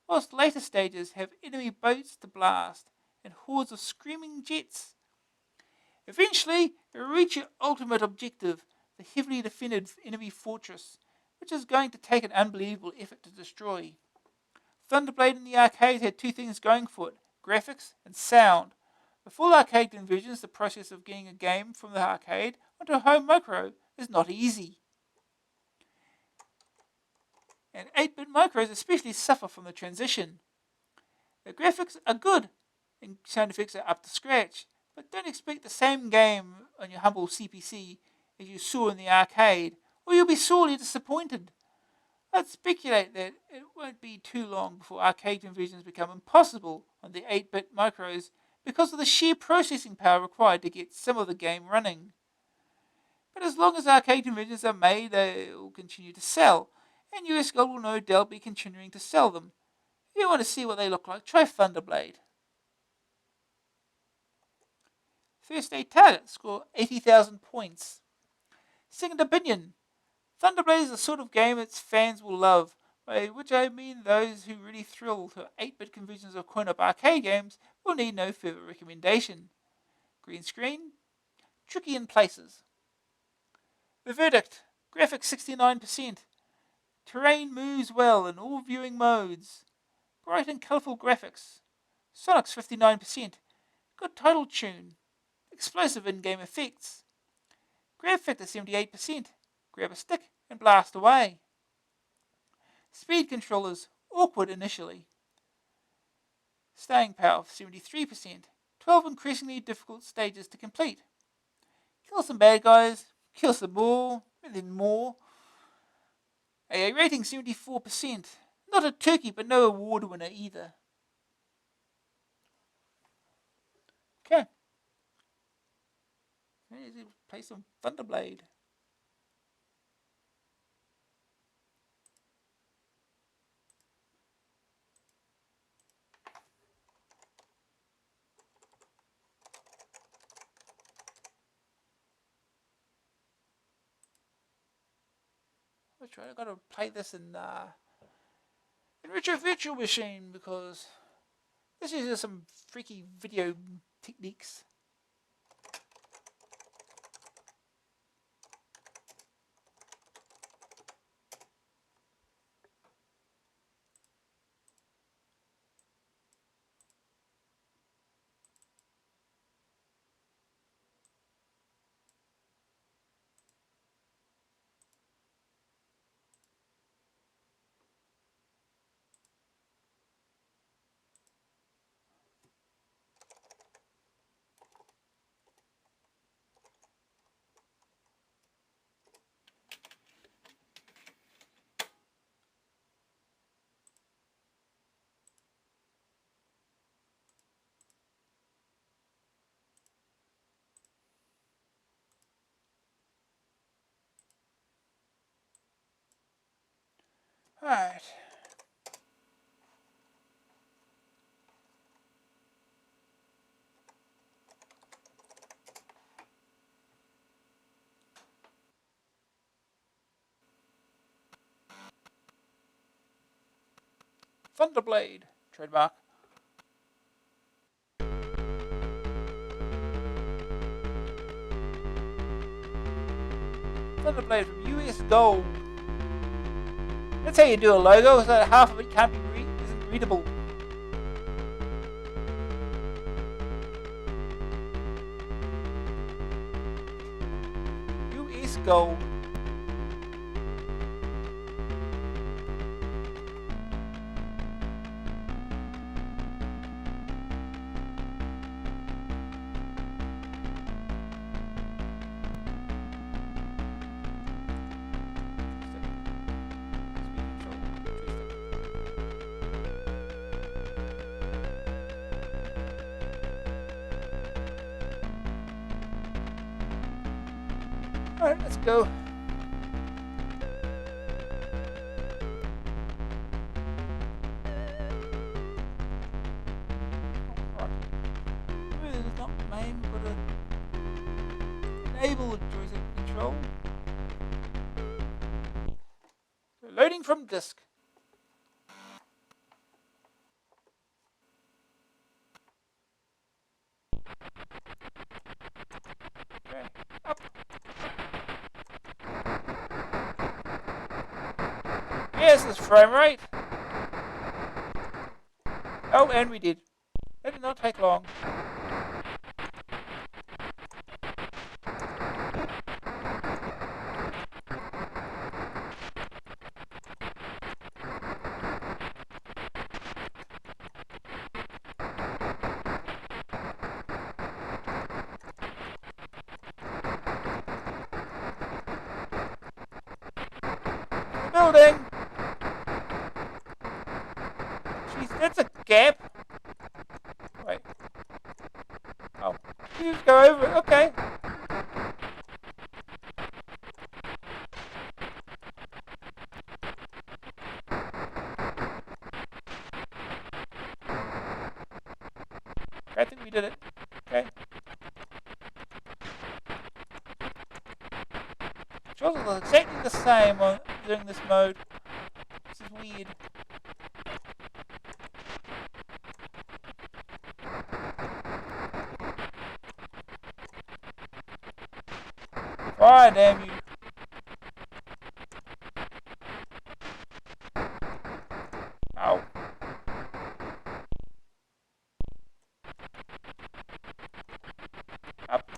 whilst later stages have enemy boats to blast and hordes of screaming jets. Eventually, you reach your ultimate objective, the heavily defended enemy fortress, which is going to take an unbelievable effort to destroy. Thunderblade in the arcade had two things going for it, graphics and sound. For full arcade conversions, the process of getting a game from the arcade onto a home micro is not easy. And 8-bit micros especially suffer from the transition. The graphics are good and sound effects are up to scratch, but don't expect the same game on your humble CPC as you saw in the arcade, or you'll be sorely disappointed. I'd speculate that it won't be too long before arcade conversions become impossible on the 8-bit micros because of the sheer processing power required to get some of the game running. But as long as arcade conversions are made, they will continue to sell, and US Gold will no doubt be continuing to sell them. If you want to see what they look like, try Thunderblade. First 8 targets score 80,000 points. Second opinion. Thunderblade is the sort of game its fans will love, by which I mean those who really thrill to 8-bit conversions of coin-op arcade games will need no further recommendation. Green screen, tricky in places. The verdict, graphics 69%. Terrain moves well in all viewing modes. Bright and colourful graphics. Sonic's 59%. Good title tune. Explosive in-game effects. Grab factor 78%. Grab a stick and blast away. Speed controllers, awkward initially. Staying power 73%. 12 increasingly difficult stages to complete. Kill some bad guys, kill some more, and then more. AA rating 74%. Not a turkey, but no award winner either. Okay. Let's play some Thunderblade. That's right, I've got to play this in Retro Virtual Machine because this uses some freaky video techniques. Alright. Thunderblade, trademark. Thunderblade from US Gold. That's how you do a logo, so that half of it can't be isn't readable. US Gold. Alright, let's go. Maybe there's not main, but enable the joystick control. So loading from disk. Okay, up. Yes, this frame rate. Oh, and we did. That did not take long. Building. Jeez, that's a gap. Wait. Oh, you just go over it. Okay. I think we did it. Okay. Controls are exactly the same on doing this mode. This is weird. Why, damn you. Ow. Up.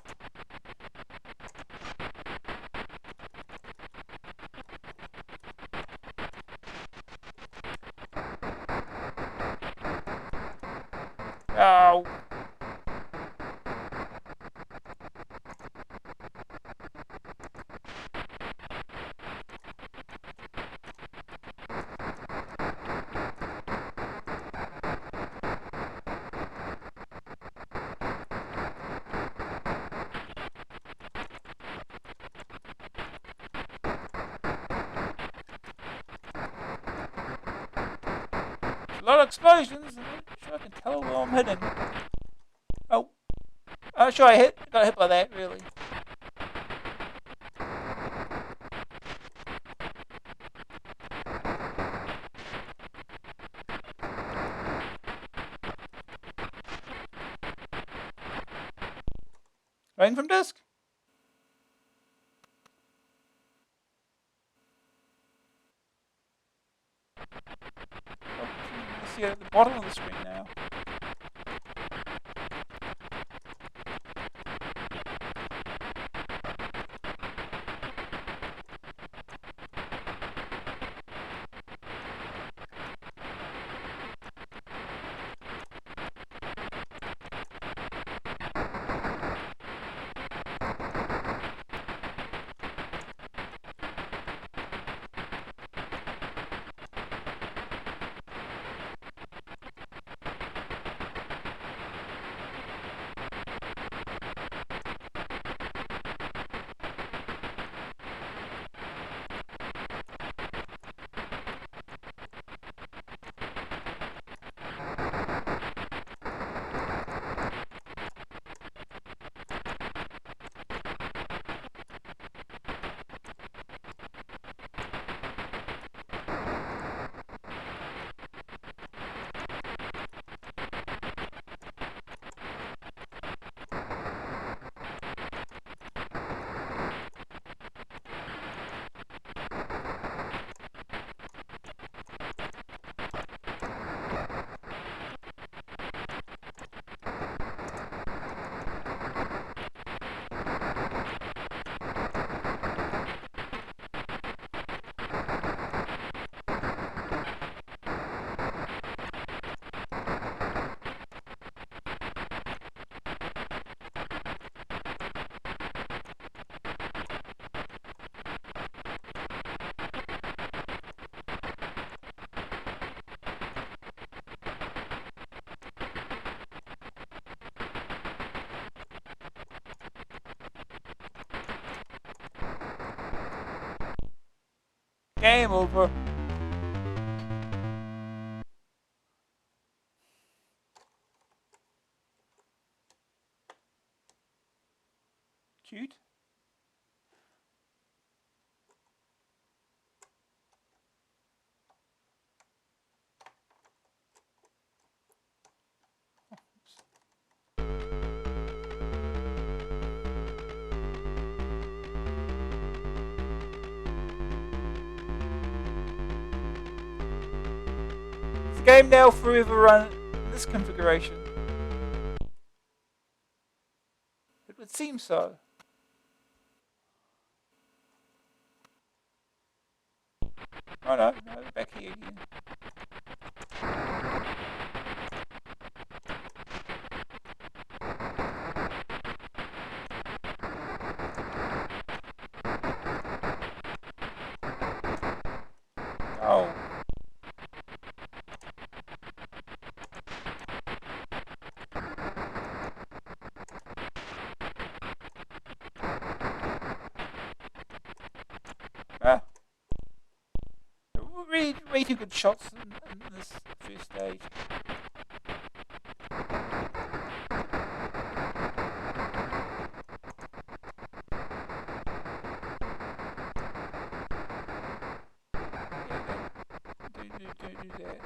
Ow. A lot of explosions. I'm not sure I can tell where I'm hitting. Oh. I'm not sure I got hit by that, really. Running from disk. Oh, you see it at the bottom of the screen now. Game over. Cute. The game now forever run in this configuration. It would seem so. Oh no, back here again. Oh. Ah. Really, way too good shots in this first stage. Don't do that.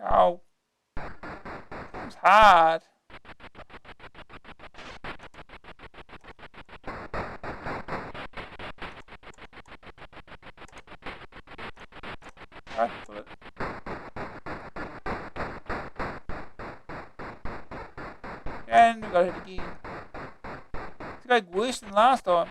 Oh. It's hard. Right foot. And we got it again. It's going worse than last time.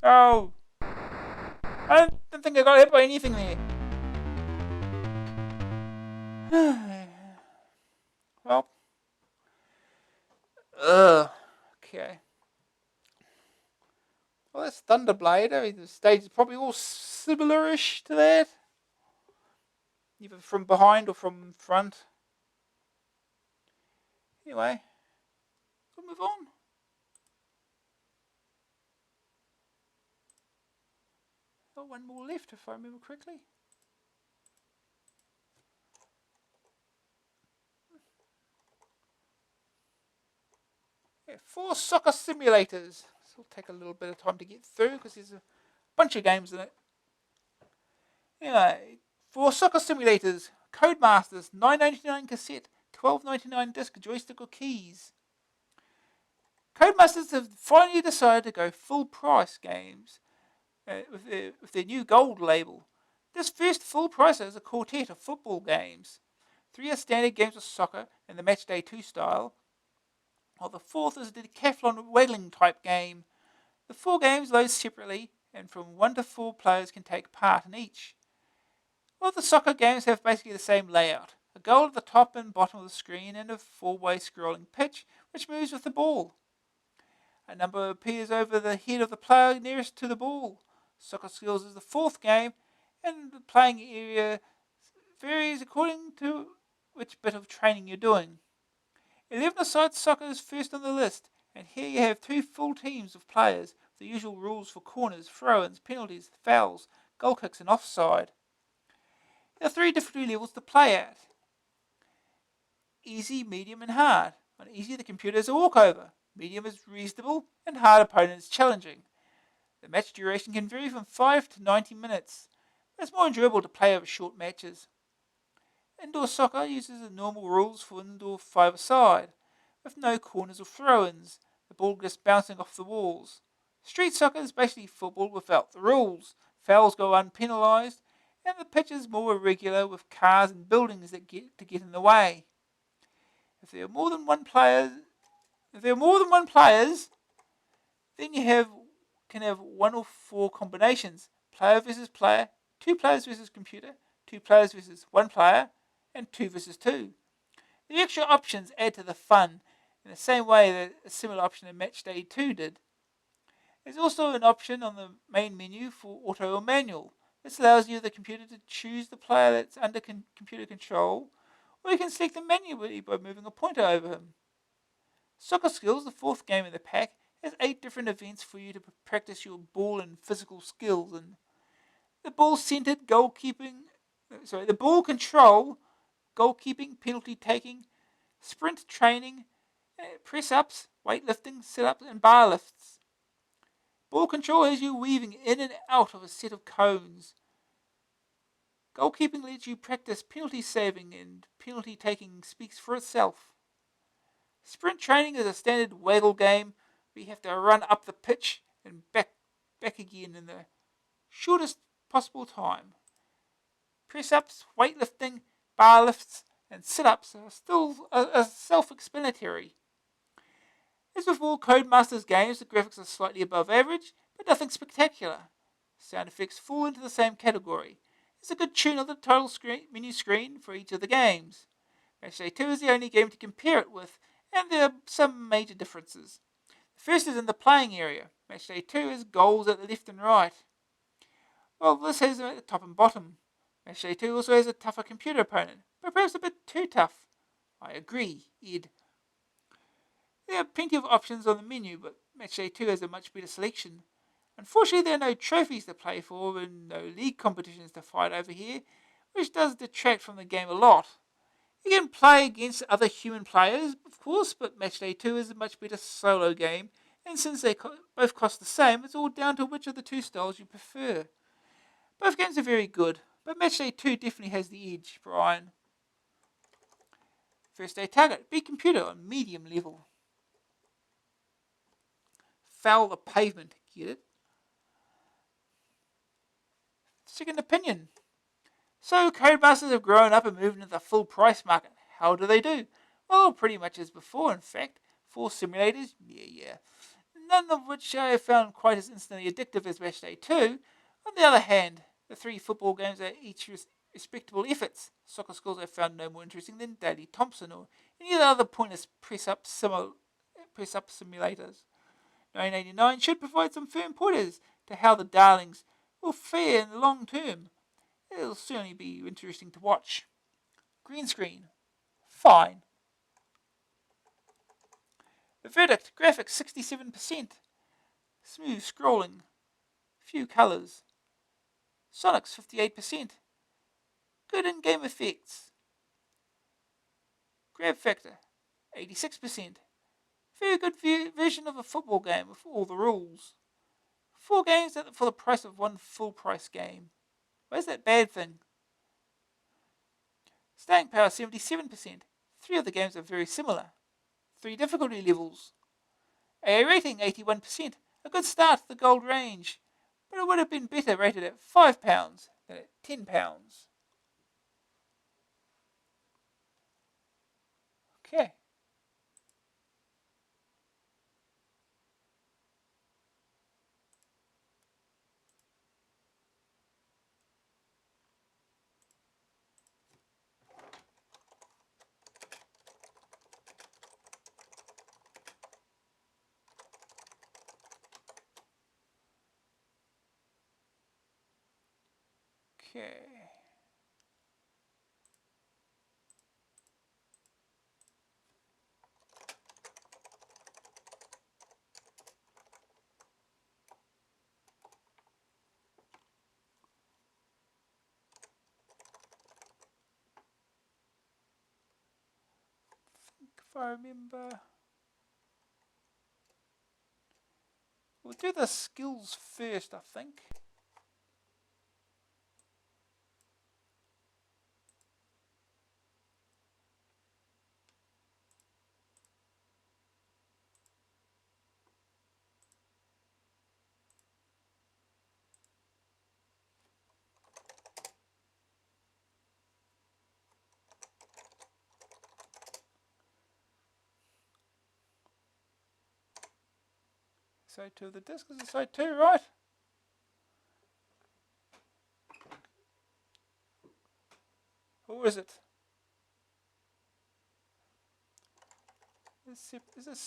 Oh! I don't think I got hit by anything there. Well. Okay. Well, that's Thunderblade. I mean, the stage is probably all similar-ish to that. Either from behind or from front. Anyway, we'll move on. Got one more left if I remember correctly. Yeah, 4 soccer simulators. This will take a little bit of time to get through because there's a bunch of games in it. Anyway, 4 soccer simulators. Codemasters, $9.99 cassette, $12.99 disc, joystick or keys. Codemasters have finally decided to go full price games with their new gold label. This first full price is a quartet of football games. 3 are standard games of soccer in the Matchday 2 style, while the 4th is a decathlon waggling type game. The 4 games load separately, and from 1 to 4 players can take part in each. All the soccer games have basically the same layout. A goal at the top and bottom of the screen and a 4-way scrolling pitch which moves with the ball. A number appears over the head of the player nearest to the ball. Soccer Skills is the 4th game, and the playing area varies according to which bit of training you're doing. 11-a-side soccer is first on the list, and here you have 2 full teams of players the usual rules for corners, throw-ins, penalties, fouls, goal kicks and offside. There are 3 difficulty levels to play at. Easy, medium and hard. On easy the computer is a walkover, medium is reasonable and hard opponent is challenging. The match duration can vary from 5 to 90 minutes, but it's more enjoyable to play over short matches. Indoor soccer uses the normal rules for indoor 5-a-side, with no corners or throw-ins, the ball just bouncing off the walls. Street soccer is basically football without the rules. Fouls go unpenalised, and the pitch is more irregular with cars and buildings that get in the way. If there are more than one players, then you can have 1 or 4 combinations: player versus player, 2 players versus computer, 2 players versus 1 player, and 2 versus 2. The extra options add to the fun in the same way that a similar option in Matchday 2 did. There's also an option on the main menu for auto or manual. This allows you, the computer, to choose the player that's under computer control, or you can select them manually by moving a pointer over him. Soccer Skills, the 4th game in the pack, has 8 different events for you to practice your ball and physical skills in. The ball-centered the ball control, goalkeeping, penalty taking, sprint training, press-ups, weightlifting, sit-ups and bar lifts. Ball control has you weaving in and out of a set of cones. Goalkeeping lets you practice penalty saving, and penalty taking speaks for itself. Sprint training is a standard waggle game where you have to run up the pitch and back again in the shortest possible time. Press-ups, weightlifting, bar lifts and sit-ups are still self-explanatory. As with all Codemasters games, the graphics are slightly above average, but nothing spectacular. Sound effects fall into the same category. There's a good tune on the title menu screen for each of the games. Matchday 2 is the only game to compare it with, and there are some major differences. The first is in the playing area. Matchday 2 has goals at the left and right, while this has them at the top and bottom. Matchday 2 also has a tougher computer opponent, but perhaps a bit too tough. I agree, Ed. There are plenty of options on the menu, but Matchday 2 has a much better selection. Unfortunately, there are no trophies to play for and no league competitions to fight over here, which does detract from the game a lot. You can play against other human players, of course, but Matchday 2 is a much better solo game, and since they both cost the same, it's all down to which of the 2 styles you prefer. Both games are very good, but Matchday 2 definitely has the edge, Brian. First day target, beat computer on medium level. Foul the pavement, get it? Second opinion. So Codemasters have grown up and moved into the full price market. How do they do? Well, pretty much as before, in fact. 4 simulators, yeah. None of which I have found quite as instantly addictive as Matchday 2. On the other hand, the 3 football games are each respectable efforts. Soccer Skills I found no more interesting than Daley Thompson or any of the other pointless press-up simulators. 1989 should provide some firm pointers to how the darlings will fare in the long term. It'll certainly be interesting to watch. Green screen. Fine. The verdict. Graphics 67%. Smooth scrolling. Few colours. Sonics 58%. Good in-game effects. Grab factor 86%. Very good version of a football game with all the rules. 4 games for the price of 1 full price game. Where's that bad thing? Staying power 77%. 3 of the games are very similar. 3 difficulty levels. AA rating 81%. A good start to the gold range, but it would have been better rated at £5 than at £10. Okay. Okay. if I remember. We'll do the skills first, I think. Side 2 of the disc is a side 2, right? Or is it? Is this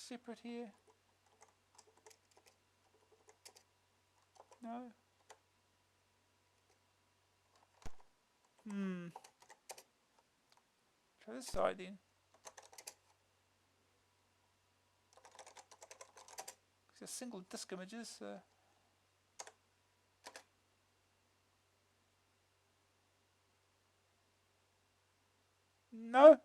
separate here? No. Try this side then. It's just single disc images. No.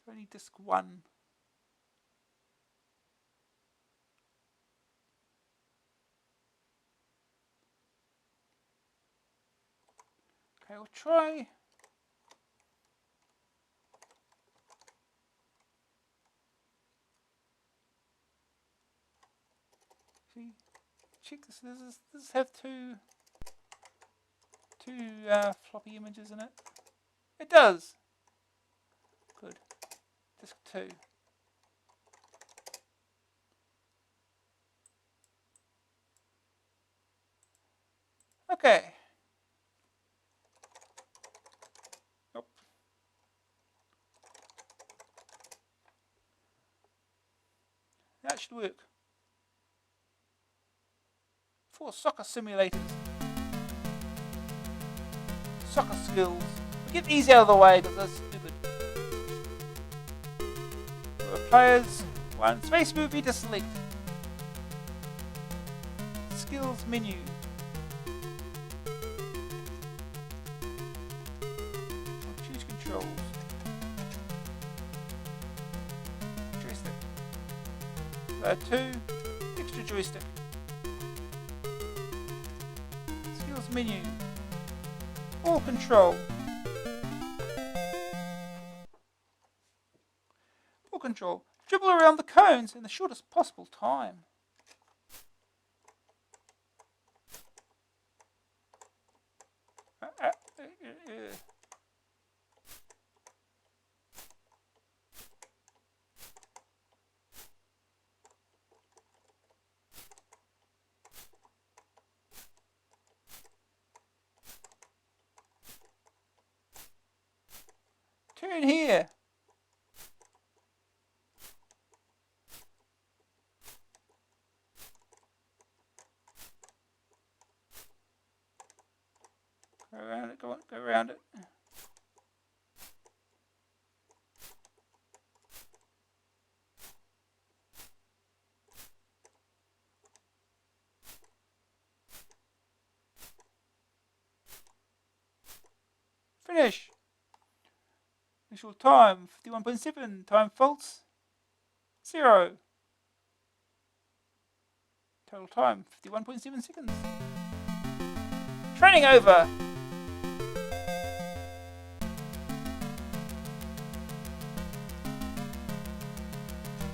Only disc 1. Okay, we'll try. See, check this. Does this have two floppy images in it? It does. Good. Disc 2. Okay. Nope. That should work. 4 soccer simulators. Soccer skills. We'll get these out of the way because they're stupid. Players, 1 space movie to select. Skills menu. Choose controls. Joystick. 2 extra joystick. Skills menu. All control. All control. Dribble around the cones in the shortest possible time. Turn here. Go around it, go on, go around it. Finish. Initial time 51.7. Time false 0. Total time 51.7 seconds. Training over.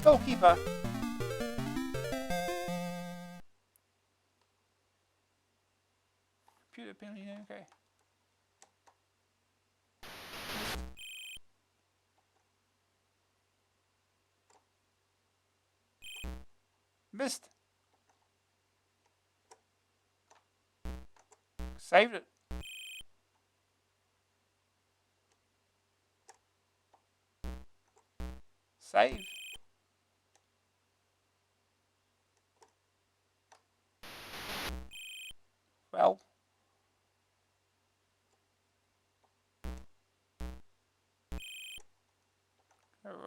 Goalkeeper. Computer penalty, okay. Missed. Saved it. Save. Well.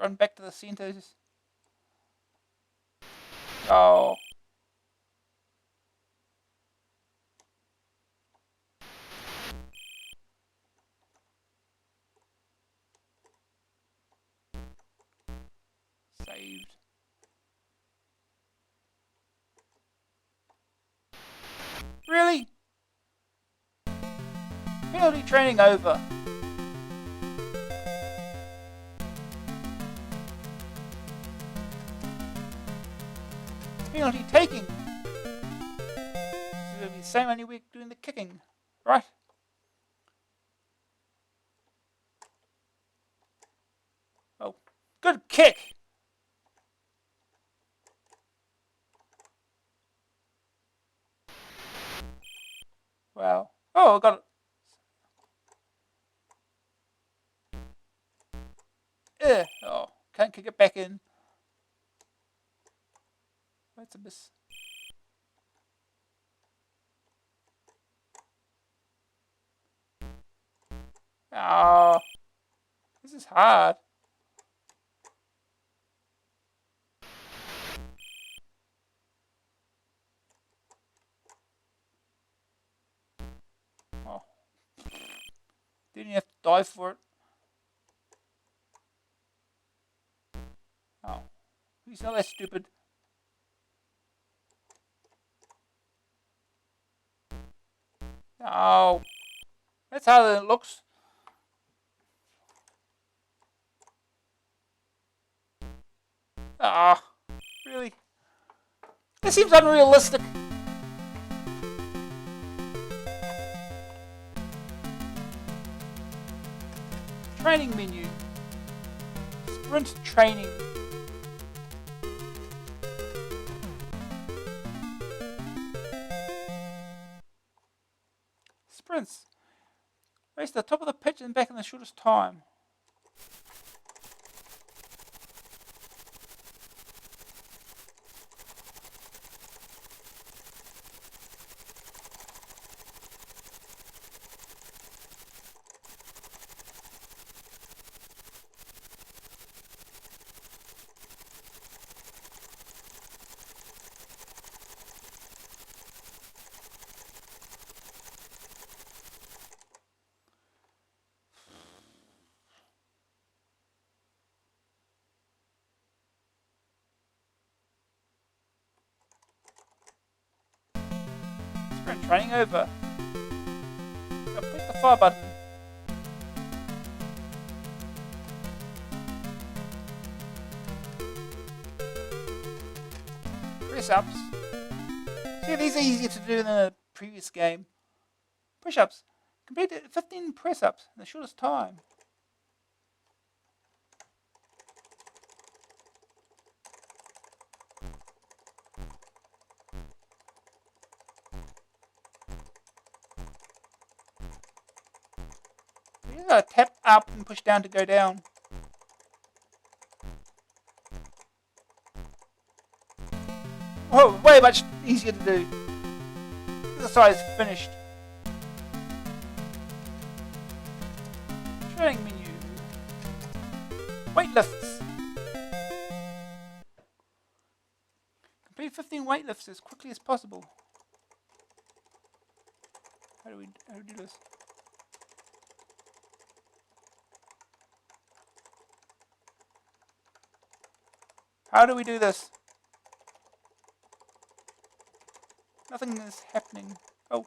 run back to the centers. Oh. Saved. Really? Penalty training over. Penalty taking. This is going to be the same only we're doing the kicking. Right? Oh. Good kick. Wow. Oh, I got it. Oh, can't kick it back in. That's a miss. Oh, this is hard. Oh, didn't you have to dive for it? Oh, he's not that stupid. Oh, that's harder than it looks. Ah, really? This seems unrealistic. Training menu. Sprint training. Sprints. Race to the top of the pitch and back in the shortest time. Sprint training over. Now push the fire button. Press ups. See, these are easier to do than the previous game. Push ups. Complete 15 press ups in the shortest time. You gotta tap up and push down to go down. Whoa, way much easier to do. Exercise finished. Training menu. Weightlifts. Complete 15 weightlifts as quickly as possible. How do we do this? How do we do this? Nothing is happening. Oh.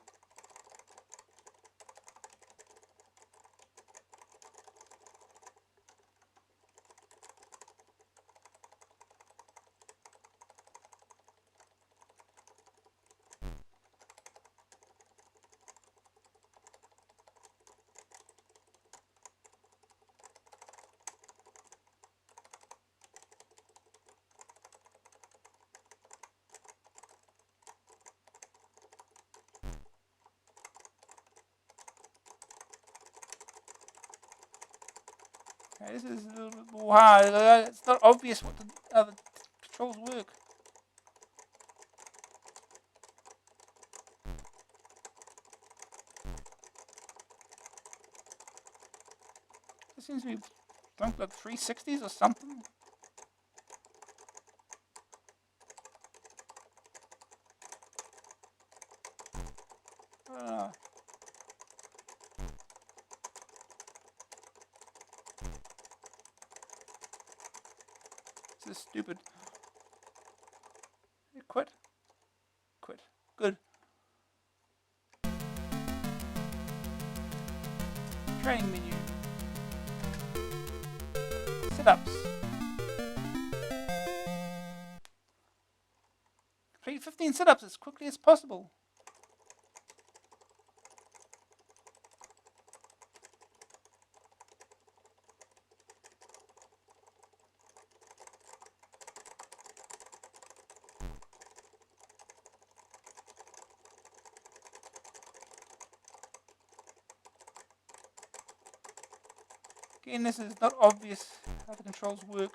Okay, this is a little bit more hard. It's not obvious what the other controls work. This seems to be Don't like 360s or something. This is stupid. Quit. Quit. Good. Training menu. Sit-ups. Complete 15 sit-ups as quickly as possible. Again, this is not obvious how the controls work.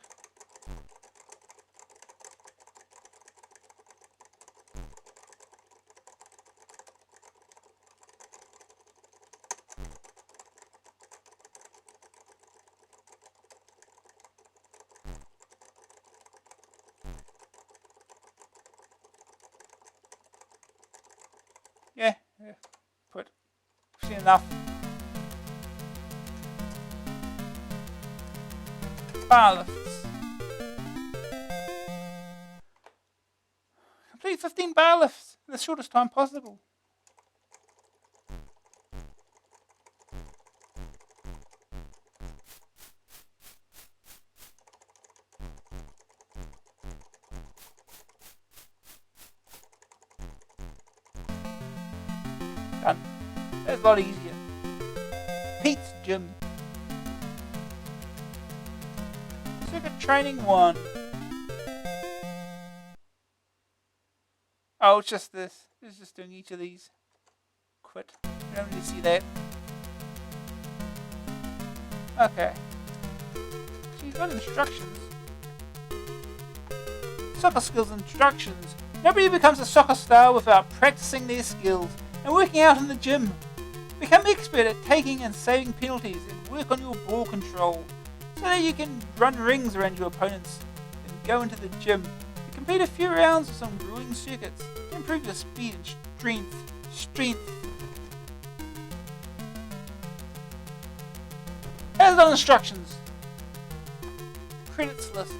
Yeah. Quit. I've seen enough. Bar lifts. Complete 15 bar lifts in the shortest time possible. Done. That's a lot easier. Pete's Gym. Circuit Training 1. Oh, it's just this. It's just doing each of these. Quit. I don't really see that. Okay. She's got instructions. Soccer skills instructions. Nobody becomes a soccer star without practicing their skills and working out in the gym. Become expert at taking and saving penalties and work on your ball control so that you can run rings around your opponents. Then go into the gym to complete a few rounds of some grueling circuits to improve your speed and strength. Hands-on instructions. Credits list.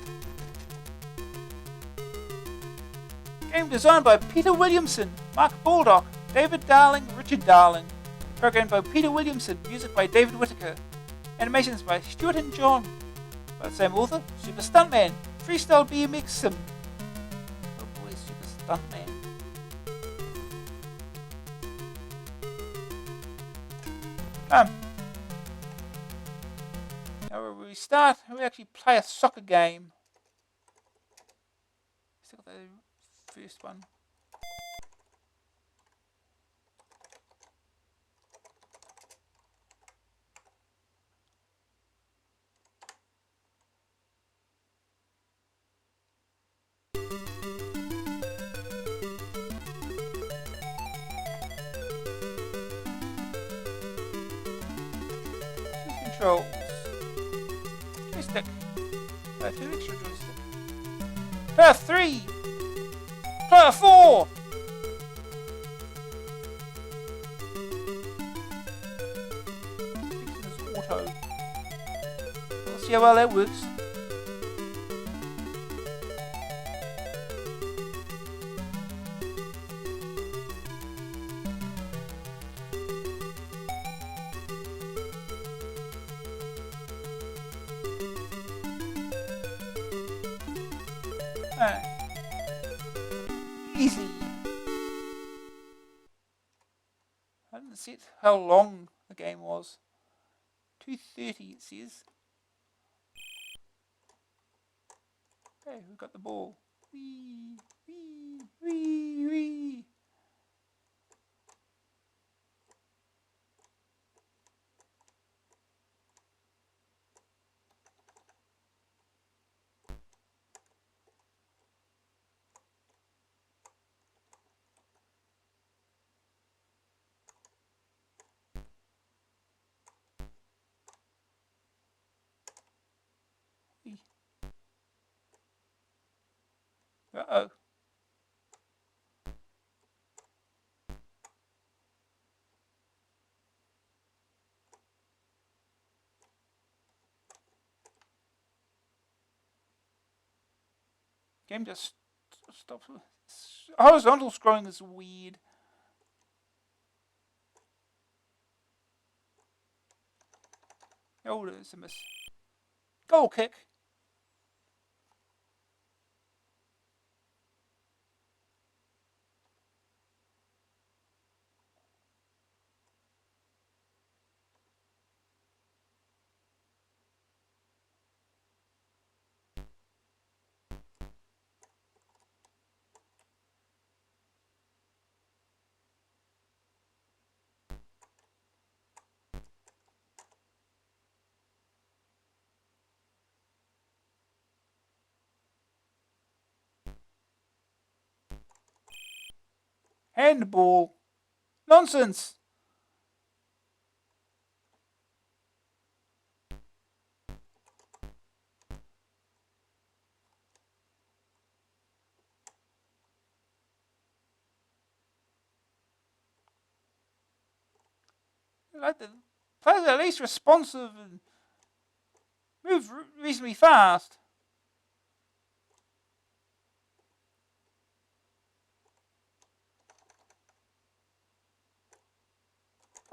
Game designed by Peter Williamson, Mark Baldock, David Darling, Richard Darling. Programmed by Peter Williamson, music by David Whittaker. Animations by Stuart and John. By the same author, Super Stuntman, Freestyle BMX Sim. Oh boy, Super Stuntman. Now when we start, we actually play a soccer game. Still got the first one. Controls. Joystick. Player 2 extra joystick. Player 3. Player 4. Auto. We'll see how well that works. Easy. I didn't see how long the game was. 2:30 it says. Okay, we've got the ball. Wee, wee, wee, wee. Uh-oh. Game just stops. Horizontal scrolling is weird. Oh, there's a miss. Goal kick. Handball. Nonsense. Like the players are at least responsive and move reasonably fast.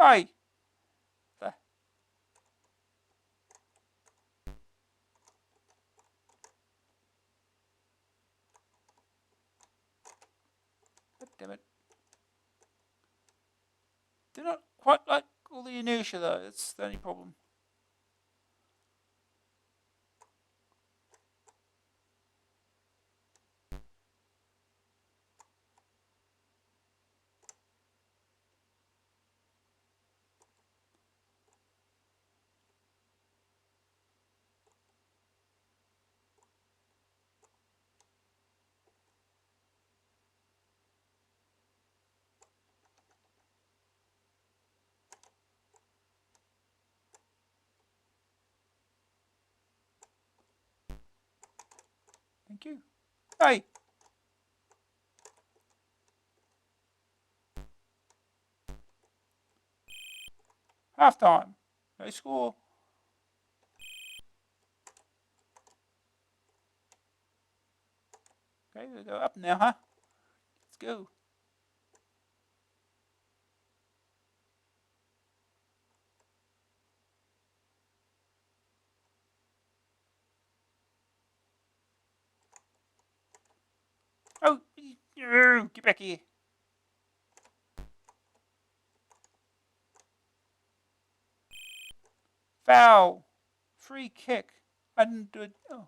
Hey. God damn it. They're not quite like all the inertia though. That's the only problem. Thank you. Hey. Half time. No score. Okay, we go up now, huh? Let's go. Oh, get back here. Foul. Free kick. I didn't do it. Oh.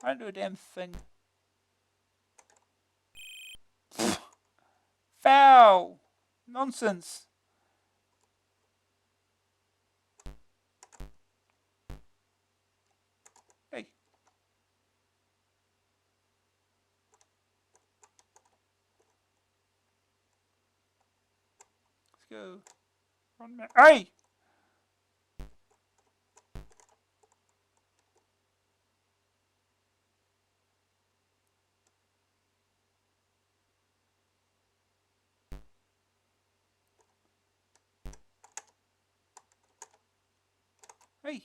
I didn't do a damn thing. Foul. Nonsense. Hey. Let's go. Hey. Hey.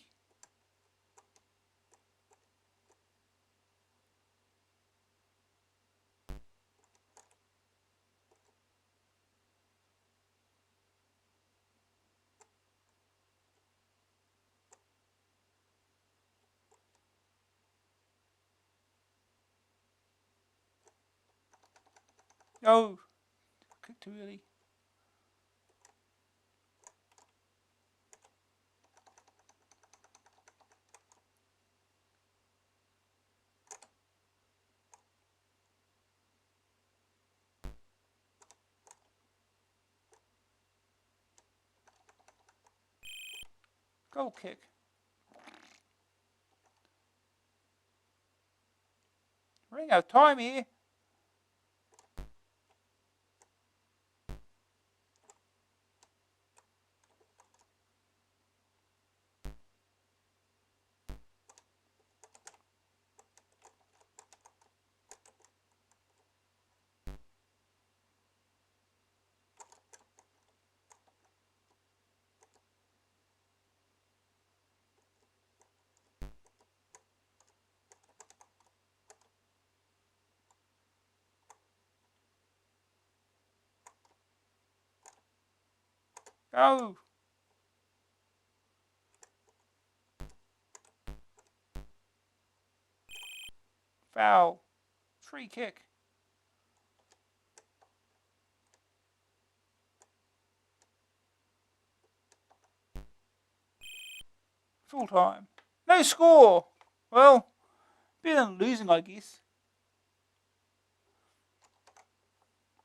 Oh. Kick too early. Goal kick. Running out of time here. Go! Foul. Free kick. Full time. No score! Well, better than losing, I guess.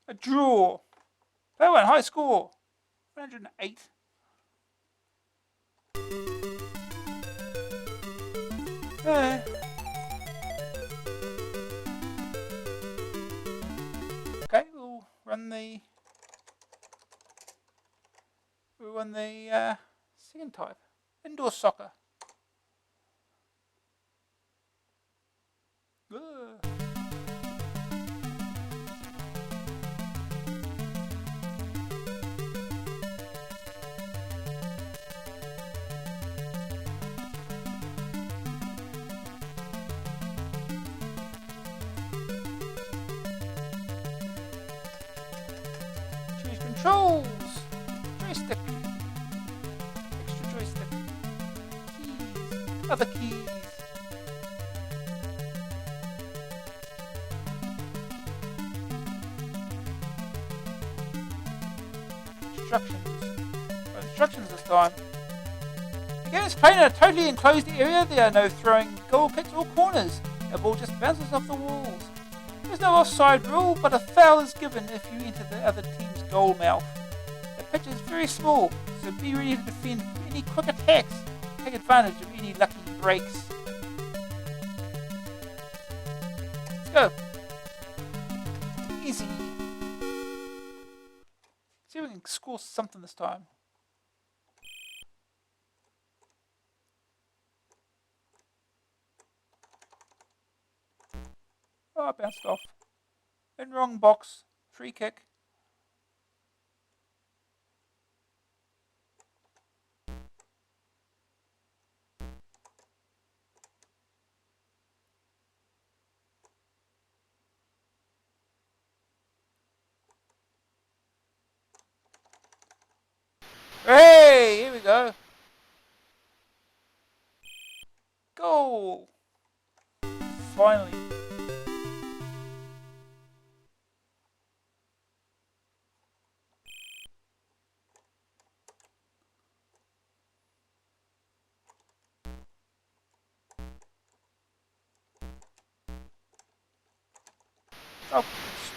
A draw. That one, high score. 108. Okay, we'll run the second type. Indoor soccer. Ugh. Choose controls. Joystick. Extra joystick. Keys. Other keys. Instructions this time. The game is played in a totally enclosed area. There are no throwing goal kicks or corners. The ball just bounces off the walls. There's no offside rule, but a foul is given if you enter the other team's goal mouth. The pitch is very small, so be ready to defend any quick attacks. Take advantage of any lucky breaks. Let's go. Easy. See if we can score something this time. Oh, I bounced off. In wrong box. Free kick. Hey, here we go. Goal. Finally. Oh,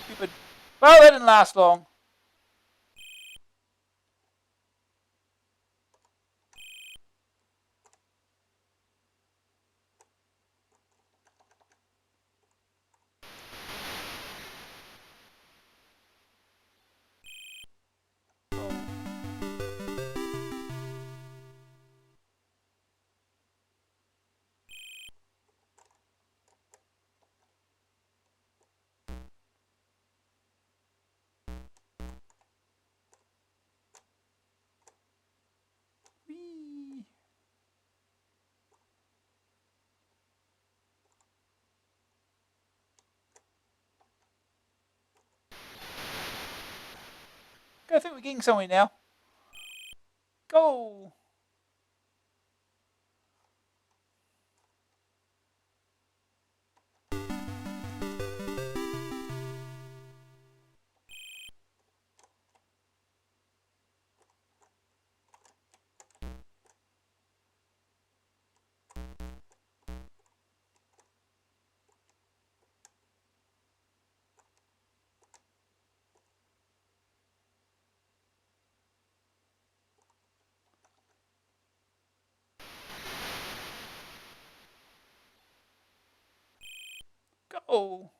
stupid. Well, that didn't last long. Whee. Okay, I think we're getting somewhere now. Goal. Goal.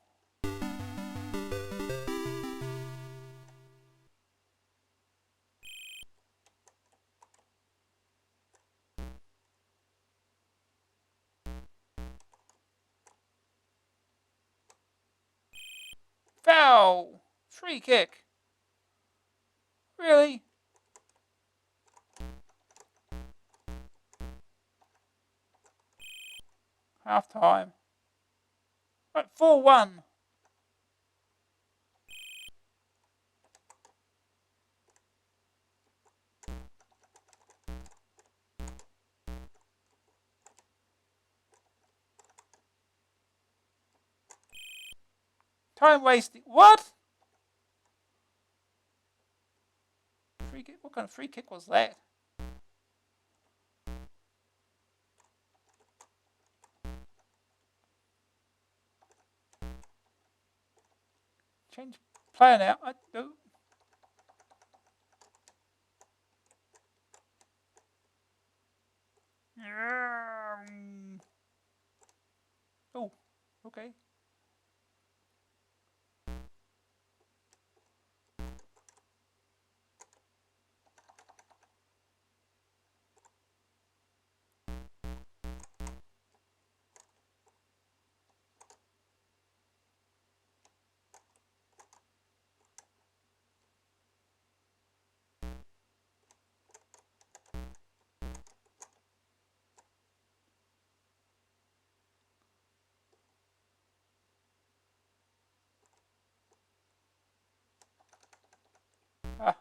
Foul. Free kick. Really? Half time. Right, 4-1. Time wasting. What? Free kick? What kind of free kick was that? Change player now. I do. Oh, okay. Ah.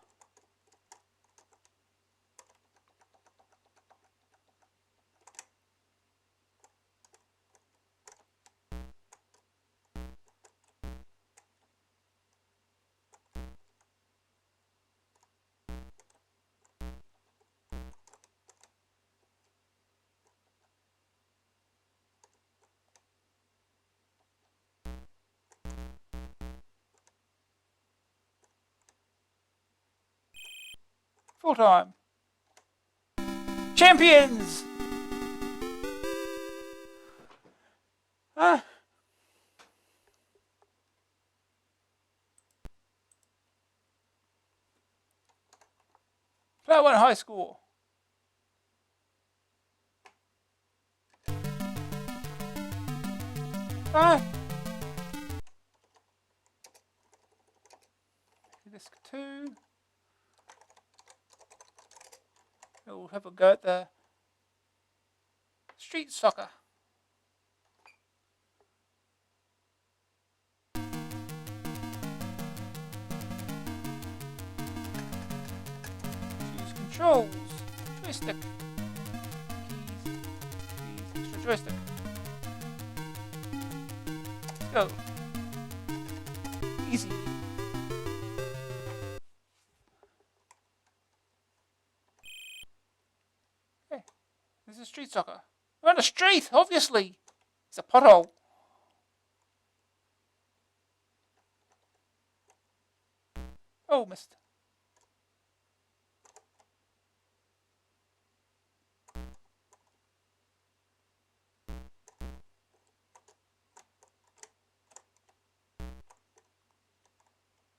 Full time. Champions! Ah. Player 1 high score. Ah. Disc 2. We'll have a go at the street soccer. Choose controls. Joystick. Keys. Extra joystick. Let's go. Easy. Hey, this is street soccer. We're on the street, obviously. It's a pothole. Oh, missed.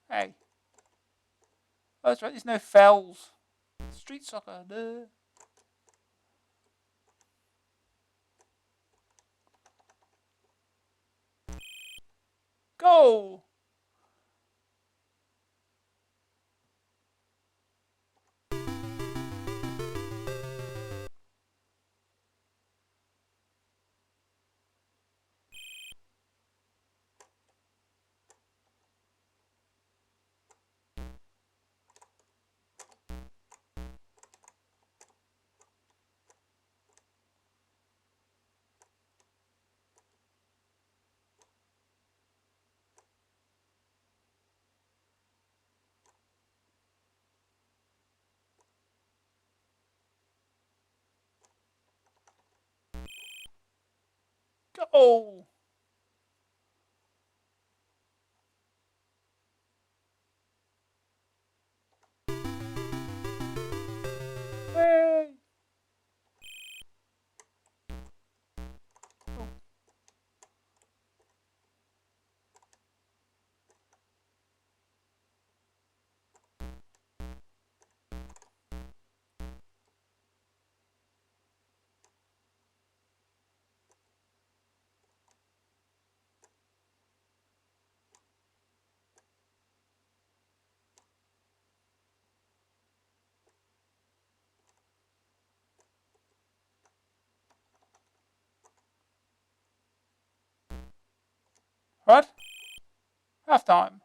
Hey. Oh, that's right, there's no fouls. Street soccer, duh. Go! Go! Hey! Oh. What? Half time.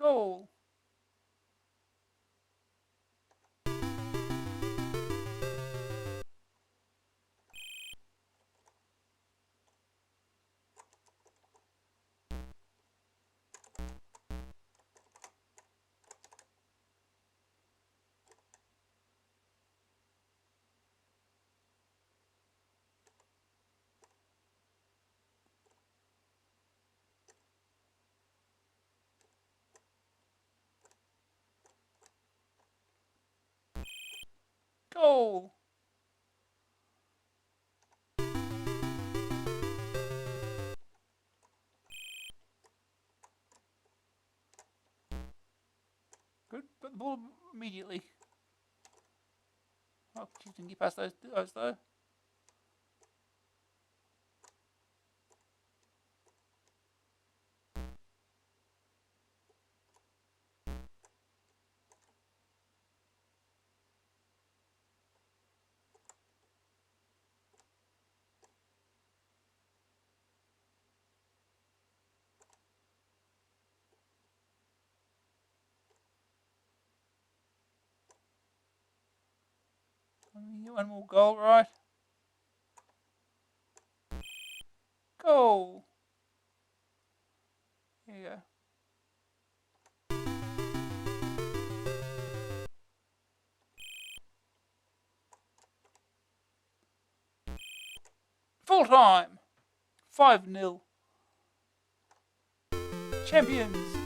Goal. Goal. Good. Put the ball immediately. Oh, you can get past those though. One more goal, right? Goal. There you go. Full time. 5-0. Champions.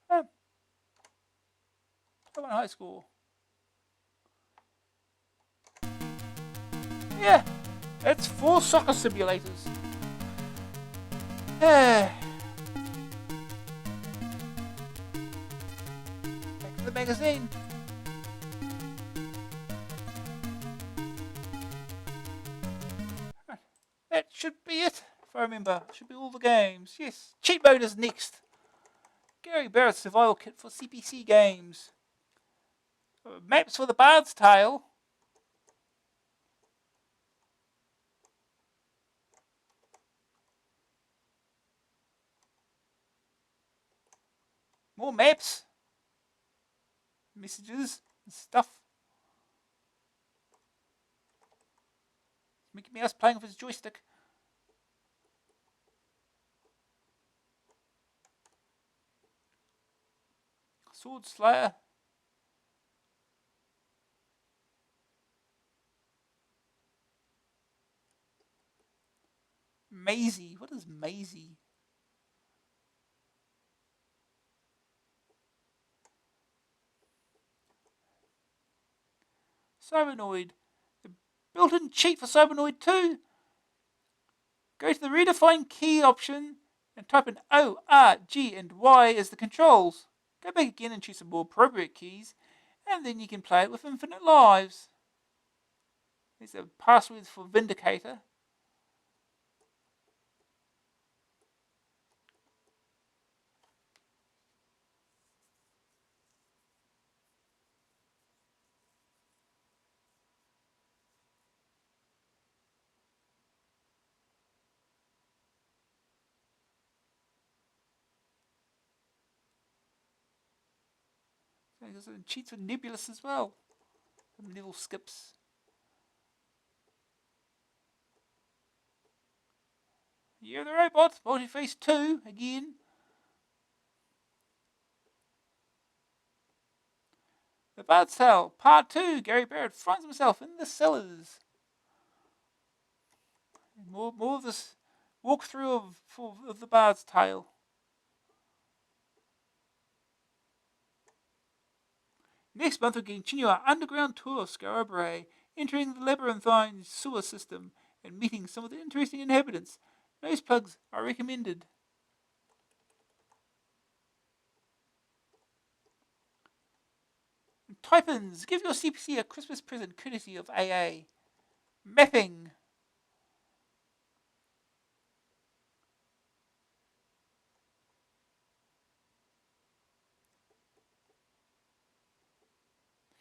Oh, I won high score. Yeah, it's 4 soccer simulators. Back to the magazine. That should be it, if I remember. Should be all the games. Yes, cheat mode is next. Gary Barrett's survival kit for CPC games. Maps for the Bard's Tale. More maps. Messages and stuff. Mickey Mouse playing with his joystick. Sword Slayer. Maisie. What is Maisie? Cybernoid. The built-in cheat for Cybernoid 2. Go to the redefine key option and type in O, R, G, and Y as the controls. Go back again and choose some more appropriate keys, and then you can play it with infinite lives. There's a password for Vindicator. There's some cheats with Nebulous as well. Some level skips. Year of the Robot, Multi-Phase 2, again. The Bard's Tale, Part 2, Gary Barrett finds himself in the cellars. More of this walkthrough of the Bard's Tale. Next month we continue our underground tour of Scarborough, entering the labyrinthine sewer system and meeting some of the interesting inhabitants. Nose plugs are recommended. Type-ins, give your CPC a Christmas present courtesy of AA. Mapping.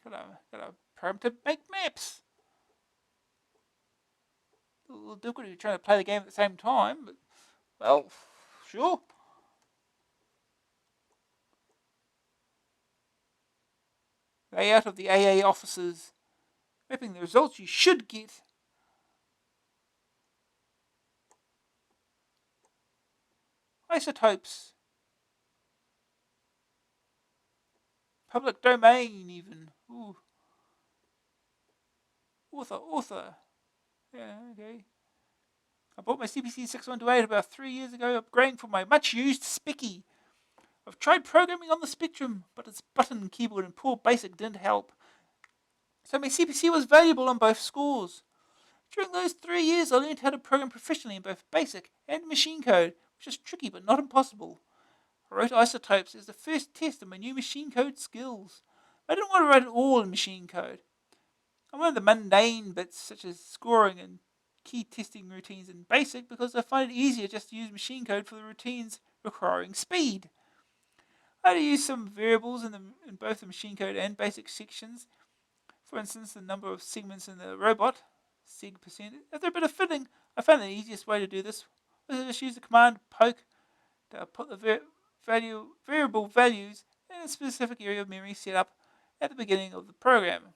Got a program to make maps. A little difficult if you're trying to play the game at the same time, but, well, sure. layout of the AA offices, mapping the results you should get. Isotopes, public domain even. Ooh. Author. Yeah, okay. I bought my CPC 6128 about 3 years ago, upgrading from my much used Spicky. I've tried programming on the Spectrum, but its button, keyboard, and poor BASIC didn't help. So my CPC was valuable on both scores. During those 3 years, I learned how to program professionally in both BASIC and machine code, which is tricky but not impossible. I wrote Isotopes as the first test of my new machine code skills. I didn't want to write it all in machine code. I wanted the mundane bits such as scoring and key testing routines in BASIC because I find it easier just to use machine code for the routines requiring speed. I had to use some variables in both the machine code and BASIC sections. For instance, the number of segments in the robot, seg percent. After a bit of fiddling, I found the easiest way to do this was to just use the command poke to put the variable values in a specific area of memory set up at the beginning of the program.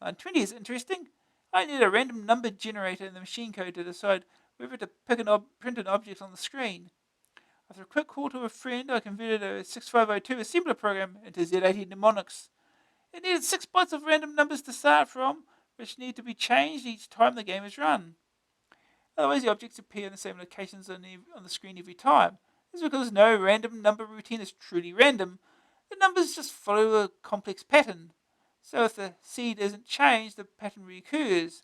Line 20 is interesting. I need a random number generator in the machine code to decide whether to print an object on the screen. After a quick call to a friend, I converted a 6502 assembler program into Z80 mnemonics. It needed 6 bytes of random numbers to start from, which need to be changed each time the game is run. Otherwise, the objects appear in the same locations on the screen every time. This is because no random number routine is truly random. The numbers just follow a complex pattern. So if the seed isn't changed, the pattern recurs.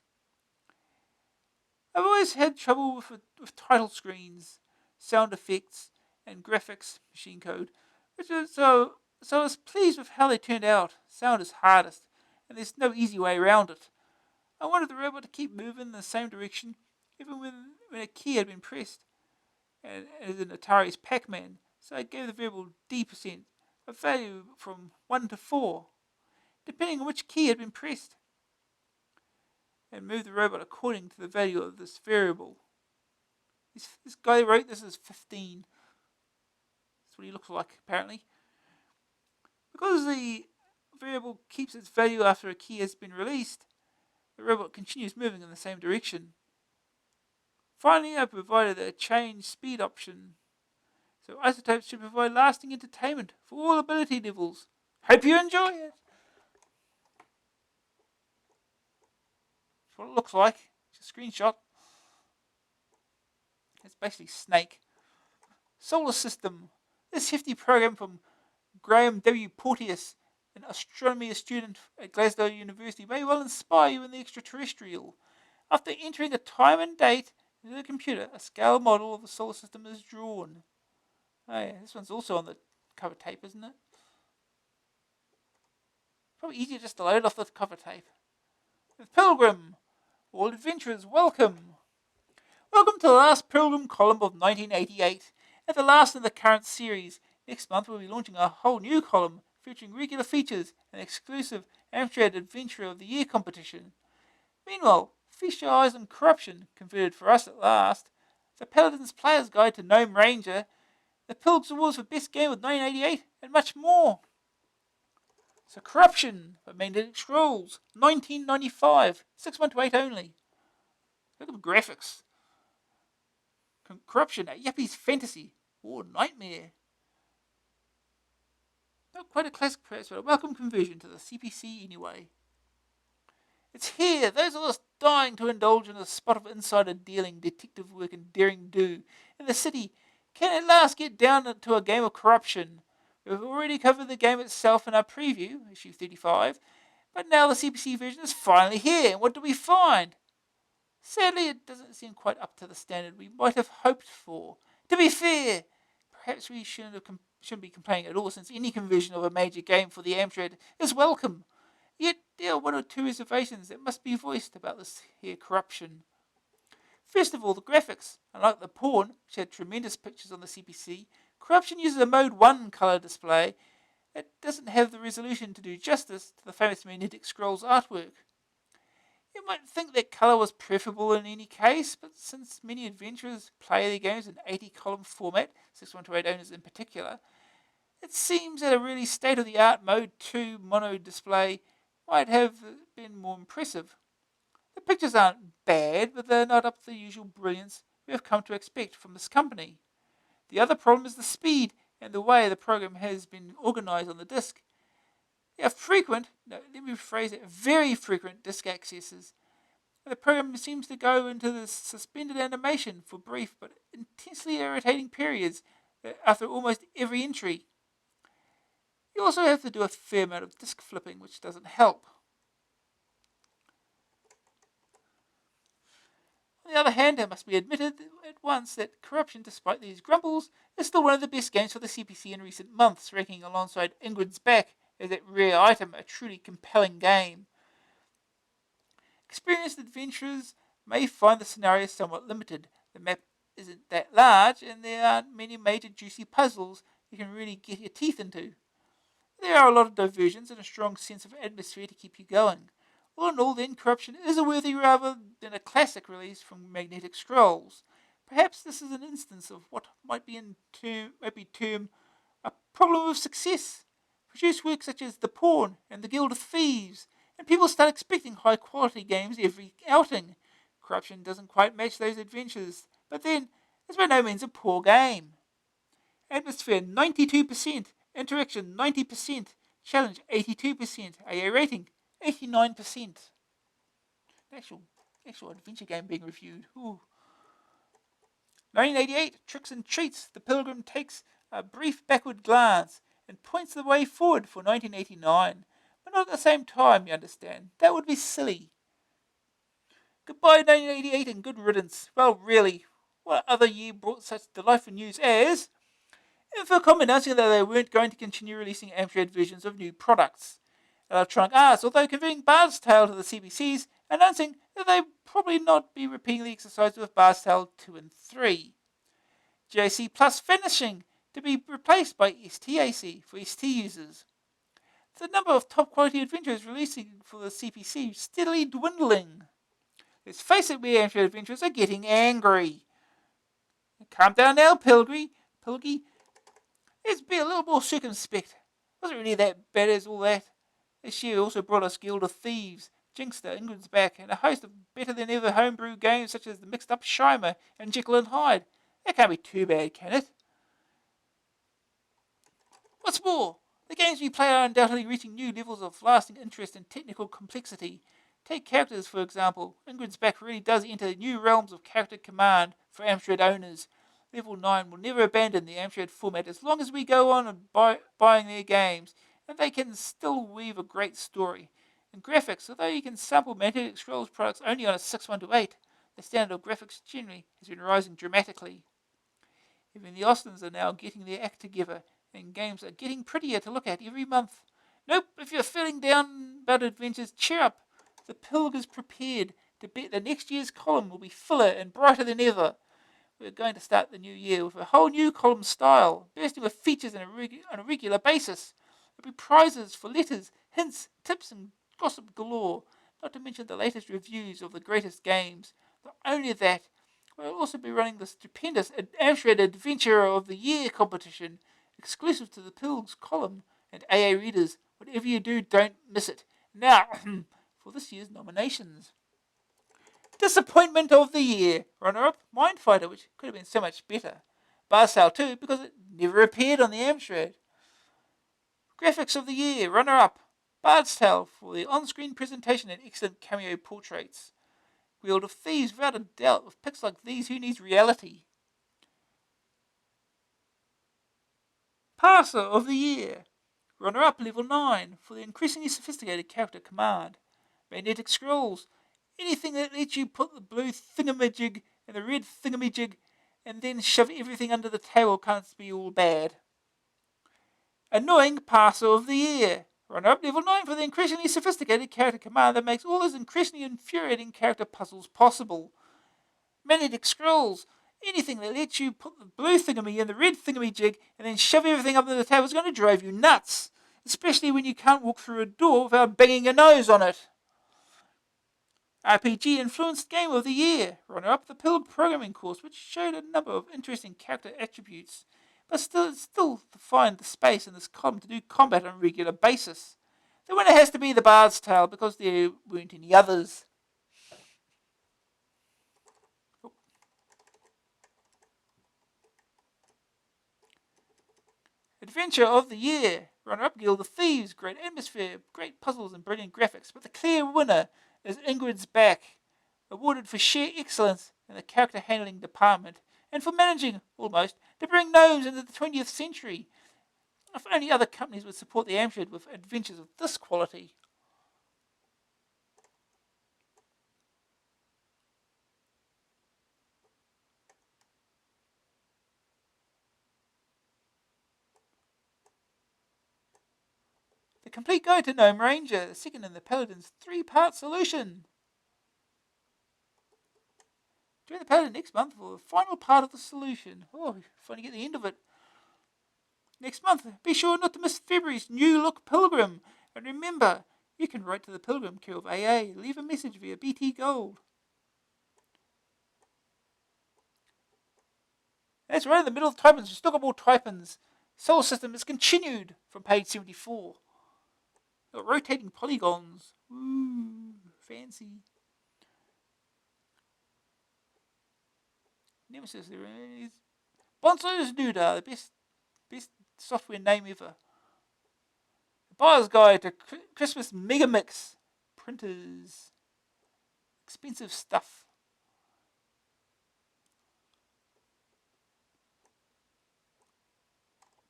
I've always had trouble with title screens, sound effects, and graphics machine code, so I was pleased with how they turned out. Sound is hardest, and there's no easy way around it. I wanted the robot to keep moving in the same direction, even when a key had been pressed, as in Atari's Pac-Man, so I gave the variable D% a value from 1 to 4, depending on which key had been pressed, and moved the robot according to the value of this variable. This guy wrote this as 15. That's what he looks like, apparently. Because the variable keeps its value after a key has been released, the robot continues moving in the same direction. Finally, I provided a change speed option, so Isotopes should provide lasting entertainment for all ability levels. Hope you enjoy it! That's what it looks like. It's a screenshot. It's basically Snake. Solar System. This hefty program from Graham W. Porteous, an astronomy student at Glasgow University, may well inspire you in the extraterrestrial. After entering a time and date into the computer, a scale model of the solar system is drawn. Oh yeah, this one's also on the cover tape, isn't it? Probably easier just to load off the cover tape. With Pilgrim, all adventurers, welcome! Welcome to the last Pilgrim column of 1988, and the last in the current series. Next month we'll be launching a whole new column featuring regular features and exclusive Amstrad Adventurer of the Year competition. Meanwhile, feast your eyes on Corruption, converted for us at last, the Paladin's Player's Guide to Gnome Ranger, the Pilg's Awards for Best Game of 1988, and much more. So Corruption by Magnetic Scrolls, 1995, 6128 only. Look at the graphics. Corruption, a yuppie's fantasy, or nightmare. Not quite a classic perhaps, but a welcome conversion to the CPC anyway. It's here, those of us dying to indulge in a spot of insider dealing, detective work, and daring do in the city can at last get down to a game of Corruption. We've already covered the game itself in our preview, issue 35, but now the CPC version is finally here, and what do we find? Sadly, it doesn't seem quite up to the standard we might have hoped for. To be fair, perhaps we shouldn't be complaining at all, since any conversion of a major game for the Amstrad is welcome. Yet there are one or two reservations that must be voiced about this here Corruption. First of all, the graphics. Unlike the Pawn, which had tremendous pictures on the CPC, Corruption uses a Mode 1 colour display that doesn't have the resolution to do justice to the famous Magnetic Scrolls artwork. You might think that colour was preferable in any case, but since many adventurers play their games in 80-column format, 6128 owners in particular, It seems that a really state-of-the-art Mode 2 mono display might have been more impressive. The pictures aren't bad, but they're not up to the usual brilliance we have come to expect from this company. The other problem is the speed and the way the program has been organized on the disk. There are very frequent disk accesses. The program seems to go into this suspended animation for brief but intensely irritating periods after almost every entry. You also have to do a fair amount of disk flipping, which doesn't help. On the other hand, it must be admitted at once that Corruption, despite these grumbles, is still one of the best games for the CPC in recent months, ranking alongside Ingrid's Back as that rare item, a truly compelling game. Experienced adventurers may find the scenario somewhat limited. The map isn't that large, and there aren't many major juicy puzzles you can really get your teeth into. There are a lot of diversions and a strong sense of atmosphere to keep you going. All in all, then, Corruption is a worthy rather than a classic release from Magnetic Scrolls. Perhaps this is an instance of what might be termed a problem of success. Produce work such as The Pawn and The Guild of Thieves, and people start expecting high-quality games every outing. Corruption doesn't quite match those adventures, but then, it's by no means a poor game. Atmosphere 92%, interaction 90%, challenge 82%, AA rating 89%. Actual adventure game being reviewed. Ooh. 1988, Tricks and Treats. The Pilgrim takes a brief backward glance and points the way forward for 1989. But not at the same time, you understand. That would be silly. Goodbye 1988 and good riddance. Well, really, what other year brought such delightful news as Infocom announcing that they weren't going to continue releasing Amstrad versions of new products. Electronic Arts, although converting Bard's Tale to the CBCs, announcing that they probably not be repeating the exercise with Bard's Tale 2 and 3. JC Plus finishing to be replaced by STAC for ST users. The number of top quality adventures releasing for the CPC steadily dwindling. Let's face it, we Amstrad adventurers are getting angry. Calm down now, Pilgy. Let's be a little more circumspect. Wasn't really that bad as all that. This year also brought us Guild of Thieves, Jinxter, Ingrid's Back, and a host of better-than-ever homebrew games such as the mixed-up Shimer and Jekyll and Hyde. That can't be too bad, can it? What's more, the games we play are undoubtedly reaching new levels of lasting interest and technical complexity. Take characters, for example. Ingrid's Back really does enter new realms of character command for Amstrad owners. Level 9 will never abandon the Amstrad format as long as we go on and buying their games, and they can still weave a great story. In graphics, although you can sample Magnetic Scrolls products only on a 6128, the standard of graphics generally has been rising dramatically. Even the Austins are now getting their act together, and games are getting prettier to look at every month. Nope, if you're feeling down about adventures, cheer up. The Pilg is prepared to bet that next year's column will be fuller and brighter than ever. We're going to start the new year with a whole new column style, bursting with features on a regular basis. There'll be prizes for letters, hints, tips, and gossip galore, not to mention the latest reviews of the greatest games. Not only that, we'll also be running the stupendous Amstrad Adventurer of the Year competition, exclusive to the Pilg's column, and AA readers, whatever you do, don't miss it. Now, for this year's nominations. Disappointment of the Year. Runner-up, Mindfighter, which could have been so much better. Bard's Tale 2, because it never appeared on the Amstrad. Graphics of the Year. Runner-up, Bard's Tale, for the on-screen presentation and excellent cameo portraits. Guild of Thieves, without a doubt, with pics like these, who needs reality? Parser of the Year. Runner-up, Level 9, for the increasingly sophisticated character command. Magnetic Scrolls, anything that lets you put the blue thingamajig and the red thingamajig and then shove everything under the table can't be all bad. Annoying Parser of the Year. Runner-up, Level 9, for the increasingly sophisticated character command that makes all those increasingly infuriating character puzzles possible. Magnetic Scrolls, anything that lets you put the blue thingamy and the red thingamajig and then shove everything under the table is going to drive you nuts, especially when you can't walk through a door without banging your nose on it. RPG Influenced Game of the Year. Runner-up, the Pilg Programming course, which showed a number of interesting character attributes, but still to find the space in this column to do combat on a regular basis. The winner has to be the Bard's Tale because there weren't any others. Adventure of the Year. Runner-up Guild of Thieves. Great atmosphere, great puzzles and brilliant graphics. But the clear winner is Ingrid's Back. Awarded for sheer excellence in the character handling department and for managing, almost, to bring gnomes into the 20th century. If only other companies would support the Amstrad with adventures of this quality. The complete guide to Gnome Ranger, the second in the Paladin's 3-part solution. Join the Paladin next month for the final part of the solution. Oh, finally get the end of it. Next month, be sure not to miss February's New Look Pilgrim. And remember, you can write to the Pilgrim Care of AA. Leave a message via BT Gold. That's right in the middle of Typins. We've still got more Typins. Solar System is continued from page 74. Got rotating polygons. Ooh, fancy. Nemesis, there is Bonzo's Nuda, the best software name ever. The Buyer's Guide to Christmas Mega Mix printers. Expensive stuff.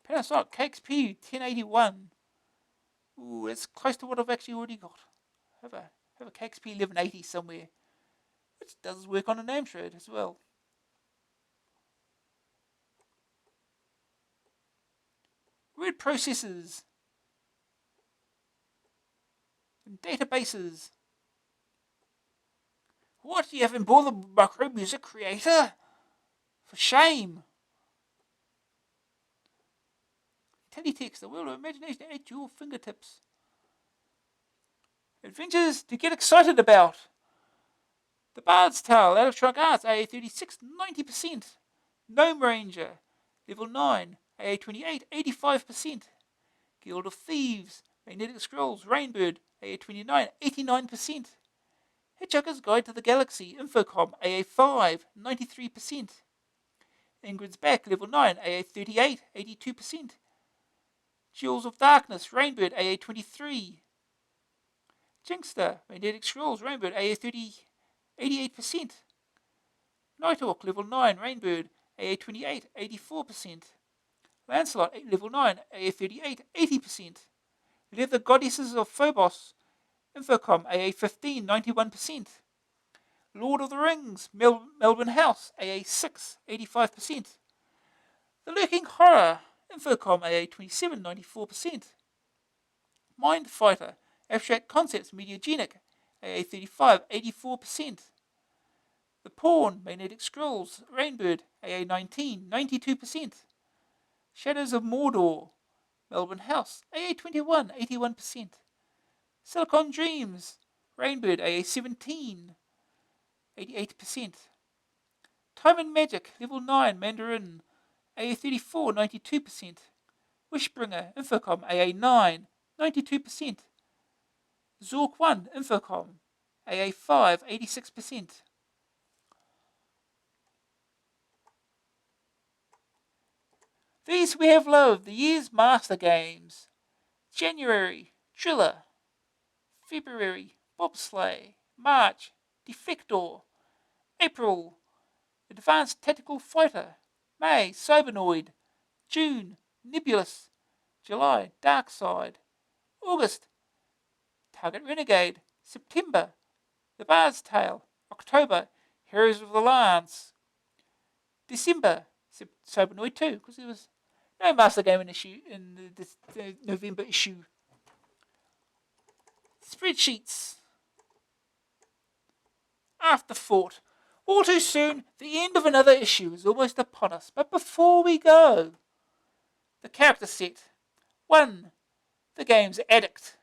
Panasonic KXP 1081. Ooh, that's close to what I've actually already got. Have a KXP 1180 somewhere, which does work on an Amstrad as well. Word processors and databases. What? You haven't bought the Micro Music Creator? For shame. Teletext, the world of imagination at your fingertips. Adventures to get excited about. The Bard's Tale, Electronic Arts, AA36, 90%. Gnome Ranger, Level 9, AA28, 85%. Guild of Thieves, Magnetic Scrolls, Rainbird, AA29, 89%. Hitchhiker's Guide to the Galaxy, Infocom, AA5, 93%. Ingrid's Back, Level 9, AA38, 82%. Jewels of Darkness, Rainbird, AA23. Jinxter, Magnetic Scrolls, Rainbird, AA30, 88%. Nighthawk, Level 9, Rainbird, AA28, 84%. Lancelot, Level 9, AA38, 80%. Leather Goddesses of Phobos, Infocom, AA15, 91%. Lord of the Rings, Melbourne House, AA6, 85%. The Lurking Horror, Infocom, AA27, 94%. Mind Fighter, Abstract Concepts, Mediagenic, AA35, 84%. The Pawn, Magnetic Scrolls, Rainbird, AA19, 92%. Shadows of Mordor, Melbourne House, AA21, 81%. Silicon Dreams, Rainbird, AA17, 88%. Time and Magic, Level 9, Mandarin, AA34, 92%. Wishbringer, Infocom, AA9, 92%. Zork 1, Infocom, AA5, 86%. These we have loved, the year's master games. January, Driller. February, Bobsleigh. March, Defector. April, Advanced Tactical Fighter. May, Cybernoid. June, Nebulous. July, Darkside. August, Target Renegade. September, The Bard's Tale. October, Heroes of the Lance. December, Cybernoid 2, because there was no master game in the November issue. Spreadsheets. Afterthought. All too soon, the end of another issue is almost upon us. But before we go, the character set. 1. The game's addict.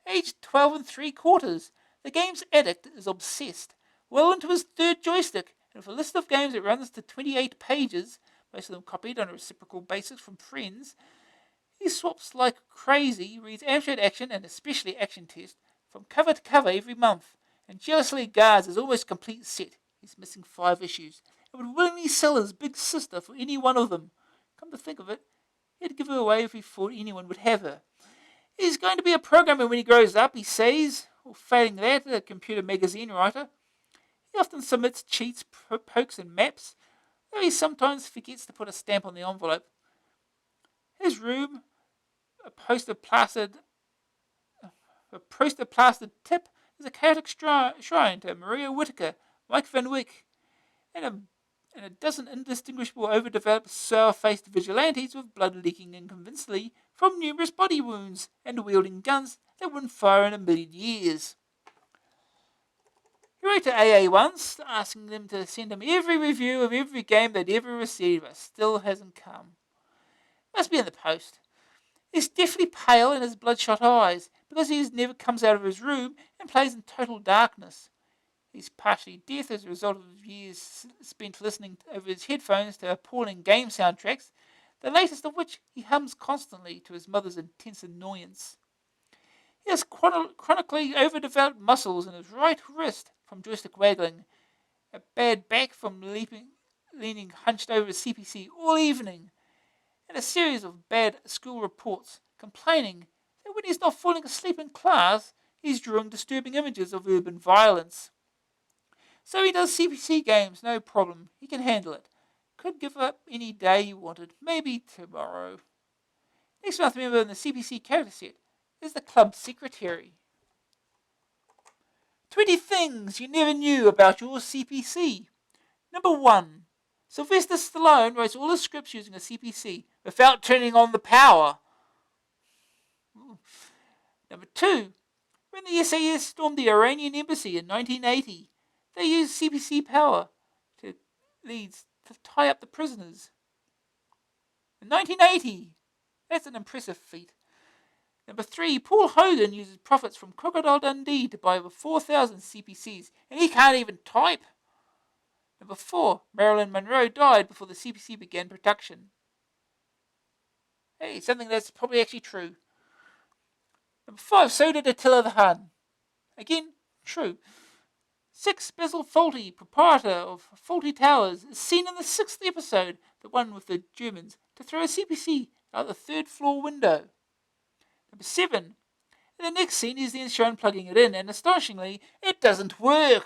Aged 12 and 3/4. The game's addict is obsessed. Well into his third joystick, and with a list of games that runs to 28 pages, most of them copied on a reciprocal basis from friends. He swaps like crazy, reads Amstrad Action and especially Action Test from cover to cover every month, and jealously guards his almost complete set. He's missing 5 issues, and would willingly sell his big sister for any one of them. Come to think of it, he'd give her away if he thought anyone would have her. He's going to be a programmer when he grows up, he says, or failing that, a computer magazine writer. He often submits cheats, pokes, and maps, though he sometimes forgets to put a stamp on the envelope. His room, a poster plastered tip, is a chaotic shrine to Maria Whittaker, Mike Van Wyck, and a dozen indistinguishable, overdeveloped, sour-faced vigilantes with blood leaking inconvincingly from numerous body wounds and wielding guns that wouldn't fire in a million years. He wrote to AA once, asking them to send him every review of every game they'd ever received, but still hasn't come. Must be in the post. He's deathly pale in his bloodshot eyes, because he never comes out of his room and plays in total darkness. He's partially deaf as a result of years spent listening over his headphones to appalling game soundtracks, the latest of which he hums constantly to his mother's intense annoyance. He has chronically overdeveloped muscles in his right wrist from joystick waggling, a bad back from leaning hunched over his CPC all evening, and a series of bad school reports complaining that when he's not falling asleep in class, he's drawing disturbing images of urban violence. So he does CPC games, no problem. He can handle it. Could give up any day he wanted, maybe tomorrow. Next month, member in the CPC character set is the club secretary. 20 things you never knew about your CPC. Number 1. Sylvester Stallone writes all his scripts using a CPC without turning on the power. Number 2. When the SAS stormed the Iranian embassy in 1980, they used CPC power to tie up the prisoners. In 1980, that's an impressive feat. Number 3, Paul Hogan uses profits from Crocodile Dundee to buy over 4,000 CPCs, and he can't even type. Number 4, Marilyn Monroe died before the CPC began production. Hey, something that's probably actually true. Number 5, so did Attila the Hun. Again, true. 6, Basil Fawlty, proprietor of Fawlty Towers, is seen in the 6th episode, the one with the Germans, to throw a CPC out the 3rd floor window. Number 7, in the next scene he's then shown plugging it in, and astonishingly, it doesn't work.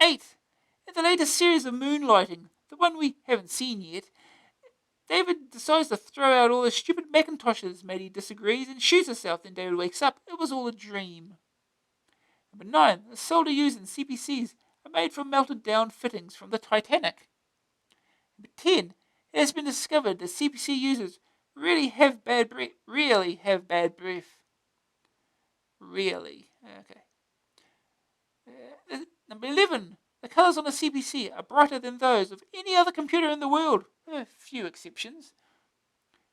8, in the latest series of Moonlighting, the one we haven't seen yet, David decides to throw out all the stupid Macintoshes. Maddie disagrees and shoots herself. Then David wakes up. It was all a dream. Number 9. The solder used in CPCs are made from melted down fittings from the Titanic. Number 10. It has been discovered that CPC users really have bad breath. Really. Okay. Number 11. The colours on a CPC are brighter than those of any other computer in the world, with a few exceptions.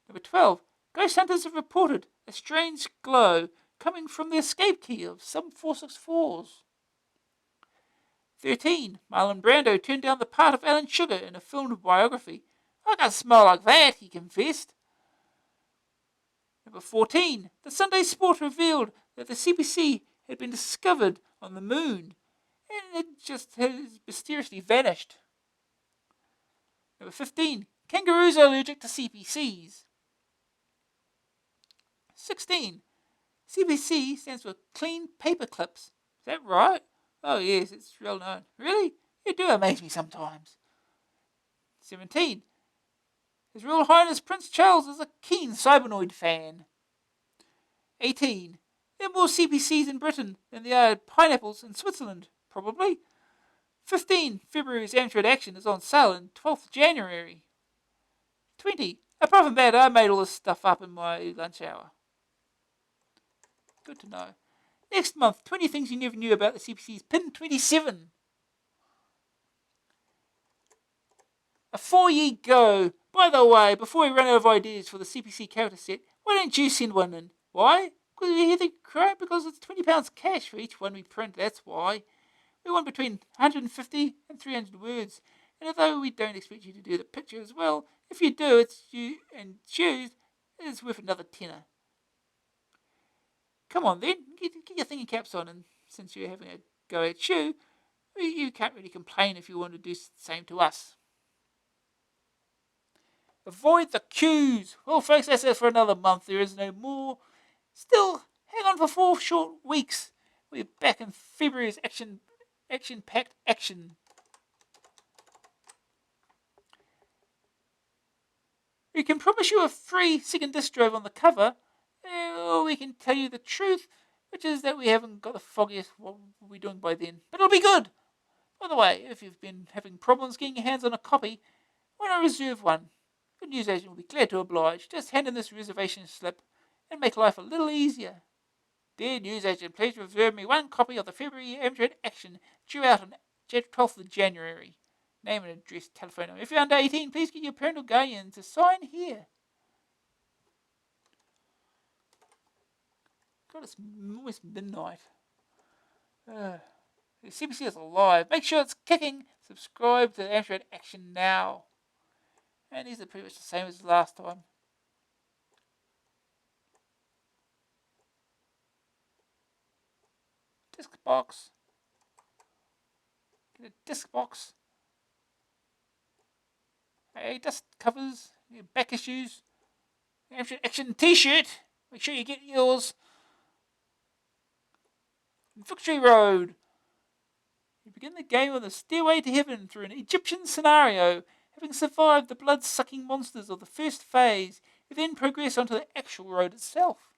Number 12. Ghost hunters have reported a strange glow coming from the escape key of some 464s. 13. Marlon Brando turned down the part of Alan Sugar in a filmed biography. I can't smell like that, he confessed. Number 14. The Sunday Sport revealed that the CPC had been discovered on the moon, and it just has mysteriously vanished. Number 15. Kangaroos are allergic to CPCs. 16. CPC stands for Clean Paper Clips. Is that right? Oh yes, it's well known. Really? You do amaze me sometimes. 17. His Royal Highness Prince Charles is a keen Cybernoid fan. 18. There are more CPCs in Britain than there are pineapples in Switzerland, probably. 15. February's Amstrad Action is on sale on 12th January. 20. Apart from that, I made all this stuff up in my lunch hour. Good to know. Next month, 20 things you never knew about the CPCs. Pin 27. A 4-year go. By the way, before we run out of ideas for the CPC character set, why don't you send one in? Why? Because we hear the crap? Because it's £20 cash for each one we print, that's why. We want between 150 and 300 words. And although we don't expect you to do the picture as well, if you do, it's you and choose, it's worth another tenner. Come on then, get your thinking caps on, and since you're having a go at you, you can't really complain if you want to do the same to us. Avoid the queues. Well, folks, that's it for another month. There is no more. Still, hang on for 4 short weeks. We're back in February's action-packed action. We can promise you a free second disc drive on the cover, or we can tell you the truth, which is that we haven't got the foggiest what we'll be doing by then. But it'll be good. By the way, if you've been having problems getting your hands on a copy, why not reserve one? The newsagent will be glad to oblige. Just hand in this reservation slip and make life a little easier. Dear newsagent, please reserve me 1 copy of the February Amstrad Action due out on 12th of January. Name and address, telephone number. If you're under 18, please get your parent or guardian to sign here. God, it's almost midnight. The CBC is alive. Make sure it's kicking. Subscribe to Amstrad Action now. And these are pretty much the same as last time. Disc box. Get a disc box. Hey, dust covers. Back issues. Amstrad Action t-shirt. Make sure you get yours. Victory Road. You begin the game on the stairway to heaven through an Egyptian scenario. Having survived the blood-sucking monsters of the first phase, you then progress onto the actual road itself.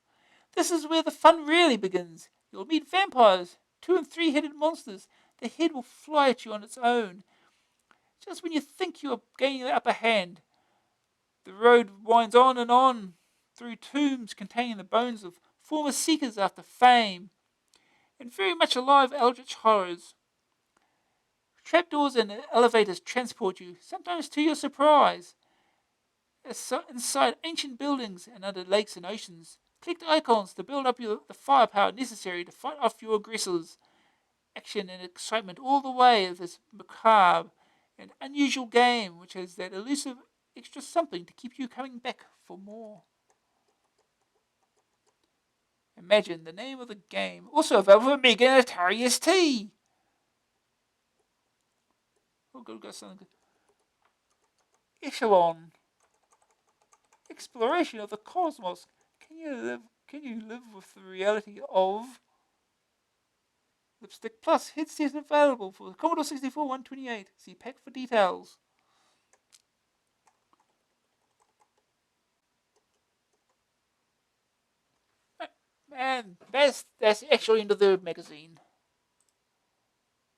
This is where the fun really begins. You'll meet vampires, 2- and 3-headed monsters. The head will fly at you on its own. Just when you think you are gaining the upper hand, the road winds on and on through tombs containing the bones of former seekers after fame, and very much alive eldritch horrors. Trapdoors and elevators transport you, sometimes to your surprise, inside ancient buildings and under lakes and oceans. Click the icons to build up the firepower necessary to fight off your aggressors. Action and excitement all the way of this macabre and unusual game, which has that elusive extra something to keep you coming back for more. Imagine the name of the game. Also available for Mega and Atari ST. Oh, got something. Echelon. Exploration of the cosmos. Can you live with the reality of Lipstick Plus headset available for the Commodore 64 128. See pack for details. And that's actually into the magazine.